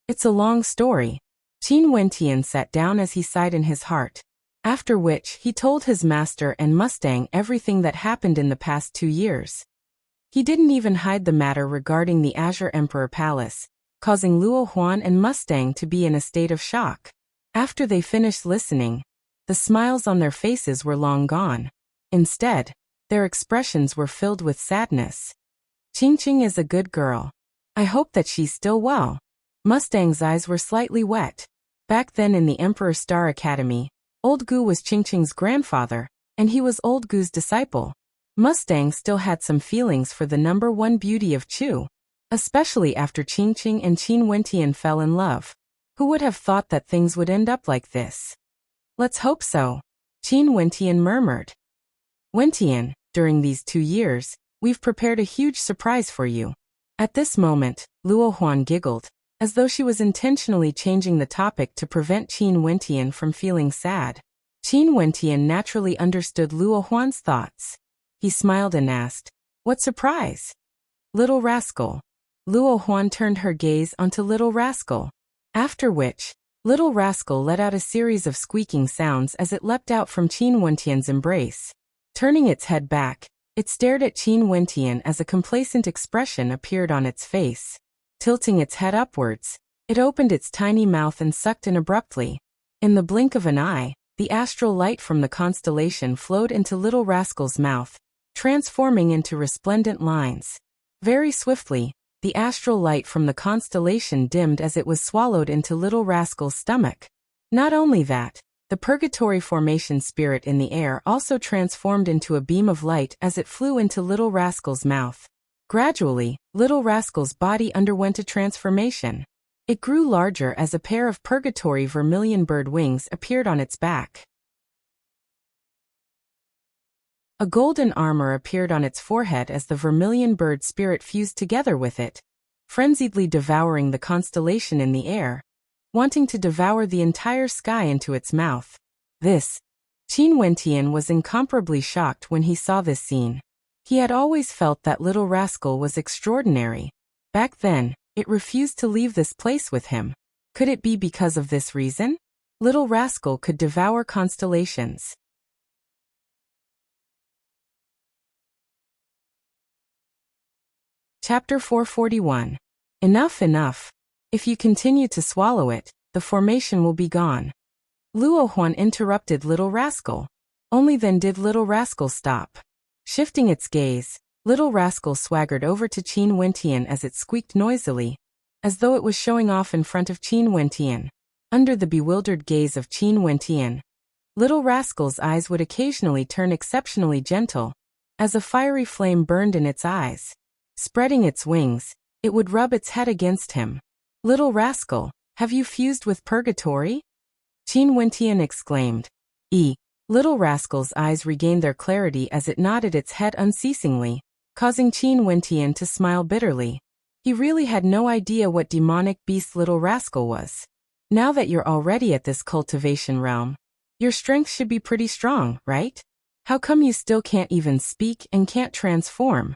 S1: It's a long story. Qin Wentian sat down as he sighed in his heart. After which, he told his master and Mustang everything that happened in the past 2 years. He didn't even hide the matter regarding the Azure Emperor Palace, causing Luo Huan and Mustang to be in a state of shock. After they finished listening, the smiles on their faces were long gone. Instead, their expressions were filled with sadness. Qingqing is a good girl. I hope that she's still well. Mustang's eyes were slightly wet. Back then in the Emperor Star Academy, Old Gu was Qingqing's grandfather, and he was Old Gu's disciple. Mustang still had some feelings for the number one beauty of Chu, especially after Qingqing and Qin Wentian fell in love. Who would have thought that things would end up like this? Let's hope so, Qin Wentian murmured. Wentian, during these 2 years, we've prepared a huge surprise for you. At this moment, Luo Huan giggled, as though she was intentionally changing the topic to prevent Qin Wentian from feeling sad. Qin Wentian naturally understood Luo Huan's thoughts. He smiled and asked, "What surprise?" "Little rascal." Luo Huan turned her gaze onto Little Rascal. After which, Little Rascal let out a series of squeaking sounds as it leapt out from Qin Wentian's embrace. Turning its head back, it stared at Qin Wentian as a complacent expression appeared on its face. Tilting its head upwards, it opened its tiny mouth and sucked in abruptly. In the blink of an eye, the astral light from the constellation flowed into Little Rascal's mouth, transforming into resplendent lines. Very swiftly, the astral light from the constellation dimmed as it was swallowed into Little Rascal's stomach. Not only that, the Purgatory Formation spirit in the air also transformed into a beam of light as it flew into Little Rascal's mouth. Gradually, Little Rascal's body underwent a transformation. It grew larger as a pair of Purgatory vermilion bird wings appeared on its back. A golden armor appeared on its forehead as the vermilion bird spirit fused together with it, frenziedly devouring the constellation in the air, wanting to devour the entire sky into its mouth. Qin Wentian was incomparably shocked when he saw this scene. He had always felt that Little Rascal was extraordinary. Back then, it refused to leave this place with him. Could it be because of this reason? Little Rascal could devour constellations. Chapter 441. Enough. If you continue to swallow it, the formation will be gone. Luo Huan interrupted Little Rascal. Only then did Little Rascal stop. Shifting its gaze, Little Rascal swaggered over to Qin Wentian as it squeaked noisily, as though it was showing off in front of Qin Wentian. Under the bewildered gaze of Qin Wentian, Little Rascal's eyes would occasionally turn exceptionally gentle, as a fiery flame burned in its eyes. Spreading its wings, it would rub its head against him. "Little Rascal, have you fused with Purgatory?" Qin Wentian exclaimed. Little Rascal's eyes regained their clarity as it nodded its head unceasingly, causing Qin Wentian to smile bitterly. He really had no idea what demonic beast Little Rascal was. Now that you're already at this cultivation realm, your strength should be pretty strong, right? How come you still can't even speak and can't transform?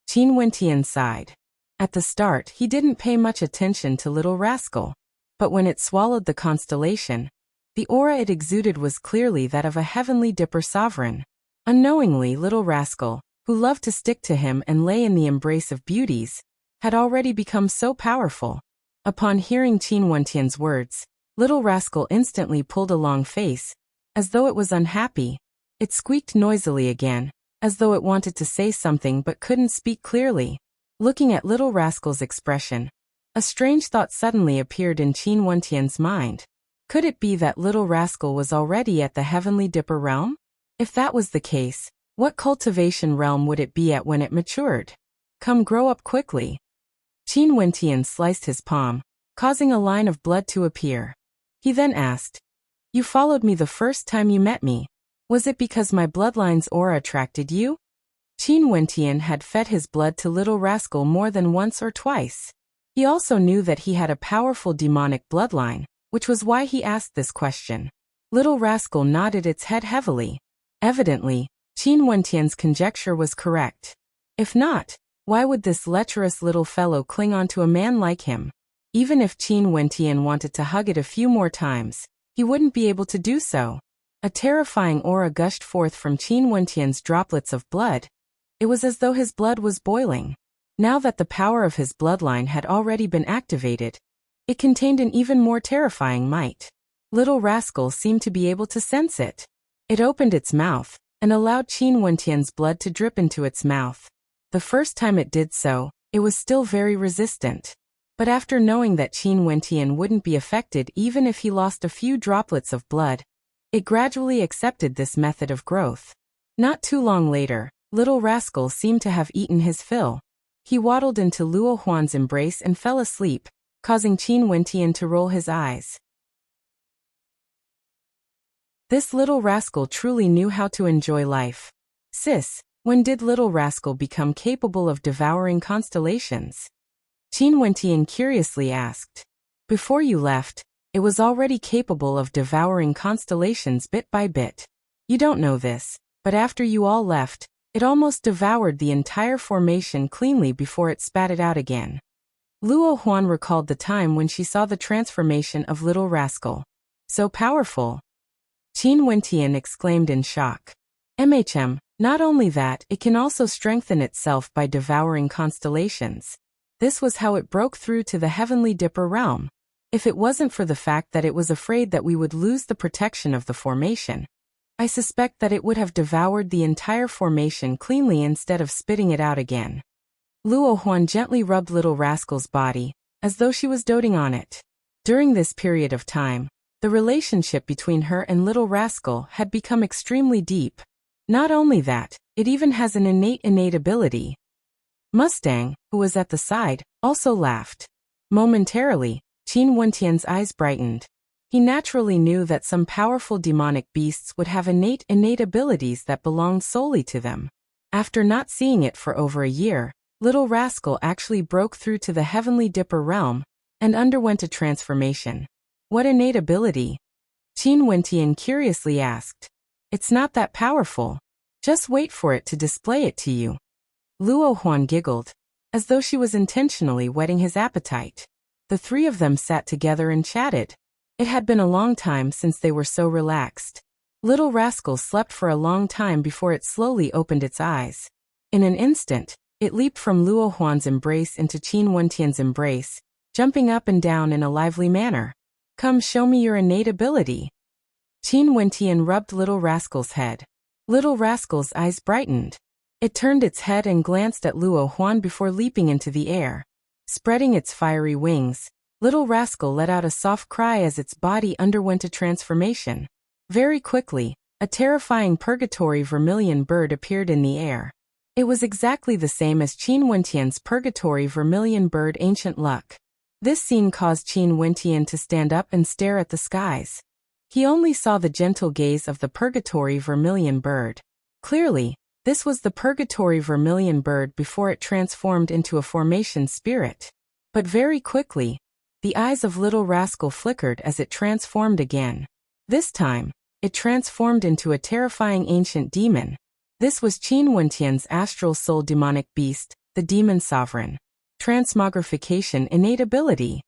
S1: Qin Wentian sighed. At the start, he didn't pay much attention to Little Rascal, but when it swallowed the constellation, the aura it exuded was clearly that of a heavenly dipper sovereign. Unknowingly, Little Rascal, who loved to stick to him and lay in the embrace of beauties, had already become so powerful. Upon hearing Qin Wentian's words, Little Rascal instantly pulled a long face, as though it was unhappy. It squeaked noisily again, as though it wanted to say something but couldn't speak clearly. Looking at Little Rascal's expression, a strange thought suddenly appeared in Qin Wentian's mind. Could it be that Little Rascal was already at the Heavenly Dipper realm? If that was the case, what cultivation realm would it be at when it matured? Come grow up quickly. Qin Wentian sliced his palm, causing a line of blood to appear. He then asked, "You followed me the first time you met me. Was it because my bloodline's aura attracted you?" Qin Wentian had fed his blood to Little Rascal more than once or twice. He also knew that he had a powerful demonic bloodline, which was why he asked this question. Little Rascal nodded its head heavily. Evidently, Qin Wentian's conjecture was correct. If not, Why would this lecherous little fellow cling on to a man like him? Even if Qin Wentian wanted to hug it a few more times, he wouldn't be able to do so. A terrifying aura gushed forth from Qin Wentian's droplets of blood. It was as though his blood was boiling. Now that the power of his bloodline had already been activated, it contained an even more terrifying might. Little rascal seemed to be able to sense it. It opened its mouth and allowed Qin Wentian's blood to drip into its mouth. The first time it did so, it was still very resistant. But after knowing that Qin Wentian wouldn't be affected even if he lost a few droplets of blood, it gradually accepted this method of growth. Not too long later, little rascal seemed to have eaten his fill. He waddled into Luo Huan's embrace and fell asleep, causing Qin Wentian to roll his eyes. This little rascal truly knew how to enjoy life. Sis, when did little rascal become capable of devouring constellations? Qin Wentian curiously asked. Before you left, it was already capable of devouring constellations bit by bit. You don't know this, but after you all left, it almost devoured the entire formation cleanly before it spat it out again. Luo Huan recalled the time when she saw the transformation of little rascal. So powerful. Qin Wentian exclaimed in shock. Not only that, it can also strengthen itself by devouring constellations. This was how it broke through to the Heavenly Dipper realm. If it wasn't for the fact that it was afraid that we would lose the protection of the formation, I suspect that it would have devoured the entire formation cleanly instead of spitting it out again. Luo Huan gently rubbed little rascal's body, as though she was doting on it. During this period of time, the relationship between her and little rascal had become extremely deep. Not only that, it even has an innate ability. Mustang, who was at the side, also laughed. Momentarily, Qin Wentian's eyes brightened. He naturally knew that some powerful demonic beasts would have innate abilities that belonged solely to them. After not seeing it for over a year, little rascal actually broke through to the Heavenly Dipper realm and underwent a transformation. What innate ability? Qin Wentian curiously asked. It's not that powerful. Just wait for it to display it to you. Luo Huan giggled, as though she was intentionally whetting his appetite. The three of them sat together and chatted. It had been a long time since they were so relaxed. Little rascal slept for a long time before it slowly opened its eyes. In an instant, it leaped from Luo Huan's embrace into Qin Wentian's embrace, jumping up and down in a lively manner. Come show me your innate ability. Qin Wentian rubbed little rascal's head. Little rascal's eyes brightened. It turned its head and glanced at Luo Huan before leaping into the air. Spreading its fiery wings, little rascal let out a soft cry as its body underwent a transformation. Very quickly, a terrifying purgatory vermilion bird appeared in the air. It was exactly the same as Qin Wentian's purgatory vermilion bird Ancient Luck. This scene caused Qin Wentian to stand up and stare at the skies. He only saw the gentle gaze of the purgatory vermilion bird. Clearly, this was the purgatory vermilion bird before it transformed into a formation spirit. But very quickly, the eyes of little rascal flickered as it transformed again. This time, it transformed into a terrifying ancient demon. This was Qin Wentian's astral soul demonic beast, the demon sovereign. Transmogrification innate ability.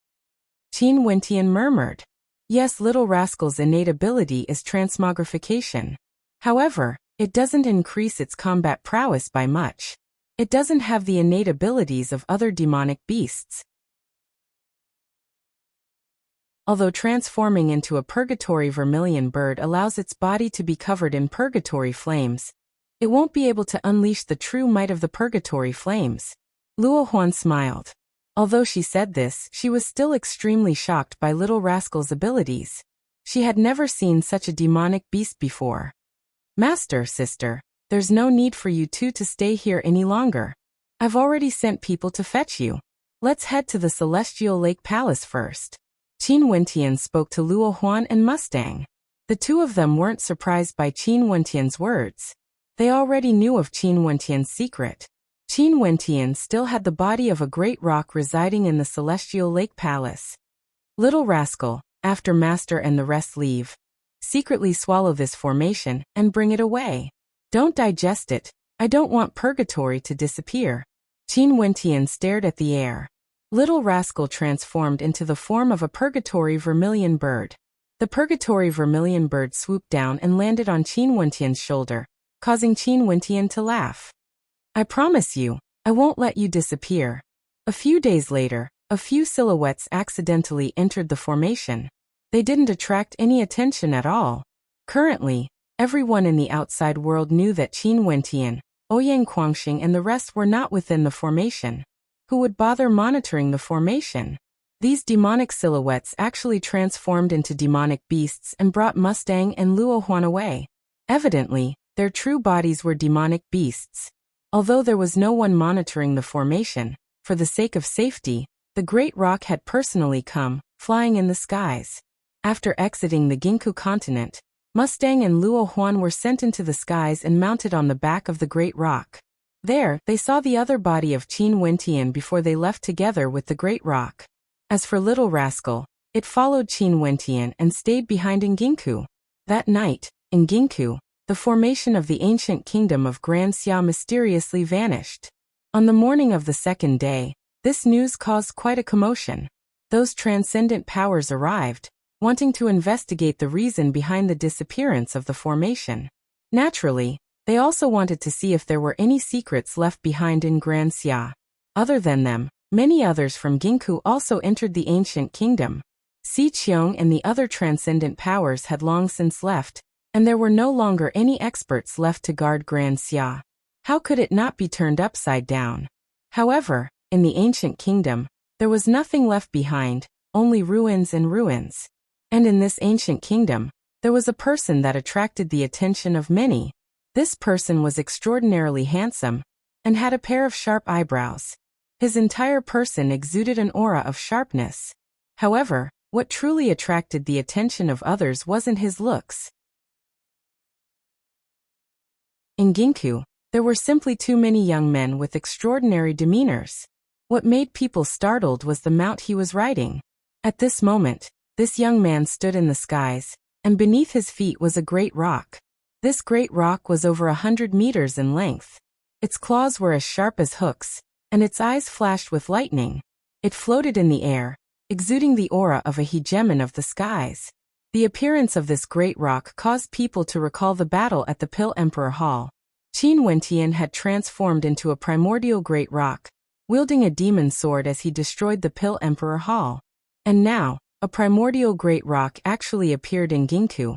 S1: Qin Wentian murmured. Yes, little rascal's innate ability is transmogrification. However, it doesn't increase its combat prowess by much. It doesn't have the innate abilities of other demonic beasts. Although transforming into a purgatory vermilion bird allows its body to be covered in purgatory flames, it won't be able to unleash the true might of the purgatory flames. Luo Huan smiled. Although she said this, she was still extremely shocked by little rascal's abilities. She had never seen such a demonic beast before. Master, sister, there's no need for you two to stay here any longer. I've already sent people to fetch you. Let's head to the Celestial Lake Palace first. Qin Wentian spoke to Luo Huan and Mustang. The two of them weren't surprised by Qin Wentian's words. They already knew of Qin Wentian's secret. Qin Wentian still had the body of a great rock residing in the Celestial Lake Palace. Little rascal, after Master and the rest leave, secretly swallow this formation and bring it away. Don't digest it. I don't want purgatory to disappear. Qin Wentian stared at the air. Little Rascal transformed into the form of a purgatory vermilion bird. The purgatory vermilion bird swooped down and landed on Qin Wentian's shoulder, causing Qin Wentian to laugh. I promise you, I won't let you disappear. A few days later, a few silhouettes accidentally entered the formation. They didn't attract any attention at all. Currently, everyone in the outside world knew that Qin Wentian, Ouyang Guangxing and the rest were not within the formation. Who would bother monitoring the formation? These demonic silhouettes actually transformed into demonic beasts and brought Mustang and Luo Huan away. Evidently, their true bodies were demonic beasts. Although there was no one monitoring the formation, for the sake of safety, the Great Rock had personally come, flying in the skies. After exiting the Ginkgo continent, Mustang and Luo Huan were sent into the skies and mounted on the back of the Great Rock. There, they saw the other body of Qin Wentian before they left together with the Great Rock. As for Little Rascal, it followed Qin Wentian and stayed behind in Ginkgo. That night, in Ginkgo, the formation of the ancient kingdom of Grand Xia mysteriously vanished. On the morning of the second day, this news caused quite a commotion. Those transcendent powers arrived, wanting to investigate the reason behind the disappearance of the formation. Naturally, they also wanted to see if there were any secrets left behind in Grand Xia. Other than them, many others from Ginkgo also entered the ancient kingdom. Si Qiong and the other transcendent powers had long since left, and there were no longer any experts left to guard Grand Xia. How could it not be turned upside down? However, in the ancient kingdom, there was nothing left behind, only ruins and ruins. And in this ancient kingdom, there was a person that attracted the attention of many. This person was extraordinarily handsome, and had a pair of sharp eyebrows. His entire person exuded an aura of sharpness. However, what truly attracted the attention of others wasn't his looks. In Ginkgo, there were simply too many young men with extraordinary demeanors. What made people startled was the mount he was riding. At this moment, this young man stood in the skies, and beneath his feet was a great rock. This great rock was over 100 meters in length. Its claws were as sharp as hooks, and its eyes flashed with lightning. It floated in the air, exuding the aura of a hegemon of the skies. The appearance of this great rock caused people to recall the battle at the Pill Emperor Hall. Qin Wentian had transformed into a primordial great rock, wielding a demon sword as he destroyed the Pill Emperor Hall. And now, a primordial great rock actually appeared in Ginkgo.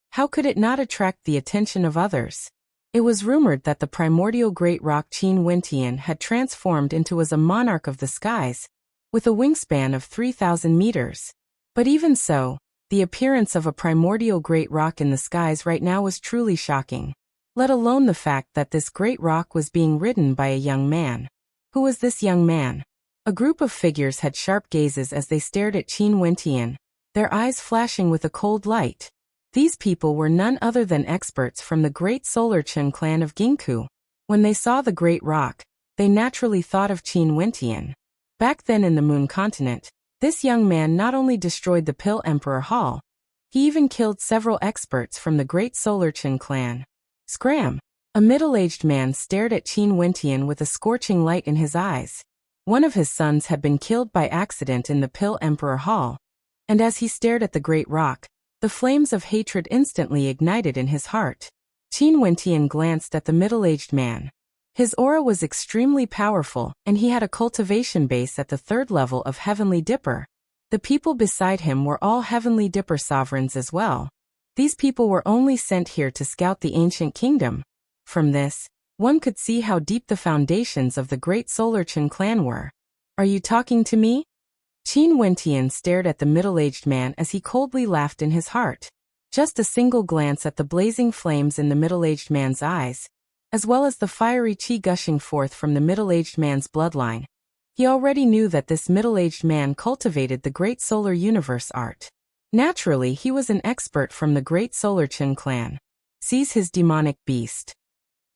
S1: How could it not attract the attention of others? It was rumored that the primordial great rock Qin Wentian had transformed into was a monarch of the skies, with a wingspan of 3,000 meters. But even so, the appearance of a primordial great rock in the skies right now was truly shocking. Let alone the fact that this great rock was being ridden by a young man. Who was this young man? A group of figures had sharp gazes as they stared at Qin Wentian, their eyes flashing with a cold light. These people were none other than experts from the great Solar Chen clan of Ginkgo. When they saw the great rock, they naturally thought of Qin Wentian. Back then in the Moon continent, this young man not only destroyed the Pill Emperor Hall, he even killed several experts from the great Solar Chen clan. Scram! A middle-aged man stared at Qin Wentian with a scorching light in his eyes. One of his sons had been killed by accident in the Pill Emperor Hall, and as he stared at the great rock, the flames of hatred instantly ignited in his heart. Qin Wentian glanced at the middle-aged man. His aura was extremely powerful, and he had a cultivation base at the 3rd level of Heavenly Dipper. The people beside him were all Heavenly Dipper sovereigns as well. These people were only sent here to scout the ancient kingdom. From this, one could see how deep the foundations of the great Solar Chen clan were. Are you talking to me? Qin Wentian stared at the middle-aged man as he coldly laughed in his heart. Just a single glance at the blazing flames in the middle-aged man's eyes, as well as the fiery qi gushing forth from the middle-aged man's bloodline. He already knew that this middle-aged man cultivated the great solar universe art. Naturally, he was an expert from the great Solar Chen clan. Seize his demonic beast.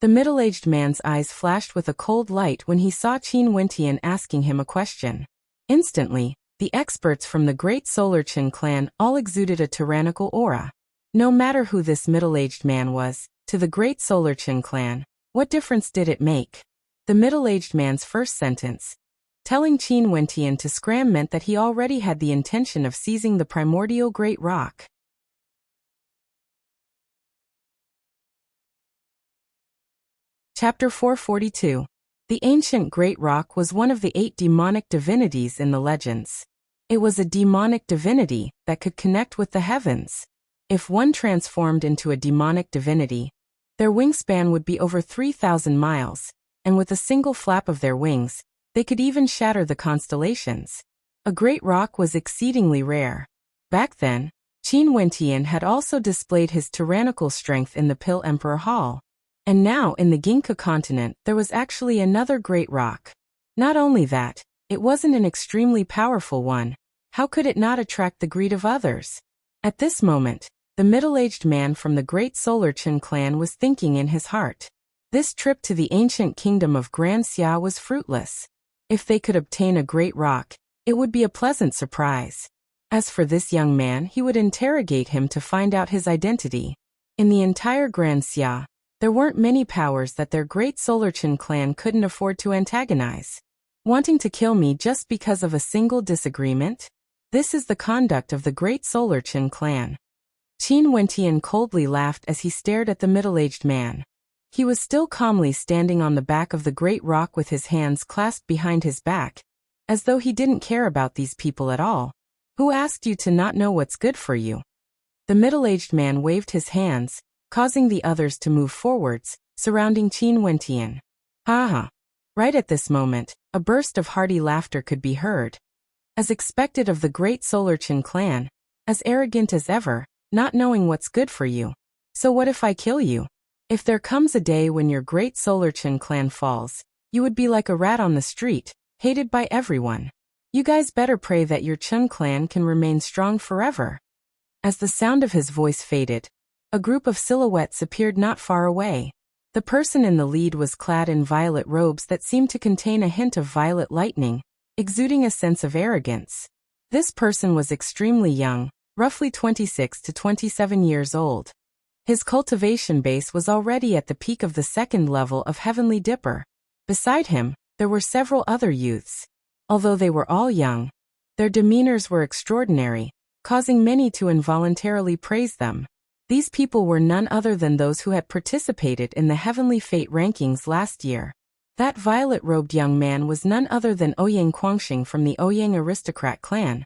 S1: The middle-aged man's eyes flashed with a cold light when he saw Qin Wentian asking him a question. Instantly, the experts from the great Solar Chen clan all exuded a tyrannical aura. No matter who this middle-aged man was, to the great Solar Chen clan, what difference did it make? The middle-aged man's first sentence, telling Qin Wentian to scram, meant that he already had the intention of seizing the primordial great rock. Chapter 442. The ancient great rock was one of the 8 demonic divinities in the legends. It was a demonic divinity that could connect with the heavens. If one transformed into a demonic divinity, their wingspan would be over 3,000 miles, and with a single flap of their wings, they could even shatter the constellations. A great rock was exceedingly rare. Back then, Qin Wentian had also displayed his tyrannical strength in the Pill Emperor Hall. And now in the Ginka continent there was actually another great rock. Not only that, it wasn't an extremely powerful one. How could it not attract the greed of others? At this moment, the middle-aged man from the great Solar Qin clan was thinking in his heart. This trip to the ancient kingdom of Grand Xia was fruitless. If they could obtain a great rock, it would be a pleasant surprise. As for this young man, he would interrogate him to find out his identity. In the entire Grand Xia, there weren't many powers that their great Solar Qin clan couldn't afford to antagonize. Wanting to kill me just because of a single disagreement? This is the conduct of the great Solar Qin clan. Qin Wentian coldly laughed as he stared at the middle-aged man. He was still calmly standing on the back of the great rock with his hands clasped behind his back, as though he didn't care about these people at all. Who asked you to not know what's good for you? The middle-aged man waved his hands, causing the others to move forwards, surrounding Qin Wentian. Ha ha. Right at this moment, a burst of hearty laughter could be heard. As expected of the great Solar Qin clan, as arrogant as ever, not knowing what's good for you. So what if I kill you? If there comes a day when your great Solar Qin clan falls, you would be like a rat on the street, hated by everyone. You guys better pray that your Qin clan can remain strong forever. As the sound of his voice faded, a group of silhouettes appeared not far away. The person in the lead was clad in violet robes that seemed to contain a hint of violet lightning, exuding a sense of arrogance. This person was extremely young, roughly 26 to 27 years old. His cultivation base was already at the peak of the 2nd level of Heavenly Dipper. Beside him, there were several other youths. Although they were all young, their demeanors were extraordinary, causing many to involuntarily praise them. These people were none other than those who had participated in the Heavenly Fate rankings last year. That violet-robed young man was none other than Ouyang Quangxing from the Ouyang aristocrat clan,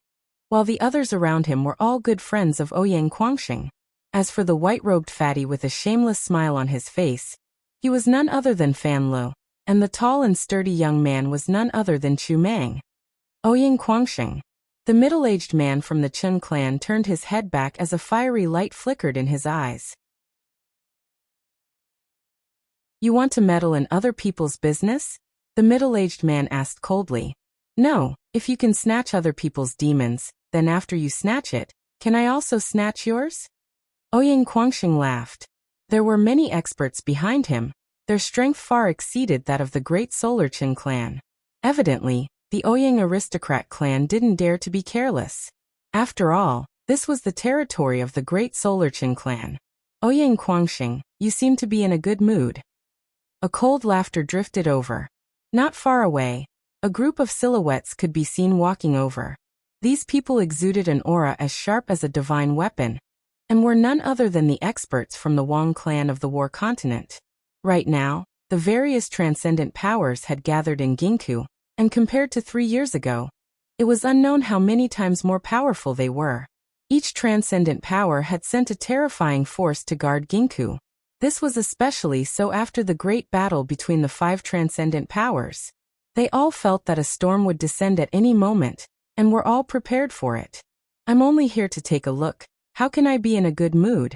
S1: while the others around him were all good friends of Ouyang Quangxing. As for the white-robed fatty with a shameless smile on his face, he was none other than Fan Lo, and the tall and sturdy young man was none other than Chu Mang. Ouyang Quangxing. The middle-aged man from the Qin clan turned his head back as a fiery light flickered in his eyes. You want to meddle in other people's business? The middle-aged man asked coldly. No, if you can snatch other people's demons, then after you snatch it, can I also snatch yours? Ouyang Quangxing laughed. There were many experts behind him. Their strength far exceeded that of the great Solar Qin clan. Evidently, the Ouyang aristocrat clan didn't dare to be careless. After all, this was the territory of the great Solar Qin clan. Ouyang Quangxing, you seem to be in a good mood. A cold laughter drifted over. Not far away, a group of silhouettes could be seen walking over. These people exuded an aura as sharp as a divine weapon, and were none other than the experts from the Wang clan of the War Continent. Right now, the various transcendent powers had gathered in Ginku, and compared to 3 years ago, it was unknown how many times more powerful they were. Each transcendent power had sent a terrifying force to guard Ginku. This was especially so after the great battle between the 5 transcendent powers. They all felt that a storm would descend at any moment, and were all prepared for it. I'm only here to take a look. How can I be in a good mood?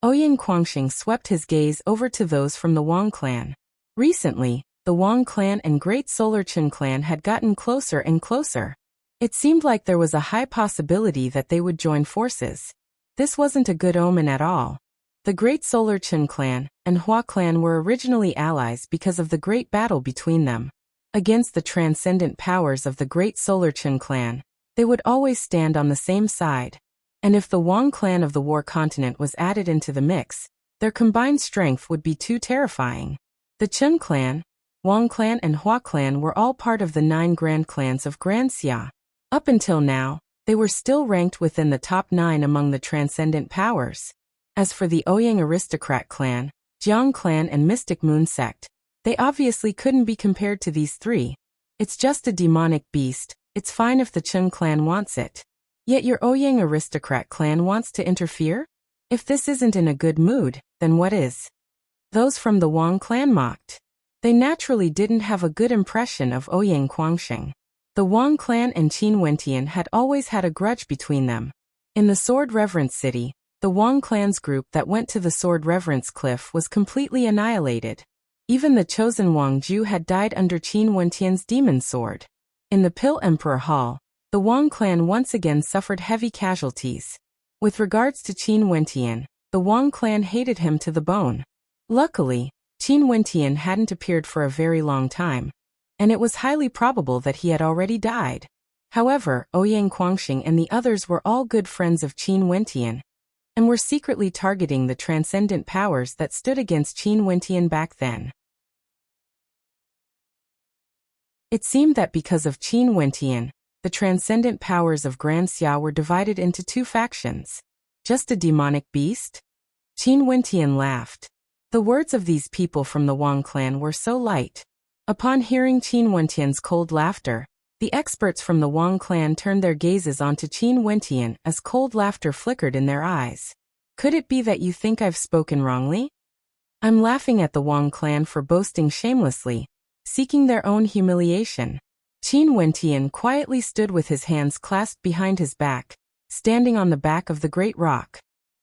S1: Ouyang Quangxing swept his gaze over to those from the Wang clan. Recently, the Wang clan and Great Solar Qin clan had gotten closer and closer. It seemed like there was a high possibility that they would join forces. This wasn't a good omen at all. The Great Solar Qin clan and Hua clan were originally allies because of the great battle between them. Against the transcendent powers of the Great Solar Qin clan, they would always stand on the same side. And if the Wang clan of the War Continent was added into the mix, their combined strength would be too terrifying. The Qin clan, Wang clan and Hua clan were all part of the 9 grand clans of Grand Xia. Up until now, they were still ranked within the top 9 among the transcendent powers. As for the Ouyang aristocrat clan, Jiang clan and Mystic Moon sect, they obviously couldn't be compared to these 3. It's just a demonic beast, it's fine if the Chen clan wants it. Yet your Ouyang aristocrat clan wants to interfere? If this isn't in a good mood, then what is? Those from the Wang clan mocked. They naturally didn't have a good impression of Ouyang Guangxing. The Wang clan and Qin Wentian had always had a grudge between them. In the Sword Reverence City, the Wang clan's group that went to the Sword Reverence Cliff was completely annihilated. Even the chosen Wang Ju had died under Qin Wentian's demon sword. In the Pill Emperor Hall, the Wang clan once again suffered heavy casualties. With regards to Qin Wentian, the Wang clan hated him to the bone. Luckily, Qin Wentian hadn't appeared for a very long time, and it was highly probable that he had already died. However, Ouyang Guangxing and the others were all good friends of Qin Wentian, and were secretly targeting the transcendent powers that stood against Qin Wentian back then. It seemed that because of Qin Wentian, the transcendent powers of Grand Xia were divided into 2 factions. Just a demonic beast? Qin Wentian laughed. The words of these people from the Wang clan were so light. Upon hearing Qin Wentian's cold laughter, the experts from the Wang clan turned their gazes onto Qin Wentian as cold laughter flickered in their eyes. Could it be that you think I've spoken wrongly? I'm laughing at the Wang clan for boasting shamelessly, seeking their own humiliation. Qin Wentian quietly stood with his hands clasped behind his back, standing on the back of the great rock.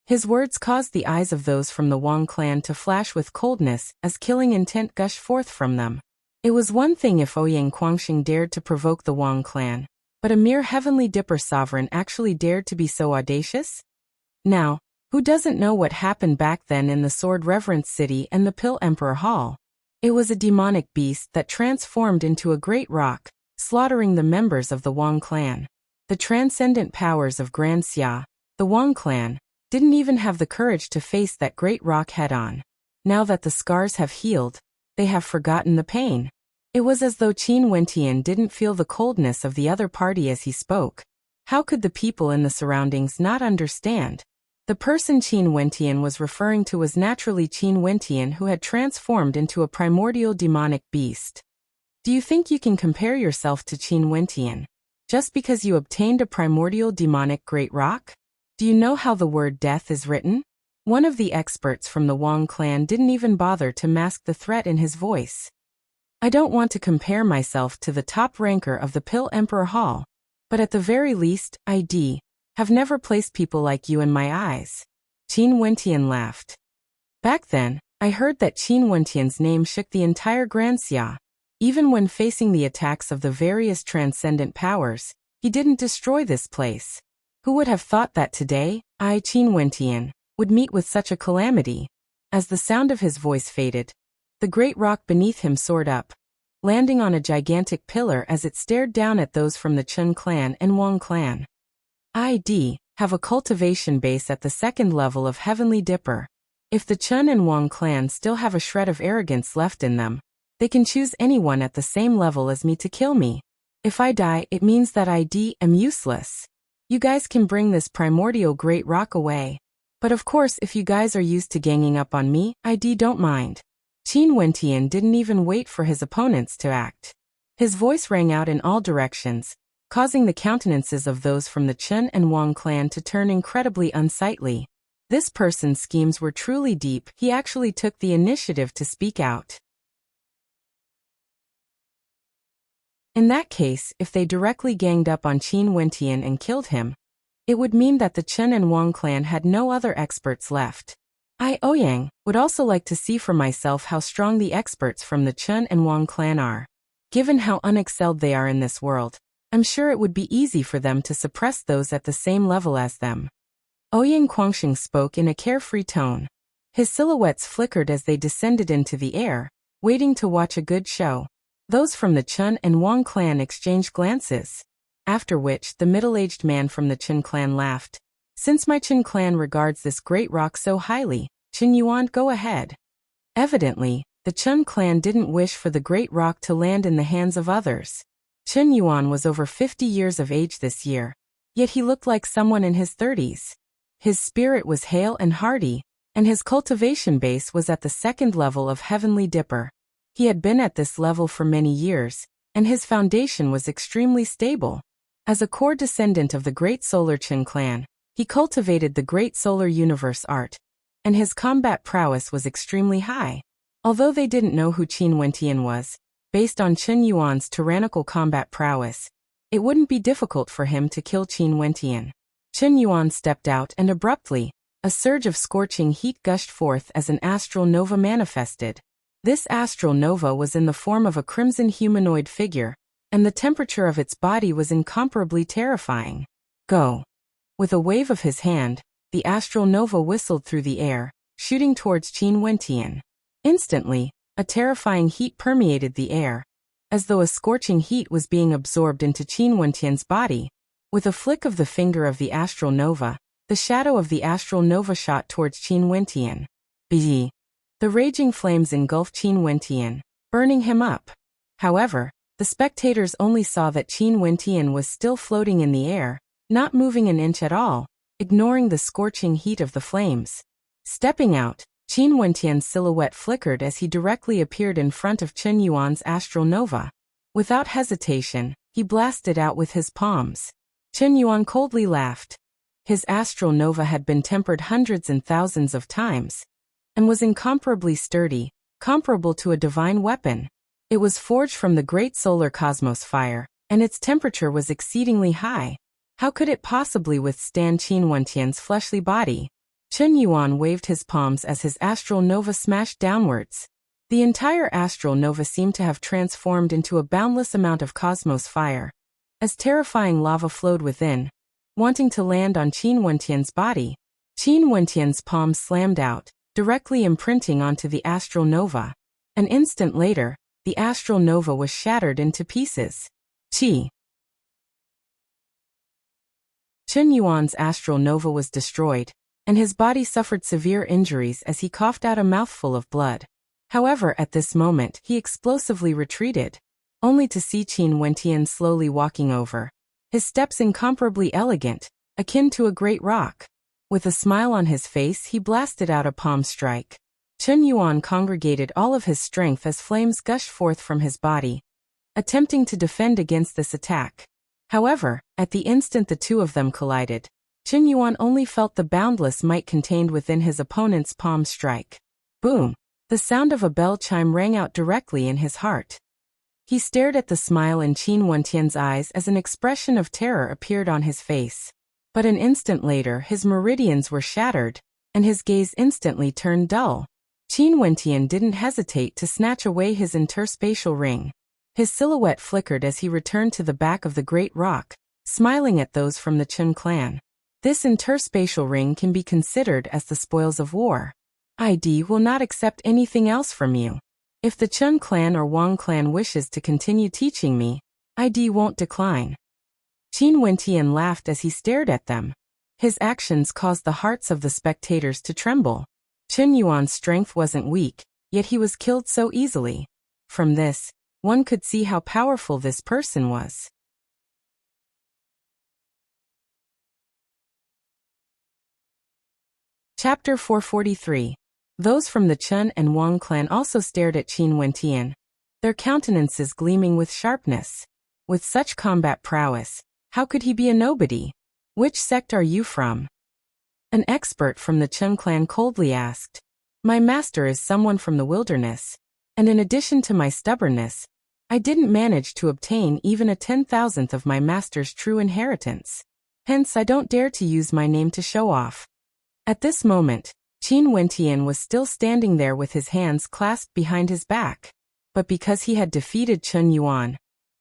S1: His words caused the eyes of those from the Wang clan to flash with coldness as killing intent gushed forth from them. It was one thing if Ouyang Guangxing dared to provoke the Wang clan, but a mere heavenly dipper sovereign actually dared to be so audacious? Now, who doesn't know what happened back then in the Sword Reverence City and the Pill Emperor Hall? It was a demonic beast that transformed into a great rock, slaughtering the members of the Wang clan. The transcendent powers of Grand Xia, the Wang clan, didn't even have the courage to face that great rock head-on. Now that the scars have healed, they have forgotten the pain. It was as though Qin Wentian didn't feel the coldness of the other party as he spoke. How could the people in the surroundings not understand? The person Qin Wentian was referring to was naturally Qin Wentian, who had transformed into a primordial demonic beast. Do you think you can compare yourself to Qin Wentian just because you obtained a primordial demonic great rock? Do you know how the word death is written? One of the experts from the Wang clan didn't even bother to mask the threat in his voice. I don't want to compare myself to the top ranker of the Pill Emperor Hall, but at the very least, have never placed people like you in my eyes. Qin Wentian laughed. Back then, I heard that Qin Wentian's name shook the entire Grand Xia. Even when facing the attacks of the various transcendent powers, he didn't destroy this place. Who would have thought that today, I, Qin Wentian, would meet with such a calamity? As the sound of his voice faded, the great rock beneath him soared up, landing on a gigantic pillar as it stared down at those from the Chen clan and Wang clan. Have a cultivation base at the 2nd level of Heavenly Dipper. If the Chen and Wang clan still have a shred of arrogance left in them, they can choose anyone at the same level as me to kill me. If I die, it means that I am useless. You guys can bring this primordial great rock away. But of course, if you guys are used to ganging up on me, I don't mind. Qin Wentian didn't even wait for his opponents to act. His voice rang out in all directions, causing the countenances of those from the Chen and Wang clan to turn incredibly unsightly. This person's schemes were truly deep. He actually took the initiative to speak out. In that case, if they directly ganged up on Qin Wentian and killed him, it would mean that the Chen and Wang clan had no other experts left. I, Ouyang, would also like to see for myself how strong the experts from the Chen and Wang clan are. Given how unexcelled they are in this world, I'm sure it would be easy for them to suppress those at the same level as them. Ouyang Guangxing spoke in a carefree tone. His silhouettes flickered as they descended into the air, waiting to watch a good show. Those from the Chen and Wang clan exchanged glances, after which the middle-aged man from the Chen clan laughed. Since my Chen clan regards this great rock so highly, Chen Yuan, go ahead. Evidently, The Chen clan didn't wish for the great rock to land in the hands of others. Chen Yuan was over 50 years of age this year, yet he looked like someone in his 30s. His spirit was hale and hearty, and his cultivation base was at the second level of Heavenly Dipper. He had been at this level for many years, and his foundation was extremely stable. As a core descendant of the Great Solar Chen clan, he cultivated the Great Solar Universe art, and his combat prowess was extremely high. Although they didn't know who Qin Wentian was, based on Chen Yuan's tyrannical combat prowess, it wouldn't be difficult for him to kill Qin Wentian. Chen Yuan stepped out and abruptly, a surge of scorching heat gushed forth as an astral nova manifested. This astral nova was in the form of a crimson humanoid figure, and the temperature of its body was incomparably terrifying. Go! With a wave of his hand, the astral nova whistled through the air, shooting towards Qin Wentian. Instantly, a terrifying heat permeated the air, as though a scorching heat was being absorbed into Qin Wentian's body. With a flick of the finger of the astral nova, the shadow of the astral nova shot towards Qin Wentian. Bzz! The raging flames engulfed Qin Wentian, burning him up. However, the spectators only saw that Qin Wentian was still floating in the air, not moving an inch at all, ignoring the scorching heat of the flames. Stepping out, Qin Wentian's silhouette flickered as he directly appeared in front of Chen Yuan's astral nova. Without hesitation, he blasted out with his palms. Chen Yuan coldly laughed. His astral nova had been tempered hundreds and thousands of times, and was incomparably sturdy, comparable to a divine weapon. It was forged from the great solar cosmos fire, and its temperature was exceedingly high. How could it possibly withstand Qin Wentian's fleshly body? Chen Yuan waved his palms as his astral nova smashed downwards. The entire astral nova seemed to have transformed into a boundless amount of cosmos fire, as terrifying lava flowed within, wanting to land on Qin Wentian's body. Qin Wentian's palms slammed out, directly imprinting onto the astral nova. An instant later, the astral nova was shattered into pieces. Chen Yuan's astral nova was destroyed, and his body suffered severe injuries as he coughed out a mouthful of blood. However, at this moment, he explosively retreated, only to see Qin Wentian slowly walking over, his steps incomparably elegant, akin to a great rock. With a smile on his face, he blasted out a palm strike. Chen Yuan congregated all of his strength as flames gushed forth from his body, attempting to defend against this attack. However, at the instant the two of them collided, Chen Yuan only felt the boundless might contained within his opponent's palm strike. Boom! The sound of a bell chime rang out directly in his heart. He stared at the smile in Qin Wentian's eyes as an expression of terror appeared on his face. But an instant later his meridians were shattered, and his gaze instantly turned dull. Qin Wentian didn't hesitate to snatch away his interspatial ring. His silhouette flickered as he returned to the back of the great rock, smiling at those from the Chen clan. This interspatial ring can be considered as the spoils of war. I will not accept anything else from you. If the Chen clan or Wang clan wishes to continue teaching me, I won't decline. Qin Wentian laughed as he stared at them. His actions caused the hearts of the spectators to tremble. Chen Yuan's strength wasn't weak, yet he was killed so easily. From this, one could see how powerful this person was. Chapter 443. Those from the Chen and Wang clan also stared at Qin Wentian, their countenances gleaming with sharpness. With such combat prowess, how could he be a nobody? Which sect are you from? An expert from the Chen clan coldly asked. My master is someone from the wilderness, and in addition to my stubbornness, I didn't manage to obtain even a 10,000th of my master's true inheritance. Hence I don't dare to use my name to show off. At this moment, Qin Wentian was still standing there with his hands clasped behind his back. But because he had defeated Chen Yuan,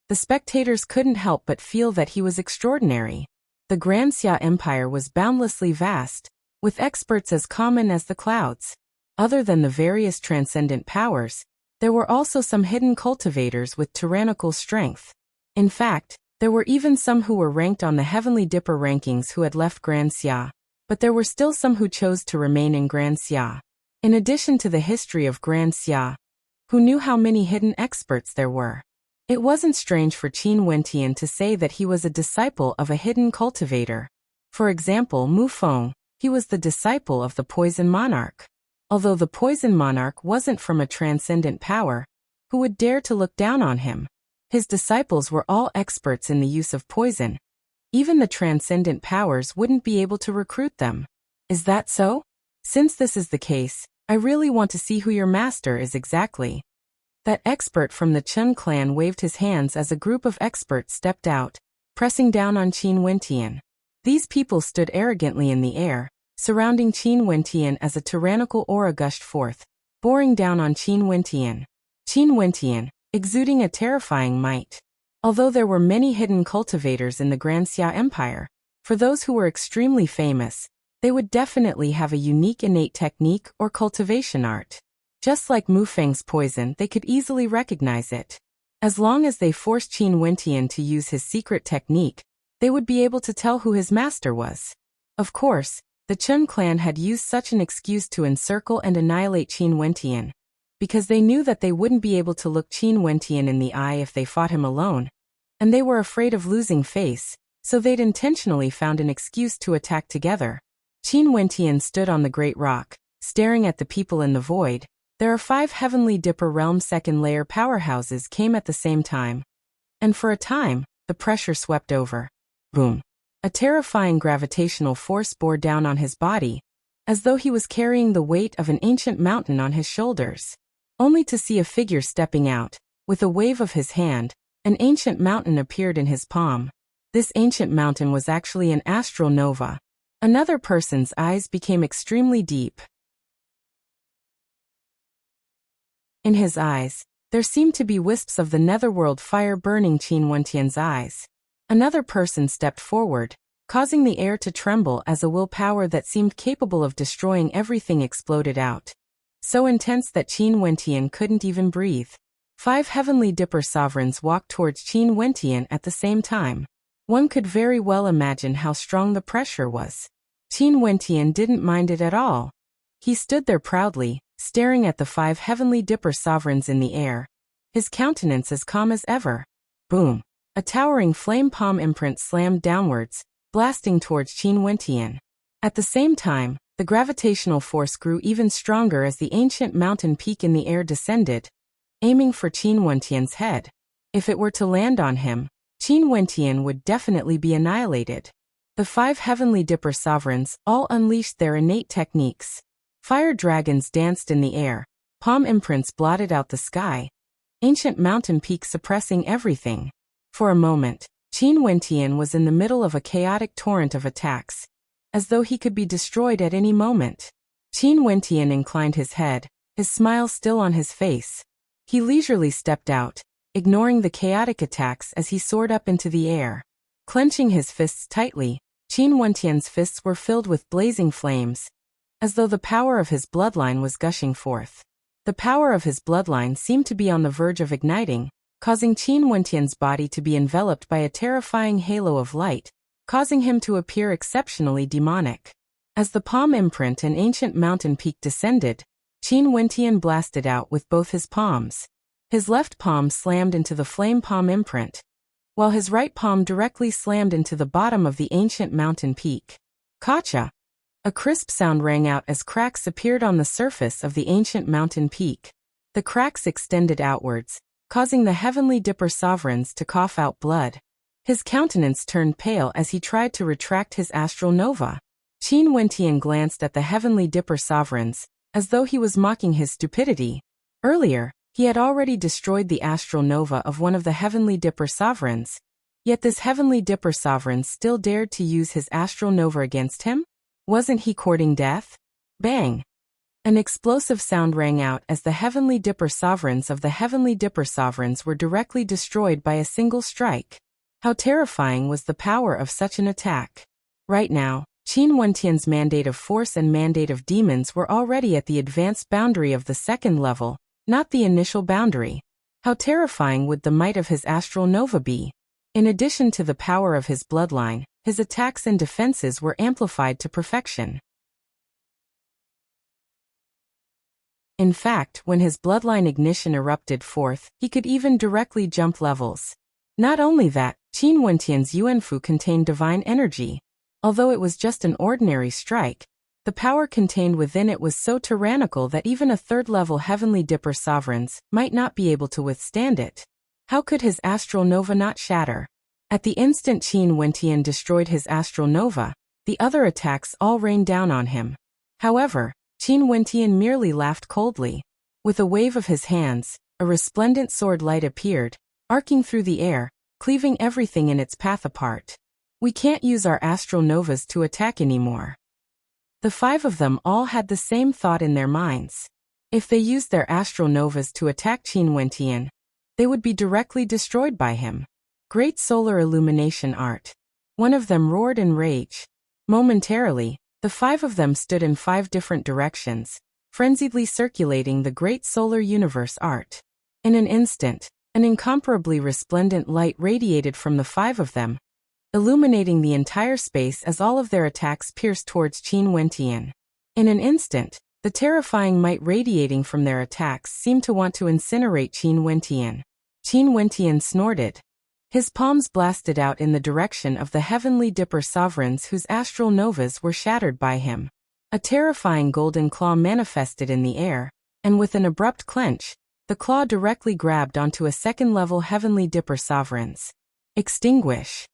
S1: the spectators couldn't help but feel that he was extraordinary. The Grand Xia Empire was boundlessly vast, with experts as common as the clouds. Other than the various transcendent powers, there were also some hidden cultivators with tyrannical strength. In fact, there were even some who were ranked on the Heavenly Dipper rankings who had left Grand Xia, but there were still some who chose to remain in Grand Xia. In addition to the history of Grand Xia, Who knew how many hidden experts there were? It wasn't strange for Qin Wentian to say that he was a disciple of a hidden cultivator. For example, Mu Feng, he was the disciple of the Poison Monarch. Although the Poison Monarch wasn't from a transcendent power, who would dare to look down on him? His disciples were all experts in the use of poison. Even the transcendent powers wouldn't be able to recruit them. Is that so? Since this is the case, I really want to see who your master is exactly. That expert from the Chen clan waved his hands as a group of experts stepped out, pressing down on Qin Wentian. These people stood arrogantly in the air, surrounding Qin Wentian as a tyrannical aura gushed forth, boring down on Qin Wentian. Qin Wentian, exuding a terrifying might. Although there were many hidden cultivators in the Grand Xia Empire, for those who were extremely famous, they would definitely have a unique innate technique or cultivation art. Just like Mu Feng's poison, they could easily recognize it. As long as they forced Qin Wentian to use his secret technique, they would be able to tell who his master was. Of course, the Chen clan had used such an excuse to encircle and annihilate Qin Wentian, because they knew that they wouldn't be able to look Qin Wentian in the eye if they fought him alone, and they were afraid of losing face, so they'd intentionally found an excuse to attack together. Qin Wentian stood on the great rock, staring at the people in the void. There are 5 Heavenly Dipper Realm second-layer powerhouses came at the same time. And for a time, the pressure swept over. Boom. A terrifying gravitational force bore down on his body, as though he was carrying the weight of an ancient mountain on his shoulders. Only to see a figure stepping out. With a wave of his hand, an ancient mountain appeared in his palm. This ancient mountain was actually an astral nova. Another person's eyes became extremely deep. In his eyes, there seemed to be wisps of the netherworld fire burning Qin Wentian's eyes. Another person stepped forward, causing the air to tremble as a willpower that seemed capable of destroying everything exploded out. So intense that Qin Wentian couldn't even breathe. 5 Heavenly Dipper sovereigns walked towards Qin Wentian at the same time. One could very well imagine how strong the pressure was. Qin Wentian didn't mind it at all. He stood there proudly, staring at the 5 Heavenly Dipper sovereigns in the air, his countenance as calm as ever. Boom! A towering flame palm imprint slammed downwards, blasting towards Qin Wentian. At the same time, the gravitational force grew even stronger as the ancient mountain peak in the air descended, aiming for Qin Wentian's head. If it were to land on him, Qin Wentian would definitely be annihilated. The 5 Heavenly Dipper sovereigns all unleashed their innate techniques. Fire dragons danced in the air, palm imprints blotted out the sky, ancient mountain peak suppressing everything. For a moment, Qin Wentian was in the middle of a chaotic torrent of attacks, as though he could be destroyed at any moment. Qin Wentian inclined his head, his smile still on his face. He leisurely stepped out, ignoring the chaotic attacks as he soared up into the air. Clenching his fists tightly, Qin Wentian's fists were filled with blazing flames, as though the power of his bloodline was gushing forth. The power of his bloodline seemed to be on the verge of igniting, causing Qin Wentian's body to be enveloped by a terrifying halo of light, causing him to appear exceptionally demonic. As the palm imprint and ancient mountain peak descended, Qin Wentian blasted out with both his palms. His left palm slammed into the flame palm imprint, while his right palm directly slammed into the bottom of the ancient mountain peak. Kacha! A crisp sound rang out as cracks appeared on the surface of the ancient mountain peak. The cracks extended outwards, causing the Heavenly Dipper sovereigns to cough out blood. His countenance turned pale as he tried to retract his astral nova. Qin Wentian glanced at the Heavenly Dipper sovereigns, as though he was mocking his stupidity. Earlier, he had already destroyed the astral nova of one of the Heavenly Dipper sovereigns, yet this Heavenly Dipper sovereign still dared to use his astral nova against him? Wasn't he courting death? Bang! An explosive sound rang out as the Heavenly Dipper sovereigns of the Heavenly Dipper sovereigns were directly destroyed by a single strike. How terrifying was the power of such an attack? Right now, Qin Wentian's mandate of force and mandate of demons were already at the advanced boundary of the second level, not the initial boundary. How terrifying would the might of his astral nova be? In addition to the power of his bloodline, his attacks and defenses were amplified to perfection. In fact, when his bloodline ignition erupted forth, he could even directly jump levels. Not only that, Qin Wentian's Yuanfu contained divine energy. Although it was just an ordinary strike, the power contained within it was so tyrannical that even a third-level Heavenly Dipper sovereigns might not be able to withstand it. How could his astral nova not shatter? At the instant Qin Wentian destroyed his astral nova, the other attacks all rained down on him. However, Qin Wentian merely laughed coldly. With a wave of his hands, a resplendent sword light appeared, arcing through the air, cleaving everything in its path apart. We can't use our astral novas to attack anymore. The five of them all had the same thought in their minds. If they used their astral novas to attack Qin Wentian, they would be directly destroyed by him. Great solar illumination art. One of them roared in rage. Momentarily, the five of them stood in 5 different directions, frenziedly circulating the great solar universe art. In an instant, an incomparably resplendent light radiated from the 5 of them, illuminating the entire space as all of their attacks pierced towards Qin Wentian. In an instant, the terrifying might radiating from their attacks seemed to want to incinerate Qin Wentian. Qin Wentian snorted. His palms blasted out in the direction of the Heavenly Dipper sovereigns whose astral novas were shattered by him. A terrifying golden claw manifested in the air, and with an abrupt clench, the claw directly grabbed onto a second-level Heavenly Dipper sovereigns. Extinguish.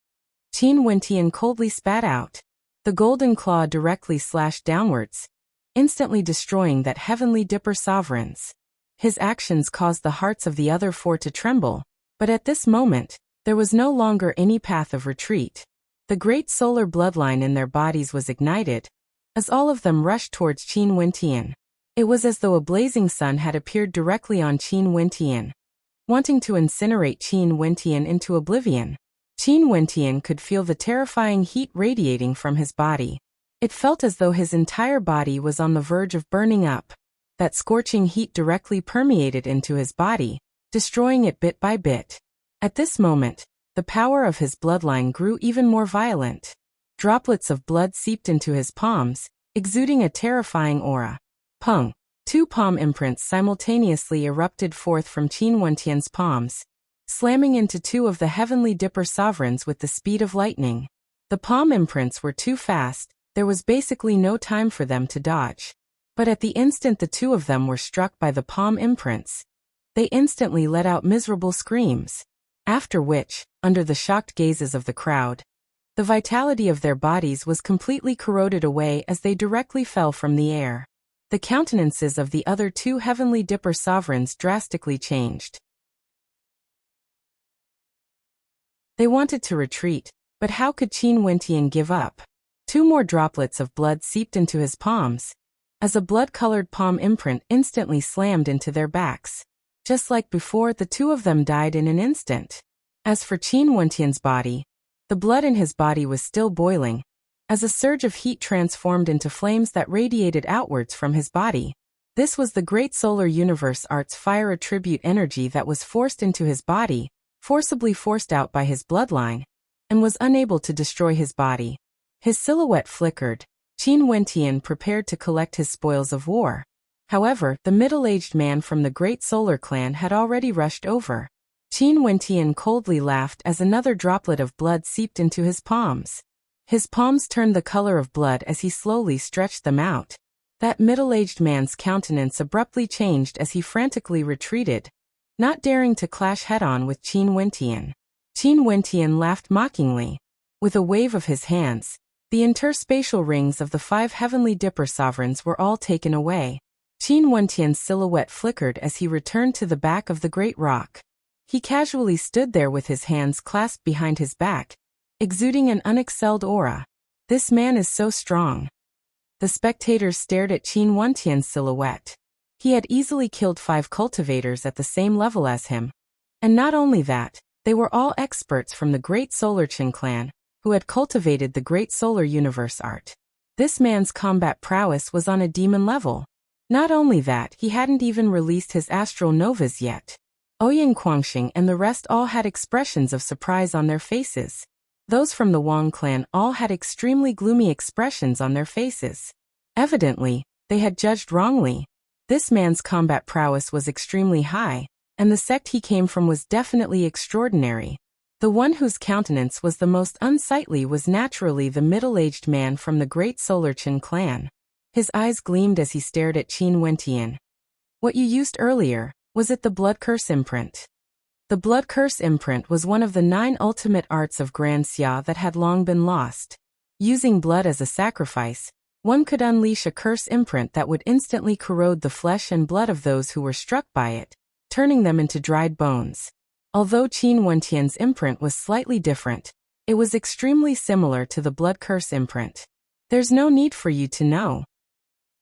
S1: Qin Wentian coldly spat out. The golden claw directly slashed downwards, instantly destroying that Heavenly Dipper sovereigns. His actions caused the hearts of the other 4 to tremble, but at this moment, there was no longer any path of retreat. The great solar bloodline in their bodies was ignited, as all of them rushed towards Qin Wentian. It was as though a blazing sun had appeared directly on Qin Wentian, wanting to incinerate Qin Wentian into oblivion. Qin Wentian could feel the terrifying heat radiating from his body. It felt as though his entire body was on the verge of burning up. That scorching heat directly permeated into his body, destroying it bit by bit. At this moment, the power of his bloodline grew even more violent. Droplets of blood seeped into his palms, exuding a terrifying aura. Pung! 2 palm imprints simultaneously erupted forth from Qin Wentian's palms, slamming into 2 of the Heavenly Dipper sovereigns with the speed of lightning. The palm imprints were too fast, there was basically no time for them to dodge. But at the instant the 2 of them were struck by the palm imprints, they instantly let out miserable screams. After which, under the shocked gazes of the crowd, the vitality of their bodies was completely corroded away as they directly fell from the air. The countenances of the other 2 Heavenly Dipper sovereigns drastically changed. They wanted to retreat, but how could Qin Wentian give up? 2 more droplets of blood seeped into his palms, as a blood-colored palm imprint instantly slammed into their backs. Just like before, the 2 of them died in an instant. As for Qin Wentian's body, the blood in his body was still boiling, as a surge of heat transformed into flames that radiated outwards from his body. This was the great solar universe art's fire attribute energy that was forced into his body, forcibly forced out by his bloodline, and was unable to destroy his body. His silhouette flickered. Qin Wentian prepared to collect his spoils of war. However, the middle-aged man from the Great Solar Clan had already rushed over. Qin Wentian coldly laughed as another droplet of blood seeped into his palms. His palms turned the color of blood as he slowly stretched them out. That middle-aged man's countenance abruptly changed as he frantically retreated, not daring to clash head-on with Qin Wentian. Qin Wentian laughed mockingly. With a wave of his hands, the interspatial rings of the 5 Heavenly Dipper sovereigns were all taken away. Qin Wentian's silhouette flickered as he returned to the back of the great rock. He casually stood there with his hands clasped behind his back, exuding an unexcelled aura. This man is so strong. The spectators stared at Qin Wentian's silhouette. He had easily killed 5 cultivators at the same level as him. And not only that, they were all experts from the Great Solar Qin clan, who had cultivated the Great Solar Universe art. This man's combat prowess was on a demon level. Not only that, he hadn't even released his astral novas yet. Ouyang Quangxing and the rest all had expressions of surprise on their faces. Those from the Wang clan all had extremely gloomy expressions on their faces. Evidently, they had judged wrongly. This man's combat prowess was extremely high, and the sect he came from was definitely extraordinary. The one whose countenance was the most unsightly was naturally the middle-aged man from the great Solar Qin clan. His eyes gleamed as he stared at Qin Wentian. What you used earlier, was it the blood curse imprint? The blood curse imprint was one of the 9 ultimate arts of Grand Xia that had long been lost. Using blood as a sacrifice, one could unleash a curse imprint that would instantly corrode the flesh and blood of those who were struck by it, turning them into dried bones. Although Qin Wentian's imprint was slightly different, it was extremely similar to the blood curse imprint. There's no need for you to know.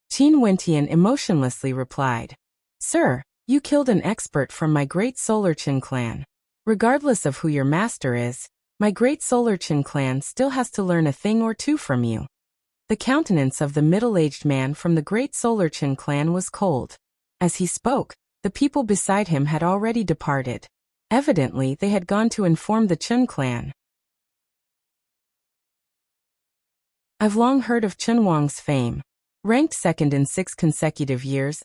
S1: Qin Wentian emotionlessly replied. Sir, you killed an expert from my great Solar Qin clan. Regardless of who your master is, my great Solar Qin clan still has to learn a thing or two from you. The countenance of the middle-aged man from the great Solar Qin clan was cold. As he spoke, the people beside him had already departed. Evidently, they had gone to inform the Qin clan. I've long heard of Qin Wang's fame. Ranked second in 6 consecutive years,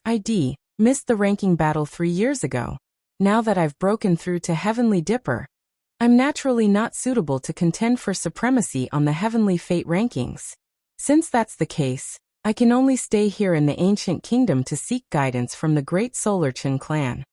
S1: missed the ranking battle 3 years ago. Now that I've broken through to Heavenly Dipper, I'm naturally not suitable to contend for supremacy on the Heavenly Fate rankings. Since that's the case, I can only stay here in the ancient kingdom to seek guidance from the great Solar Qin clan.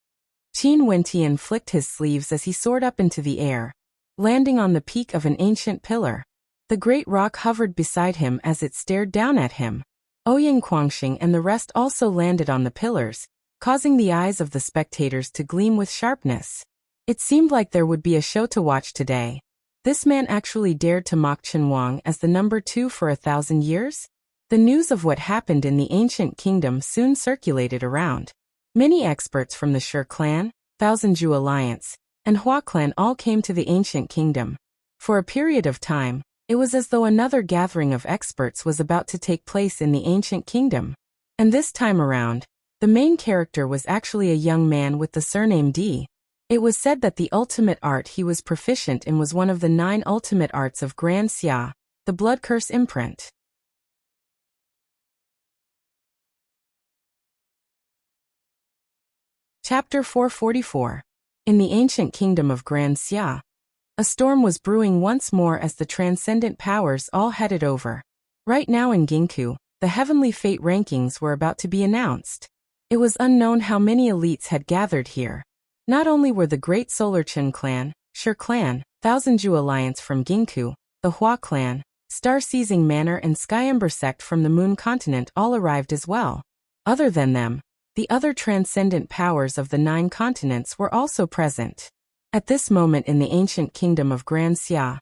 S1: Qin Wentian flicked his sleeves as he soared up into the air, landing on the peak of an ancient pillar. The great rock hovered beside him as it stared down at him. Ouyang Guangxing and the rest also landed on the pillars, causing the eyes of the spectators to gleam with sharpness. It seemed like there would be a show to watch today. This man actually dared to mock Qin Wang as the number 2 for 1,000 years? The news of what happened in the ancient kingdom soon circulated around. Many experts from the Shi clan, Thousand Zhu Alliance, and Hua clan all came to the ancient kingdom. For a period of time, it was as though another gathering of experts was about to take place in the ancient kingdom. And this time around, the main character was actually a young man with the surname Di. It was said that the ultimate art he was proficient in was one of the 9 ultimate arts of Grand Xia, the blood curse imprint. Chapter 444. In the ancient kingdom of Grand Xia, a storm was brewing once more as the transcendent powers all headed over. Right now in Ginkgo, the Heavenly Fate rankings were about to be announced. It was unknown how many elites had gathered here. Not only were the great Solar Qin clan, Shi clan, Thousand Zhu Alliance from Ginkgo, the Hua clan, Star Seizing Manor and Skyember sect from the Moon continent all arrived as well. Other than them, the other transcendent powers of the 9 continents were also present. At this moment in the ancient kingdom of Grand Xia,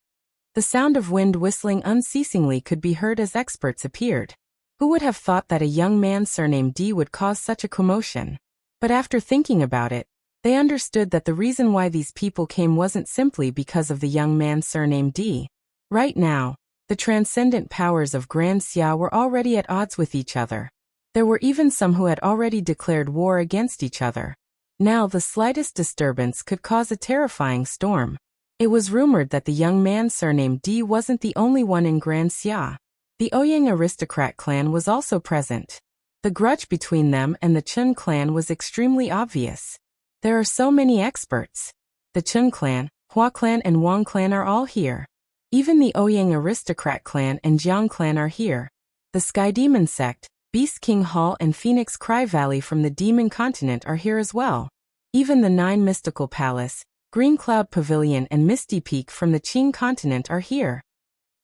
S1: the sound of wind whistling unceasingly could be heard as experts appeared. Who would have thought that a young man surnamed Di would cause such a commotion? But after thinking about it, they understood that the reason why these people came wasn't simply because of the young man surnamed Di. Right now, the transcendent powers of Grand Xia were already at odds with each other. There were even some who had already declared war against each other. Now the slightest disturbance could cause a terrifying storm. It was rumored that the young man surnamed Di wasn't the only one in Grand Xia. The Ouyang aristocrat clan was also present. The grudge between them and the Qin clan was extremely obvious. There are so many experts. The Qin clan, Hua clan and Wang clan are all here. Even the Ouyang aristocrat clan and Jiang clan are here. The Sky Demon sect, Beast King Hall and Phoenix Cry Valley from the Demon continent are here as well. Even the 9 Mystical Palace, Green Cloud Pavilion and Misty Peak from the Qing continent are here.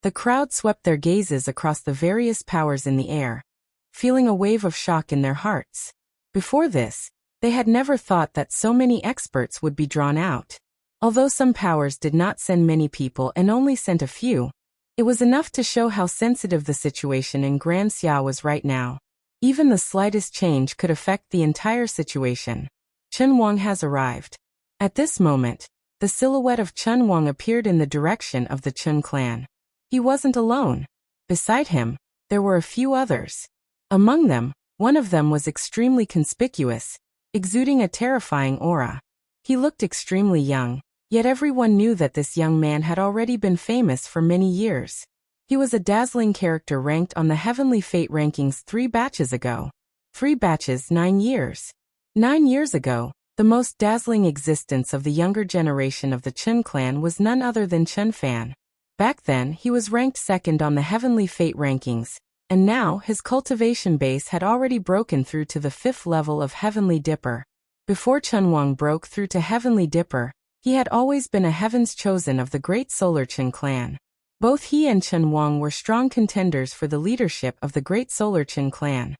S1: The crowd swept their gazes across the various powers in the air, feeling a wave of shock in their hearts. Before this, they had never thought that so many experts would be drawn out. Although some powers did not send many people and only sent a few, it was enough to show how sensitive the situation in Grand Xia was right now. Even the slightest change could affect the entire situation. Qin Wang has arrived. At this moment, the silhouette of Qin Wang appeared in the direction of the Qin clan. He wasn't alone. Beside him, there were a few others. Among them, one of them was extremely conspicuous, exuding a terrifying aura. He looked extremely young. Yet everyone knew that this young man had already been famous for many years. He was a dazzling character ranked on the Heavenly Fate rankings 3 batches ago. 3 batches 9 years. 9 years ago, the most dazzling existence of the younger generation of the Chen clan was none other than Chen Fan. Back then, he was ranked second on the Heavenly Fate rankings, and now his cultivation base had already broken through to the 5th level of Heavenly Dipper. Before Chen Wang broke through to Heavenly Dipper, he had always been a Heaven's Chosen of the Great Solar Chen clan. Both he and Chen Wang were strong contenders for the leadership of the Great Solar Chen clan.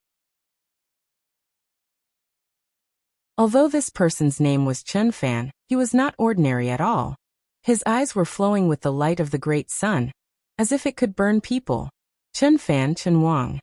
S1: Although this person's name was Chen Fan, he was not ordinary at all. His eyes were flowing with the light of the great sun, as if it could burn people. Chen Fan Chen Wang.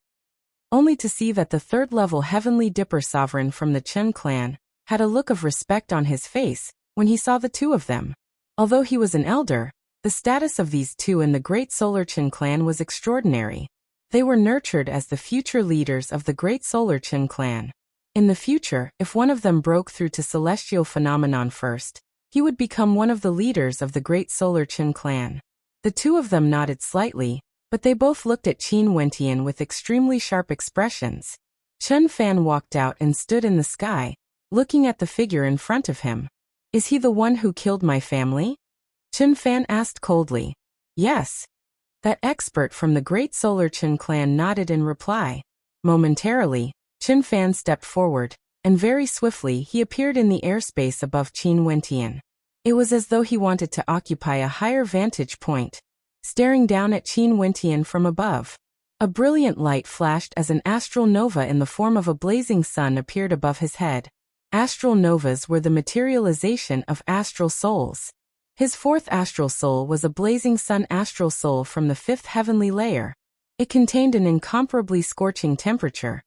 S1: Only to see that the 3rd-level Heavenly Dipper sovereign from the Chen clan had a look of respect on his face when he saw the two of them. Although he was an elder, the status of these two in the Great Solar Chen clan was extraordinary. They were nurtured as the future leaders of the Great Solar Chen clan. In the future, if one of them broke through to Celestial Phenomenon first, he would become one of the leaders of the Great Solar Chen clan. The two of them nodded slightly, but they both looked at Qin Wentian with extremely sharp expressions. Chen Fan walked out and stood in the sky, looking at the figure in front of him. Is he the one who killed my family? Chen Fan asked coldly. Yes. That expert from the Great Solar Chen clan nodded in reply. Momentarily, Chen Fan stepped forward, and very swiftly he appeared in the airspace above Qin Wentian. It was as though he wanted to occupy a higher vantage point, staring down at Qin Wentian from above. A brilliant light flashed as an astral nova in the form of a blazing sun appeared above his head. Astral novas were the materialization of astral souls. His 4th astral soul was a blazing sun astral soul from the 5th heavenly layer. It contained an incomparably scorching temperature,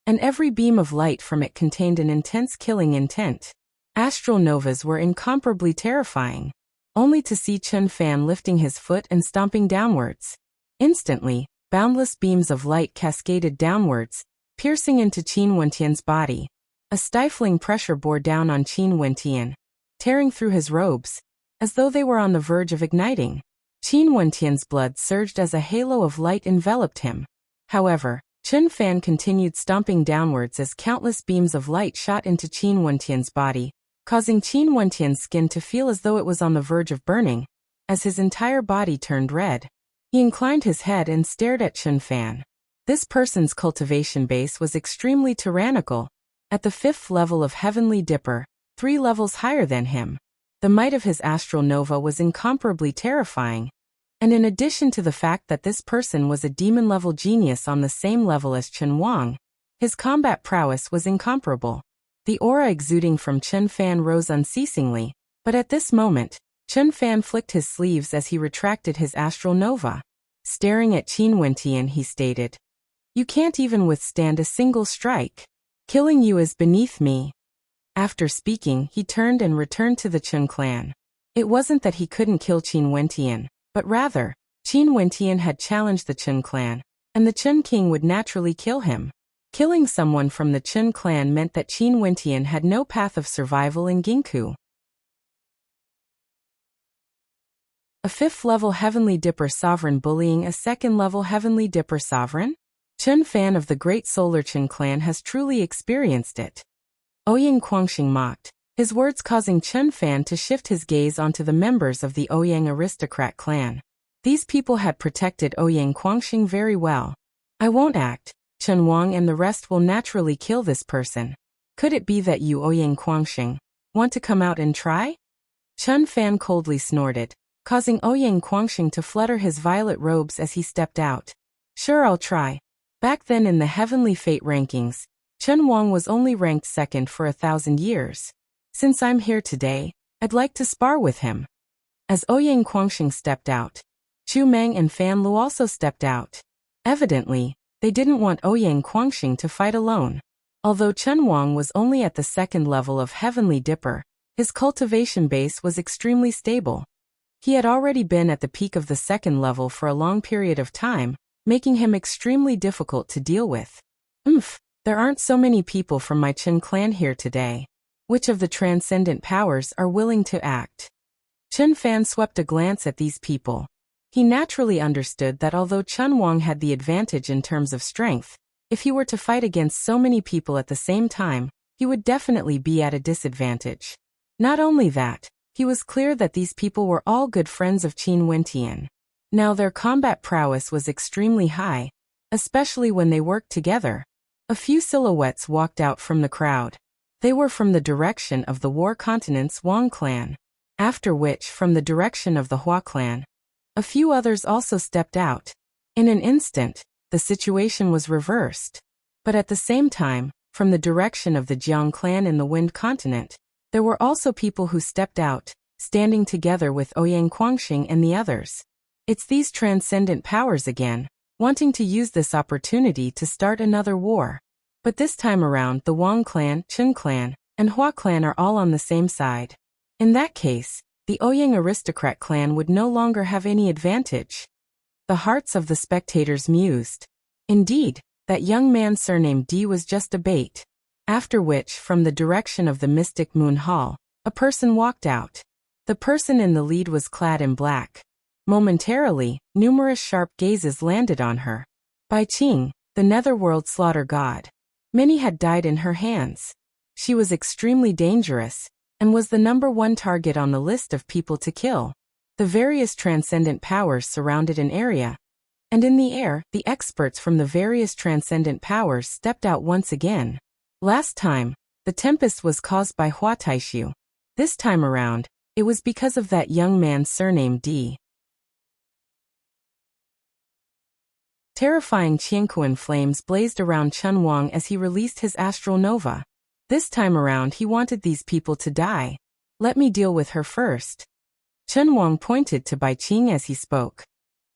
S1: and every beam of light from it contained an intense killing intent. Astral novas were incomparably terrifying, only to see Chen Fan lifting his foot and stomping downwards. Instantly, boundless beams of light cascaded downwards, piercing into Qin Wentian's body. A stifling pressure bore down on Qin Wentian, tearing through his robes, as though they were on the verge of igniting. Qin Wentian's blood surged as a halo of light enveloped him. However, Chen Fan continued stomping downwards as countless beams of light shot into Qin Wentian's body, causing Qin Wentian's skin to feel as though it was on the verge of burning, as his entire body turned red. He inclined his head and stared at Chen Fan. This person's cultivation base was extremely tyrannical, at the 5th level of Heavenly Dipper, 3 levels higher than him. The might of his astral nova was incomparably terrifying, and in addition to the fact that this person was a demon-level genius on the same level as Chen Wang, his combat prowess was incomparable. The aura exuding from Chen Fan rose unceasingly, but at this moment, Chen Fan flicked his sleeves as he retracted his astral nova. Staring at Qin Wentian, he stated, "You can't even withstand a single strike. Killing you is beneath me." After speaking, he turned and returned to the Chen clan. It wasn't that he couldn't kill Qin Wentian, but rather, Qin Wentian had challenged the Chen clan, and the Chen king would naturally kill him. Killing someone from the Chen clan meant that Qin Wentian had no path of survival in Ginkgo. A 5th-level Heavenly Dipper sovereign bullying a 2nd-level Heavenly Dipper sovereign? Chen Fan of the Great Solar Chen clan has truly experienced it. Ouyang Guangxing mocked, his words causing Chen Fan to shift his gaze onto the members of the Ouyang aristocrat clan. These people had protected Ouyang Guangxing very well. I won't act. Chen Wang and the rest will naturally kill this person. Could it be that you, Ouyang Guangxing, want to come out and try? Chen Fan coldly snorted, causing Ouyang Guangxing to flutter his violet robes as he stepped out. Sure, I'll try. Back then in the Heavenly Fate rankings, Chen Wang was only ranked 2nd for 1,000 years. Since I'm here today, I'd like to spar with him. As Ouyang Guangxing stepped out, Chu Meng and Fan Lu also stepped out. Evidently, they didn't want Ouyang Guangxing to fight alone. Although Chen Wang was only at the 2nd level of Heavenly Dipper, his cultivation base was extremely stable. He had already been at the peak of the 2nd level for a long period of time, making him extremely difficult to deal with. There aren't so many people from my Chen clan here today. Which of the transcendent powers are willing to act? Chen Fan swept a glance at these people. He naturally understood that although Chen Wang had the advantage in terms of strength, If he were to fight against so many people at the same time, he would definitely be at a disadvantage. Not only that, he was clear that these people were all good friends of Qin Wentian. Now their combat prowess was extremely high, especially when they worked together. A few silhouettes walked out from the crowd. They were from the direction of the War Continent's Wang clan. After which, from the direction of the Hua clan, a few others also stepped out. In an instant, the situation was reversed. But at the same time, from the direction of the Jiang clan in the Wind Continent, there were also people who stepped out, standing together with Ouyang Quangxing and the others. It's these transcendent powers again, wanting to use this opportunity to start another war. But this time around, the Wang clan, Chen clan, and Hua clan are all on the same side. In that case, the Ouyang aristocrat clan would no longer have any advantage. The hearts of the spectators mused. Indeed, that young man surnamed D was just a bait. After which, from the direction of the Mystic Moon Hall, a person walked out. The person in the lead was clad in black. Momentarily, numerous sharp gazes landed on her. Bai Qing, the netherworld slaughter god. Many had died in her hands. She was extremely dangerous, and was the #1 target on the list of people to kill. The various transcendent powers surrounded an area, and in the air, the experts from the various transcendent powers stepped out once again. Last time, the tempest was caused by Hua Taishu. This time around, it was because of that young man surnamed D. Terrifying Qianquan flames blazed around Chen Wang as he released his astral nova. This time around he wanted these people to die. Let me deal with her first. Chen Wang pointed to Bai Qing as he spoke.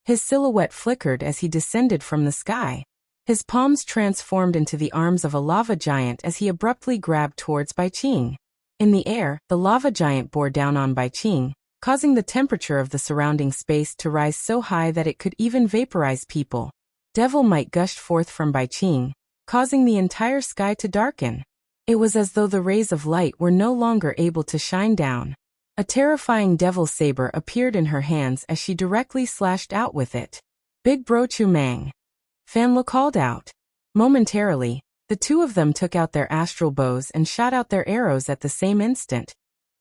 S1: His silhouette flickered as he descended from the sky. His palms transformed into the arms of a lava giant as he abruptly grabbed towards Bai Qing. In the air, the lava giant bore down on Bai Qing, causing the temperature of the surrounding space to rise so high that it could even vaporize people. Devil might gushed forth from Bai Qing, causing the entire sky to darken. It was as though the rays of light were no longer able to shine down. A terrifying devil saber appeared in her hands as she directly slashed out with it. Big Bro Chu Mang. Fan Lu called out. Momentarily, the two of them took out their astral bows and shot out their arrows at the same instant,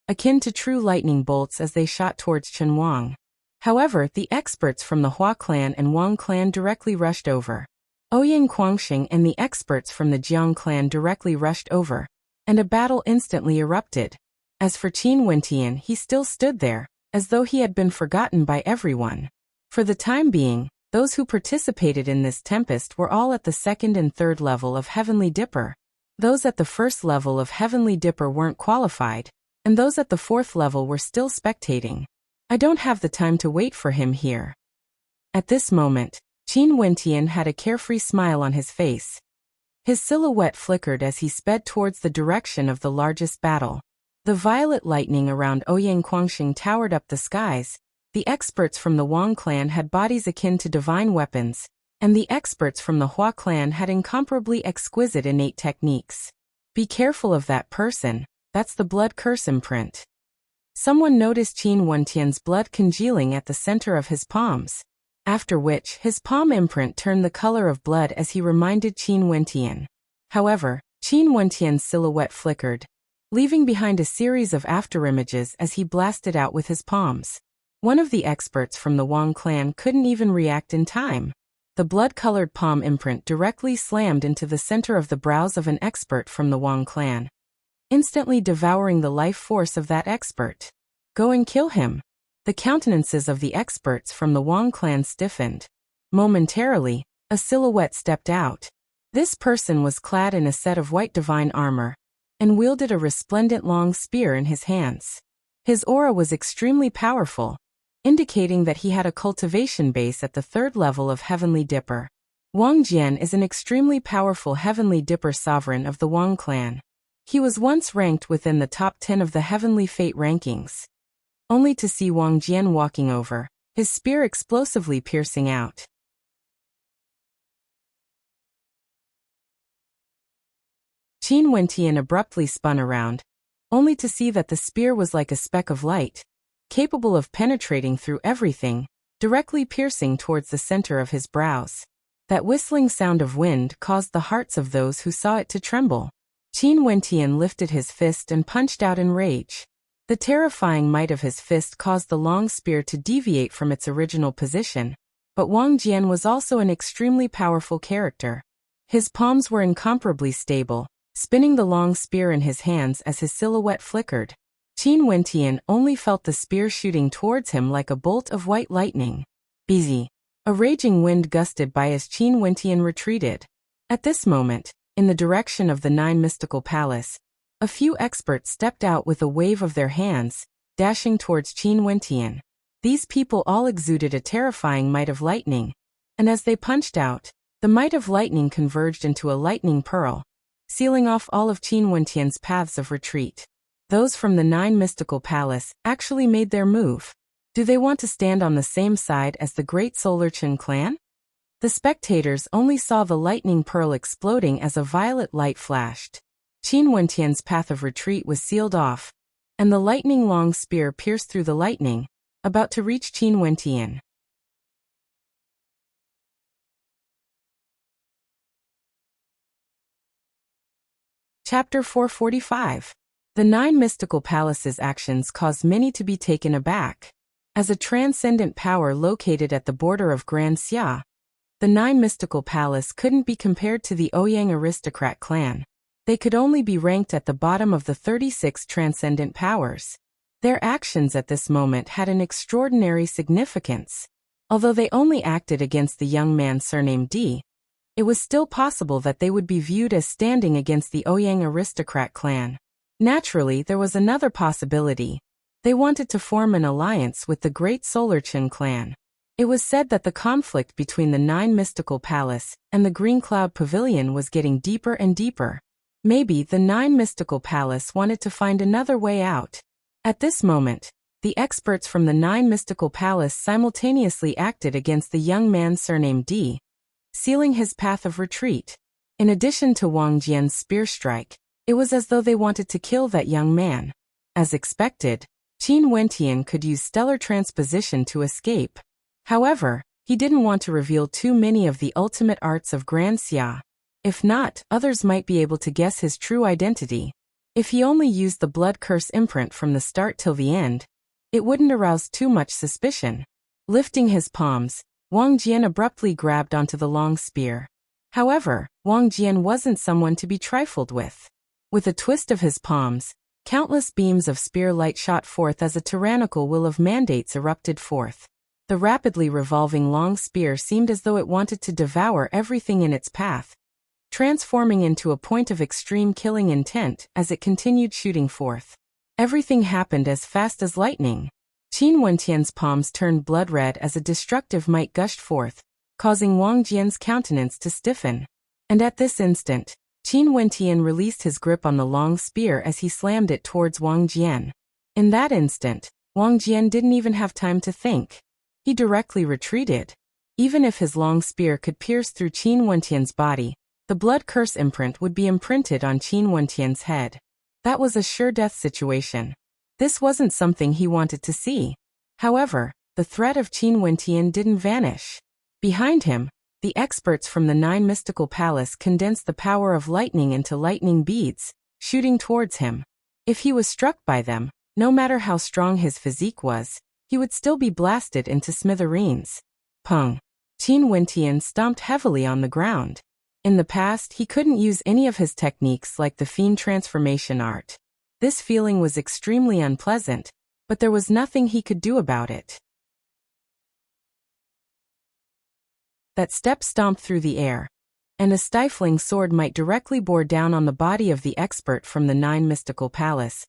S1: akin to true lightning bolts as they shot towards Chen Wang. However, the experts from the Hua clan and Wang clan directly rushed over. Ouyang Quangxing and the experts from the Jiang clan directly rushed over, and a battle instantly erupted. As for Qin Wentian, he still stood there, as though he had been forgotten by everyone. For the time being, those who participated in this tempest were all at the 2nd and 3rd level of Heavenly Dipper. Those at the 1st level of Heavenly Dipper weren't qualified, and those at the 4th level were still spectating. I don't have the time to wait for him here. At this moment, Qin Wentian had a carefree smile on his face. His silhouette flickered as he sped towards the direction of the largest battle. The violet lightning around Ouyang Quangxing towered up the skies. The experts from the Wang clan had bodies akin to divine weapons, and the experts from the Hua clan had incomparably exquisite innate techniques. Be careful of that person, that's the blood curse imprint. Someone noticed Qin Wentian's blood congealing at the center of his palms, after which his palm imprint turned the color of blood as he reminded Qin Wentian. However, Qin Wentian's silhouette flickered, leaving behind a series of afterimages as he blasted out with his palms. One of the experts from the Wang clan couldn't even react in time. The blood-colored palm imprint directly slammed into the center of the brows of an expert from the Wang clan, instantly devouring the life force of that expert. Go and kill him. The countenances of the experts from the Wang clan stiffened. Momentarily, a silhouette stepped out. This person was clad in a set of white divine armor, and wielded a resplendent long spear in his hands. His aura was extremely powerful, indicating that he had a cultivation base at the 3rd level of Heavenly Dipper. Wang Jian is an extremely powerful Heavenly Dipper sovereign of the Wang clan. He was once ranked within the top 10 of the Heavenly Fate rankings. Only to see Wang Jian walking over, his spear explosively piercing out. Qin Wentian abruptly spun around, only to see that the spear was like a speck of light, capable of penetrating through everything, directly piercing towards the center of his brows. That whistling sound of wind caused the hearts of those who saw it to tremble. Qin Wentian lifted his fist and punched out in rage. The terrifying might of his fist caused the long spear to deviate from its original position, but Wang Jian was also an extremely powerful character. His palms were incomparably stable, spinning the long spear in his hands as his silhouette flickered. Qin Wentian only felt the spear shooting towards him like a bolt of white lightning. Busy. A raging wind gusted by as Qin Wentian retreated. At this moment, in the direction of the Nine Mystical Palace, a few experts stepped out with a wave of their hands, dashing towards Qin Wentian. These people all exuded a terrifying might of lightning, and as they punched out, the might of lightning converged into a lightning pearl, sealing off all of Qin Wentian's paths of retreat. Those from the Nine Mystical Palace actually made their move. Do they want to stand on the same side as the great Solar Qin clan? The spectators only saw the lightning pearl exploding as a violet light flashed. Qin Wentian's path of retreat was sealed off, and the lightning long spear pierced through the lightning, about to reach Qin Wentian. Chapter 445. The Nine Mystical Palaces' actions caused many to be taken aback. As a transcendent power located at the border of Grand Xia, the Nine Mystical Palace couldn't be compared to the Ouyang aristocrat clan. They could only be ranked at the bottom of the 36 transcendent powers. Their actions at this moment had an extraordinary significance. Although they only acted against the young man surnamed Di, it was still possible that they would be viewed as standing against the Ouyang aristocrat clan. Naturally, there was another possibility. They wanted to form an alliance with the great Solar Qin clan. It was said that the conflict between the Nine Mystical Palace and the Green Cloud Pavilion was getting deeper and deeper. Maybe the Nine Mystical Palace wanted to find another way out. At this moment, the experts from the Nine Mystical Palace simultaneously acted against the young man surnamed Di, sealing his path of retreat. In addition to Wang Jian's spear strike, it was as though they wanted to kill that young man. As expected, Qin Wentian could use stellar transposition to escape. However, he didn't want to reveal too many of the ultimate arts of Grand Xia. If not, others might be able to guess his true identity. If he only used the blood curse imprint from the start till the end, it wouldn't arouse too much suspicion. Lifting his palms, Wang Jian abruptly grabbed onto the long spear. However, Wang Jian wasn't someone to be trifled with. With a twist of his palms, countless beams of spear light shot forth as a tyrannical will of mandates erupted forth. The rapidly revolving long spear seemed as though it wanted to devour everything in its path, transforming into a point of extreme killing intent as it continued shooting forth. Everything happened as fast as lightning. Qin Wentian's palms turned blood red as a destructive might gushed forth, causing Wang Jian's countenance to stiffen. And at this instant, Qin Wentian released his grip on the long spear as he slammed it towards Wang Jian. In that instant, Wang Jian didn't even have time to think. He directly retreated. Even if his long spear could pierce through Qin Wentian's body, the blood curse imprint would be imprinted on Qin Wentian's head. That was a sure death situation. This wasn't something he wanted to see. However, the threat of Qin Wentian didn't vanish. Behind him, the experts from the Nine Mystical Palace condensed the power of lightning into lightning beads, shooting towards him. If he was struck by them, no matter how strong his physique was, he would still be blasted into smithereens. Pung. Qin Wentian stomped heavily on the ground. In the past, he couldn't use any of his techniques like the fiend transformation art. This feeling was extremely unpleasant, but there was nothing he could do about it. That step stomped through the air, and a stifling sword might directly bore down on the body of the expert from the Nine Mystical Palace,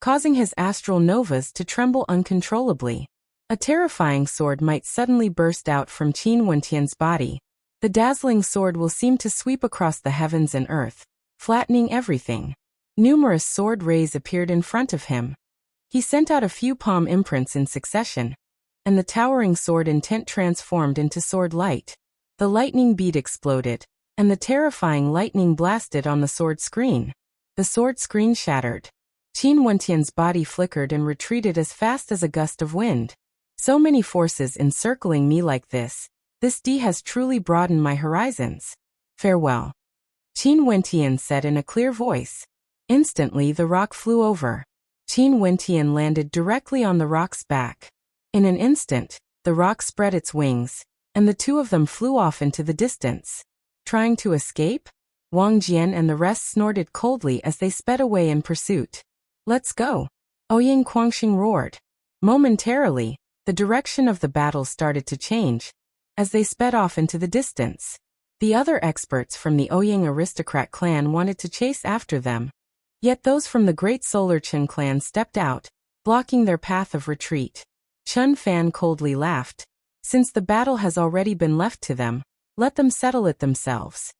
S1: causing his astral novas to tremble uncontrollably. A terrifying sword might suddenly burst out from Qin Wentian's body. The dazzling sword will seem to sweep across the heavens and earth, flattening everything. Numerous sword rays appeared in front of him. He sent out a few palm imprints in succession, and the towering sword intent transformed into sword light. The lightning bead exploded, and the terrifying lightning blasted on the sword screen. The sword screen shattered. Qin Wentian's body flickered and retreated as fast as a gust of wind. So many forces encircling me like this. This D has truly broadened my horizons. Farewell. Qin Wentian said in a clear voice. Instantly the rock flew over. Qin Wentian landed directly on the rock's back. In an instant, the rock spread its wings, and the two of them flew off into the distance. Trying to escape? Wang Jian and the rest snorted coldly as they sped away in pursuit. Let's go! Ouyang Quangxing roared. Momentarily, the direction of the battle started to change, as they sped off into the distance. The other experts from the Ouyang aristocrat clan wanted to chase after them. Yet those from the Great Solar Chen clan stepped out, blocking their path of retreat. Chun Fan coldly laughed. Since the battle has already been left to them, let them settle it themselves.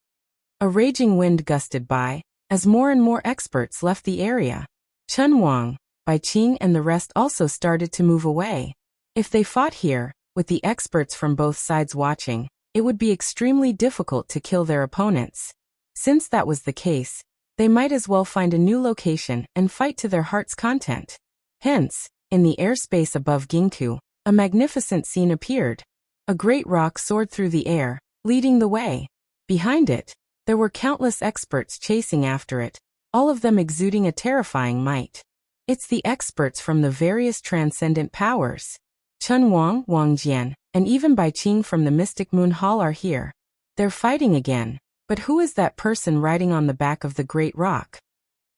S1: A raging wind gusted by, as more and more experts left the area. Chun Wang, Bai Qing and the rest also started to move away. If they fought here, with the experts from both sides watching, it would be extremely difficult to kill their opponents. Since that was the case, they might as well find a new location and fight to their heart's content. Hence, in the airspace above Ginkgo, a magnificent scene appeared. A great rock soared through the air, leading the way. Behind it, there were countless experts chasing after it, all of them exuding a terrifying might. It's the experts from the various transcendent powers. Chun Wang, Wang Jian, and even Bai Qing from the Mystic Moon Hall are here. They're fighting again. But who is that person riding on the back of the great rock?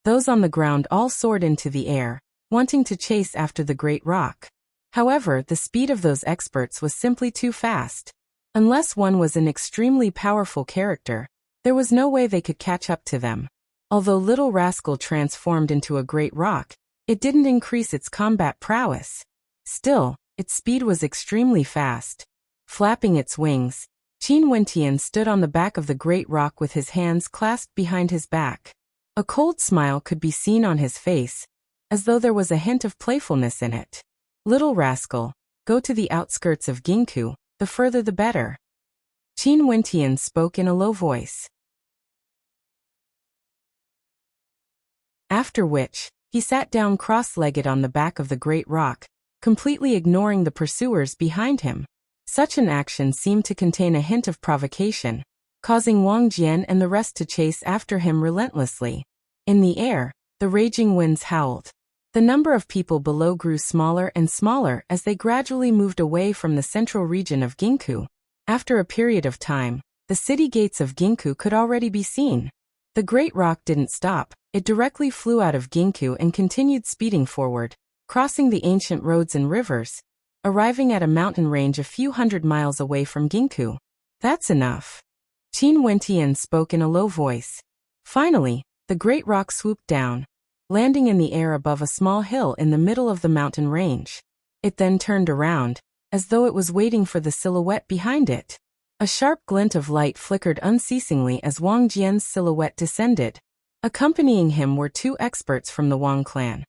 S1: Those on the ground all soared into the air, wanting to chase after the great rock. However, the speed of those experts was simply too fast. Unless one was an extremely powerful character, there was no way they could catch up to them. Although Little Rascal transformed into a great rock, it didn't increase its combat prowess. Still, its speed was extremely fast. Flapping its wings, Qin Wentian stood on the back of the great rock with his hands clasped behind his back. A cold smile could be seen on his face, as though there was a hint of playfulness in it. Little Rascal, go to the outskirts of Ginkgo, the further the better. Qin Wentian spoke in a low voice. After which, he sat down cross-legged on the back of the great rock, completely ignoring the pursuers behind him. Such an action seemed to contain a hint of provocation, causing Wang Jian and the rest to chase after him relentlessly. In the air, the raging winds howled. The number of people below grew smaller and smaller as they gradually moved away from the central region of Ginkgo. After a period of time, the city gates of Ginkgo could already be seen. The great rock didn't stop, it directly flew out of Ginkgo and continued speeding forward, crossing the ancient roads and rivers, arriving at a mountain range a few hundred miles away from Ginkgo. That's enough. Qin Wentian spoke in a low voice. Finally, the great rock swooped down, landing in the air above a small hill in the middle of the mountain range. It then turned around, as though it was waiting for the silhouette behind it. A sharp glint of light flickered unceasingly as Wang Jian's silhouette descended. Accompanying him were two experts from the Wang clan,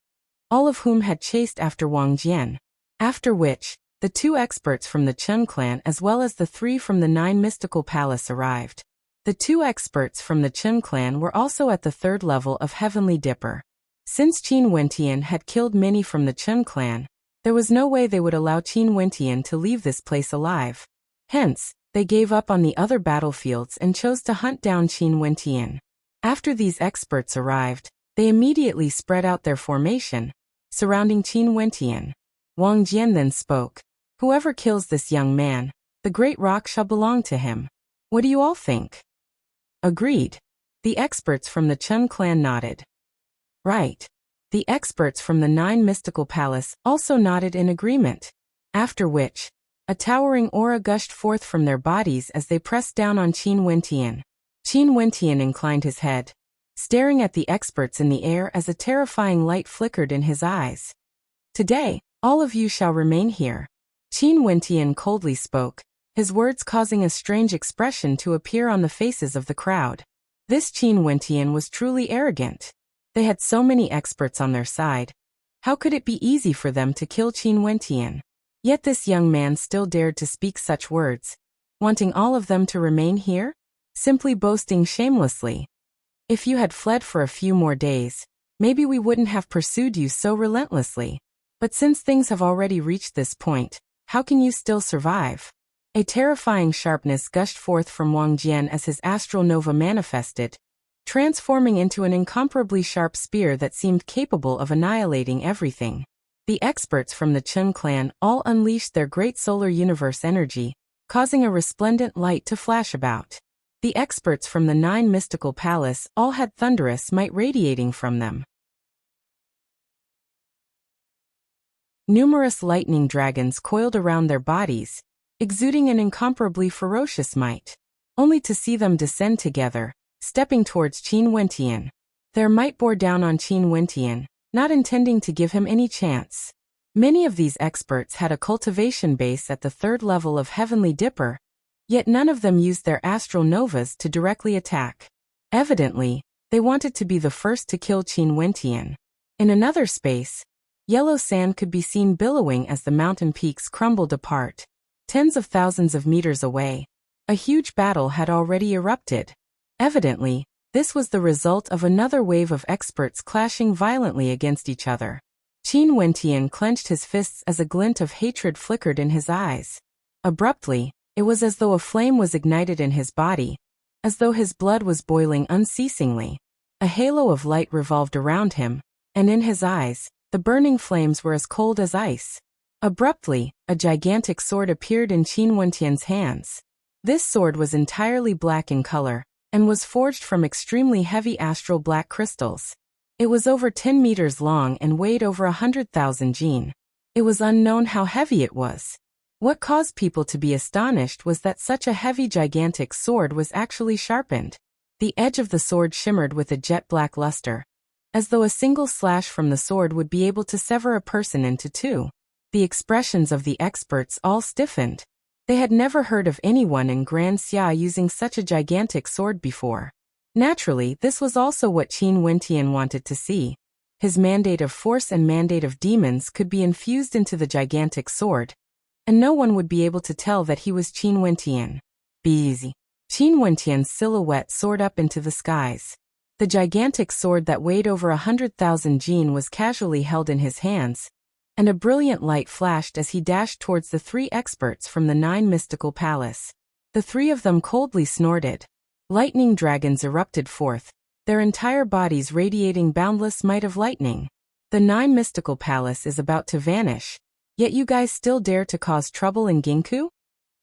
S1: all of whom had chased after Wang Jian. After which, the two experts from the Chun clan as well as the three from the Nine Mystical Palace arrived. The two experts from the Chun clan were also at the third level of Heavenly Dipper. Since Qin Wentian had killed many from the Chun clan, there was no way they would allow Qin Wentian to leave this place alive. Hence, they gave up on the other battlefields and chose to hunt down Qin Wentian. After these experts arrived, they immediately spread out their formation, surrounding Qin Wentian. Wang Jian then spoke. Whoever kills this young man, the great rock shall belong to him. What do you all think? Agreed. The experts from the Chun clan nodded. Right. The experts from the Nine Mystical Palace also nodded in agreement. After which, a towering aura gushed forth from their bodies as they pressed down on Qin Wentian. Qin Wentian inclined his head, staring at the experts in the air as a terrifying light flickered in his eyes. Today, all of you shall remain here. Qin Wentian coldly spoke, his words causing a strange expression to appear on the faces of the crowd. This Qin Wentian was truly arrogant. They had so many experts on their side. How could it be easy for them to kill Qin Wentian? Yet this young man still dared to speak such words, wanting all of them to remain here? Simply boasting shamelessly. If you had fled for a few more days, maybe we wouldn't have pursued you so relentlessly. But since things have already reached this point, how can you still survive? A terrifying sharpness gushed forth from Wang Jian as his astral nova manifested, transforming into an incomparably sharp spear that seemed capable of annihilating everything. The experts from the Chen clan all unleashed their great solar universe energy, causing a resplendent light to flash about. The experts from the 9 mystical palace all had thunderous might radiating from them. Numerous lightning dragons coiled around their bodies, exuding an incomparably ferocious might, only to see them descend together, stepping towards Qin Wentian. Their might bore down on Qin Wentian, not intending to give him any chance. Many of these experts had a cultivation base at the 3rd level of Heavenly Dipper, yet none of them used their astral novas to directly attack. Evidently, they wanted to be the first to kill Qin Wentian. In another space, yellow sand could be seen billowing as the mountain peaks crumbled apart. Tens of thousands of meters away, a huge battle had already erupted. Evidently, this was the result of another wave of experts clashing violently against each other. Qin Wentian clenched his fists as a glint of hatred flickered in his eyes. Abruptly, it was as though a flame was ignited in his body, as though his blood was boiling unceasingly. A halo of light revolved around him, and in his eyes, the burning flames were as cold as ice. Abruptly, a gigantic sword appeared in Qin Wentian's hands. This sword was entirely black in color, and was forged from extremely heavy astral black crystals. It was over 10 meters long and weighed over 100,000 jin. It was unknown how heavy it was. What caused people to be astonished was that such a heavy gigantic sword was actually sharpened. The edge of the sword shimmered with a jet-black luster, as though a single slash from the sword would be able to sever a person into 2. The expressions of the experts all stiffened. They had never heard of anyone in Grand Xia using such a gigantic sword before. Naturally, this was also what Qin Wentian wanted to see. His mandate of force and mandate of demons could be infused into the gigantic sword, and no one would be able to tell that he was Qin Wentian. Be easy. Qin Wentian's silhouette soared up into the skies. The gigantic sword that weighed over 100,000 jin was casually held in his hands, and a brilliant light flashed as he dashed towards the 3 experts from the 9 mystical palace. The 3 of them coldly snorted. Lightning dragons erupted forth, their entire bodies radiating boundless might of lightning. The 9 mystical palace is about to vanish, yet you guys still dare to cause trouble in Ginkgo?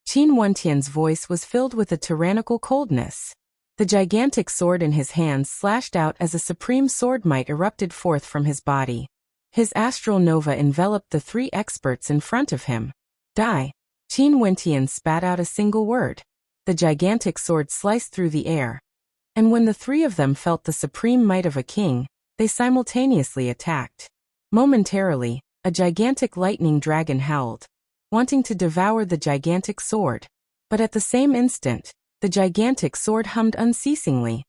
S1: Qin Wentian's voice was filled with a tyrannical coldness. The gigantic sword in his hands slashed out as a supreme sword might erupted forth from his body. His astral nova enveloped the 3 experts in front of him. Die. Qin Wentian spat out a single word. The gigantic sword sliced through the air. And when the 3 of them felt the supreme might of a king, they simultaneously attacked. Momentarily, a gigantic lightning dragon howled, wanting to devour the gigantic sword. But at the same instant, the gigantic sword hummed unceasingly,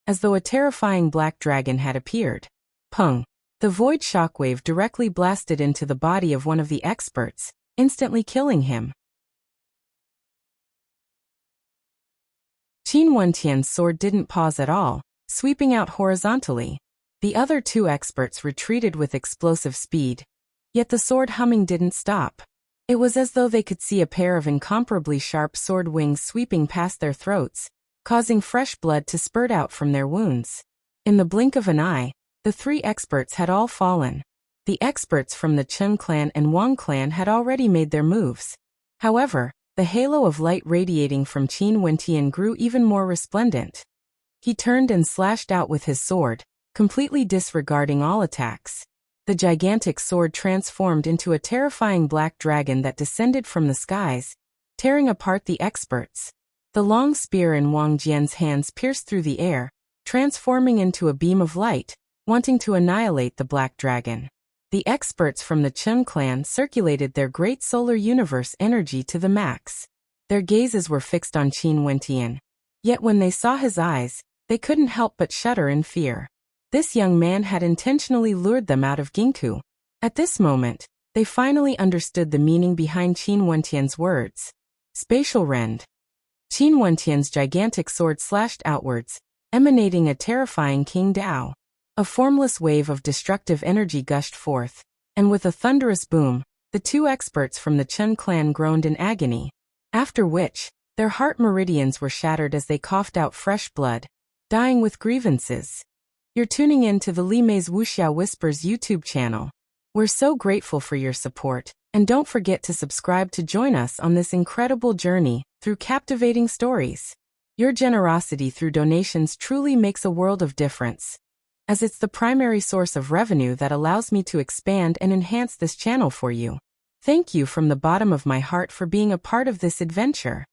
S1: as though a terrifying black dragon had appeared. Pung! The void shockwave directly blasted into the body of one of the experts, instantly killing him. Qin Wentian's sword didn't pause at all, sweeping out horizontally. The other 2 experts retreated with explosive speed, yet the sword humming didn't stop. It was as though they could see a pair of incomparably sharp sword wings sweeping past their throats, causing fresh blood to spurt out from their wounds. In the blink of an eye, the 3 experts had all fallen. The experts from the Chen clan and Wang clan had already made their moves. However, the halo of light radiating from Qin Wentian grew even more resplendent. He turned and slashed out with his sword, completely disregarding all attacks. The gigantic sword transformed into a terrifying black dragon that descended from the skies, tearing apart the experts. The long spear in Wang Jian's hands pierced through the air, transforming into a beam of light, wanting to annihilate the black dragon. The experts from the Chen clan circulated their great solar universe energy to the max. Their gazes were fixed on Qin Wentian. Yet when they saw his eyes, they couldn't help but shudder in fear. This young man had intentionally lured them out of Ginkgo. At this moment, they finally understood the meaning behind Qin Wentian's words. Spatial rend. Qin Wentian's gigantic sword slashed outwards, emanating a terrifying King Dao. A formless wave of destructive energy gushed forth, and with a thunderous boom, the 2 experts from the Chen clan groaned in agony. After which, their heart meridians were shattered as they coughed out fresh blood, dying with grievances. You're tuning in to the Li Mei's Wuxia Whispers YouTube channel. We're so grateful for your support, and don't forget to subscribe to join us on this incredible journey through captivating stories. Your generosity through donations truly makes a world of difference, as it's the primary source of revenue that allows me to expand and enhance this channel for you. Thank you from the bottom of my heart for being a part of this adventure.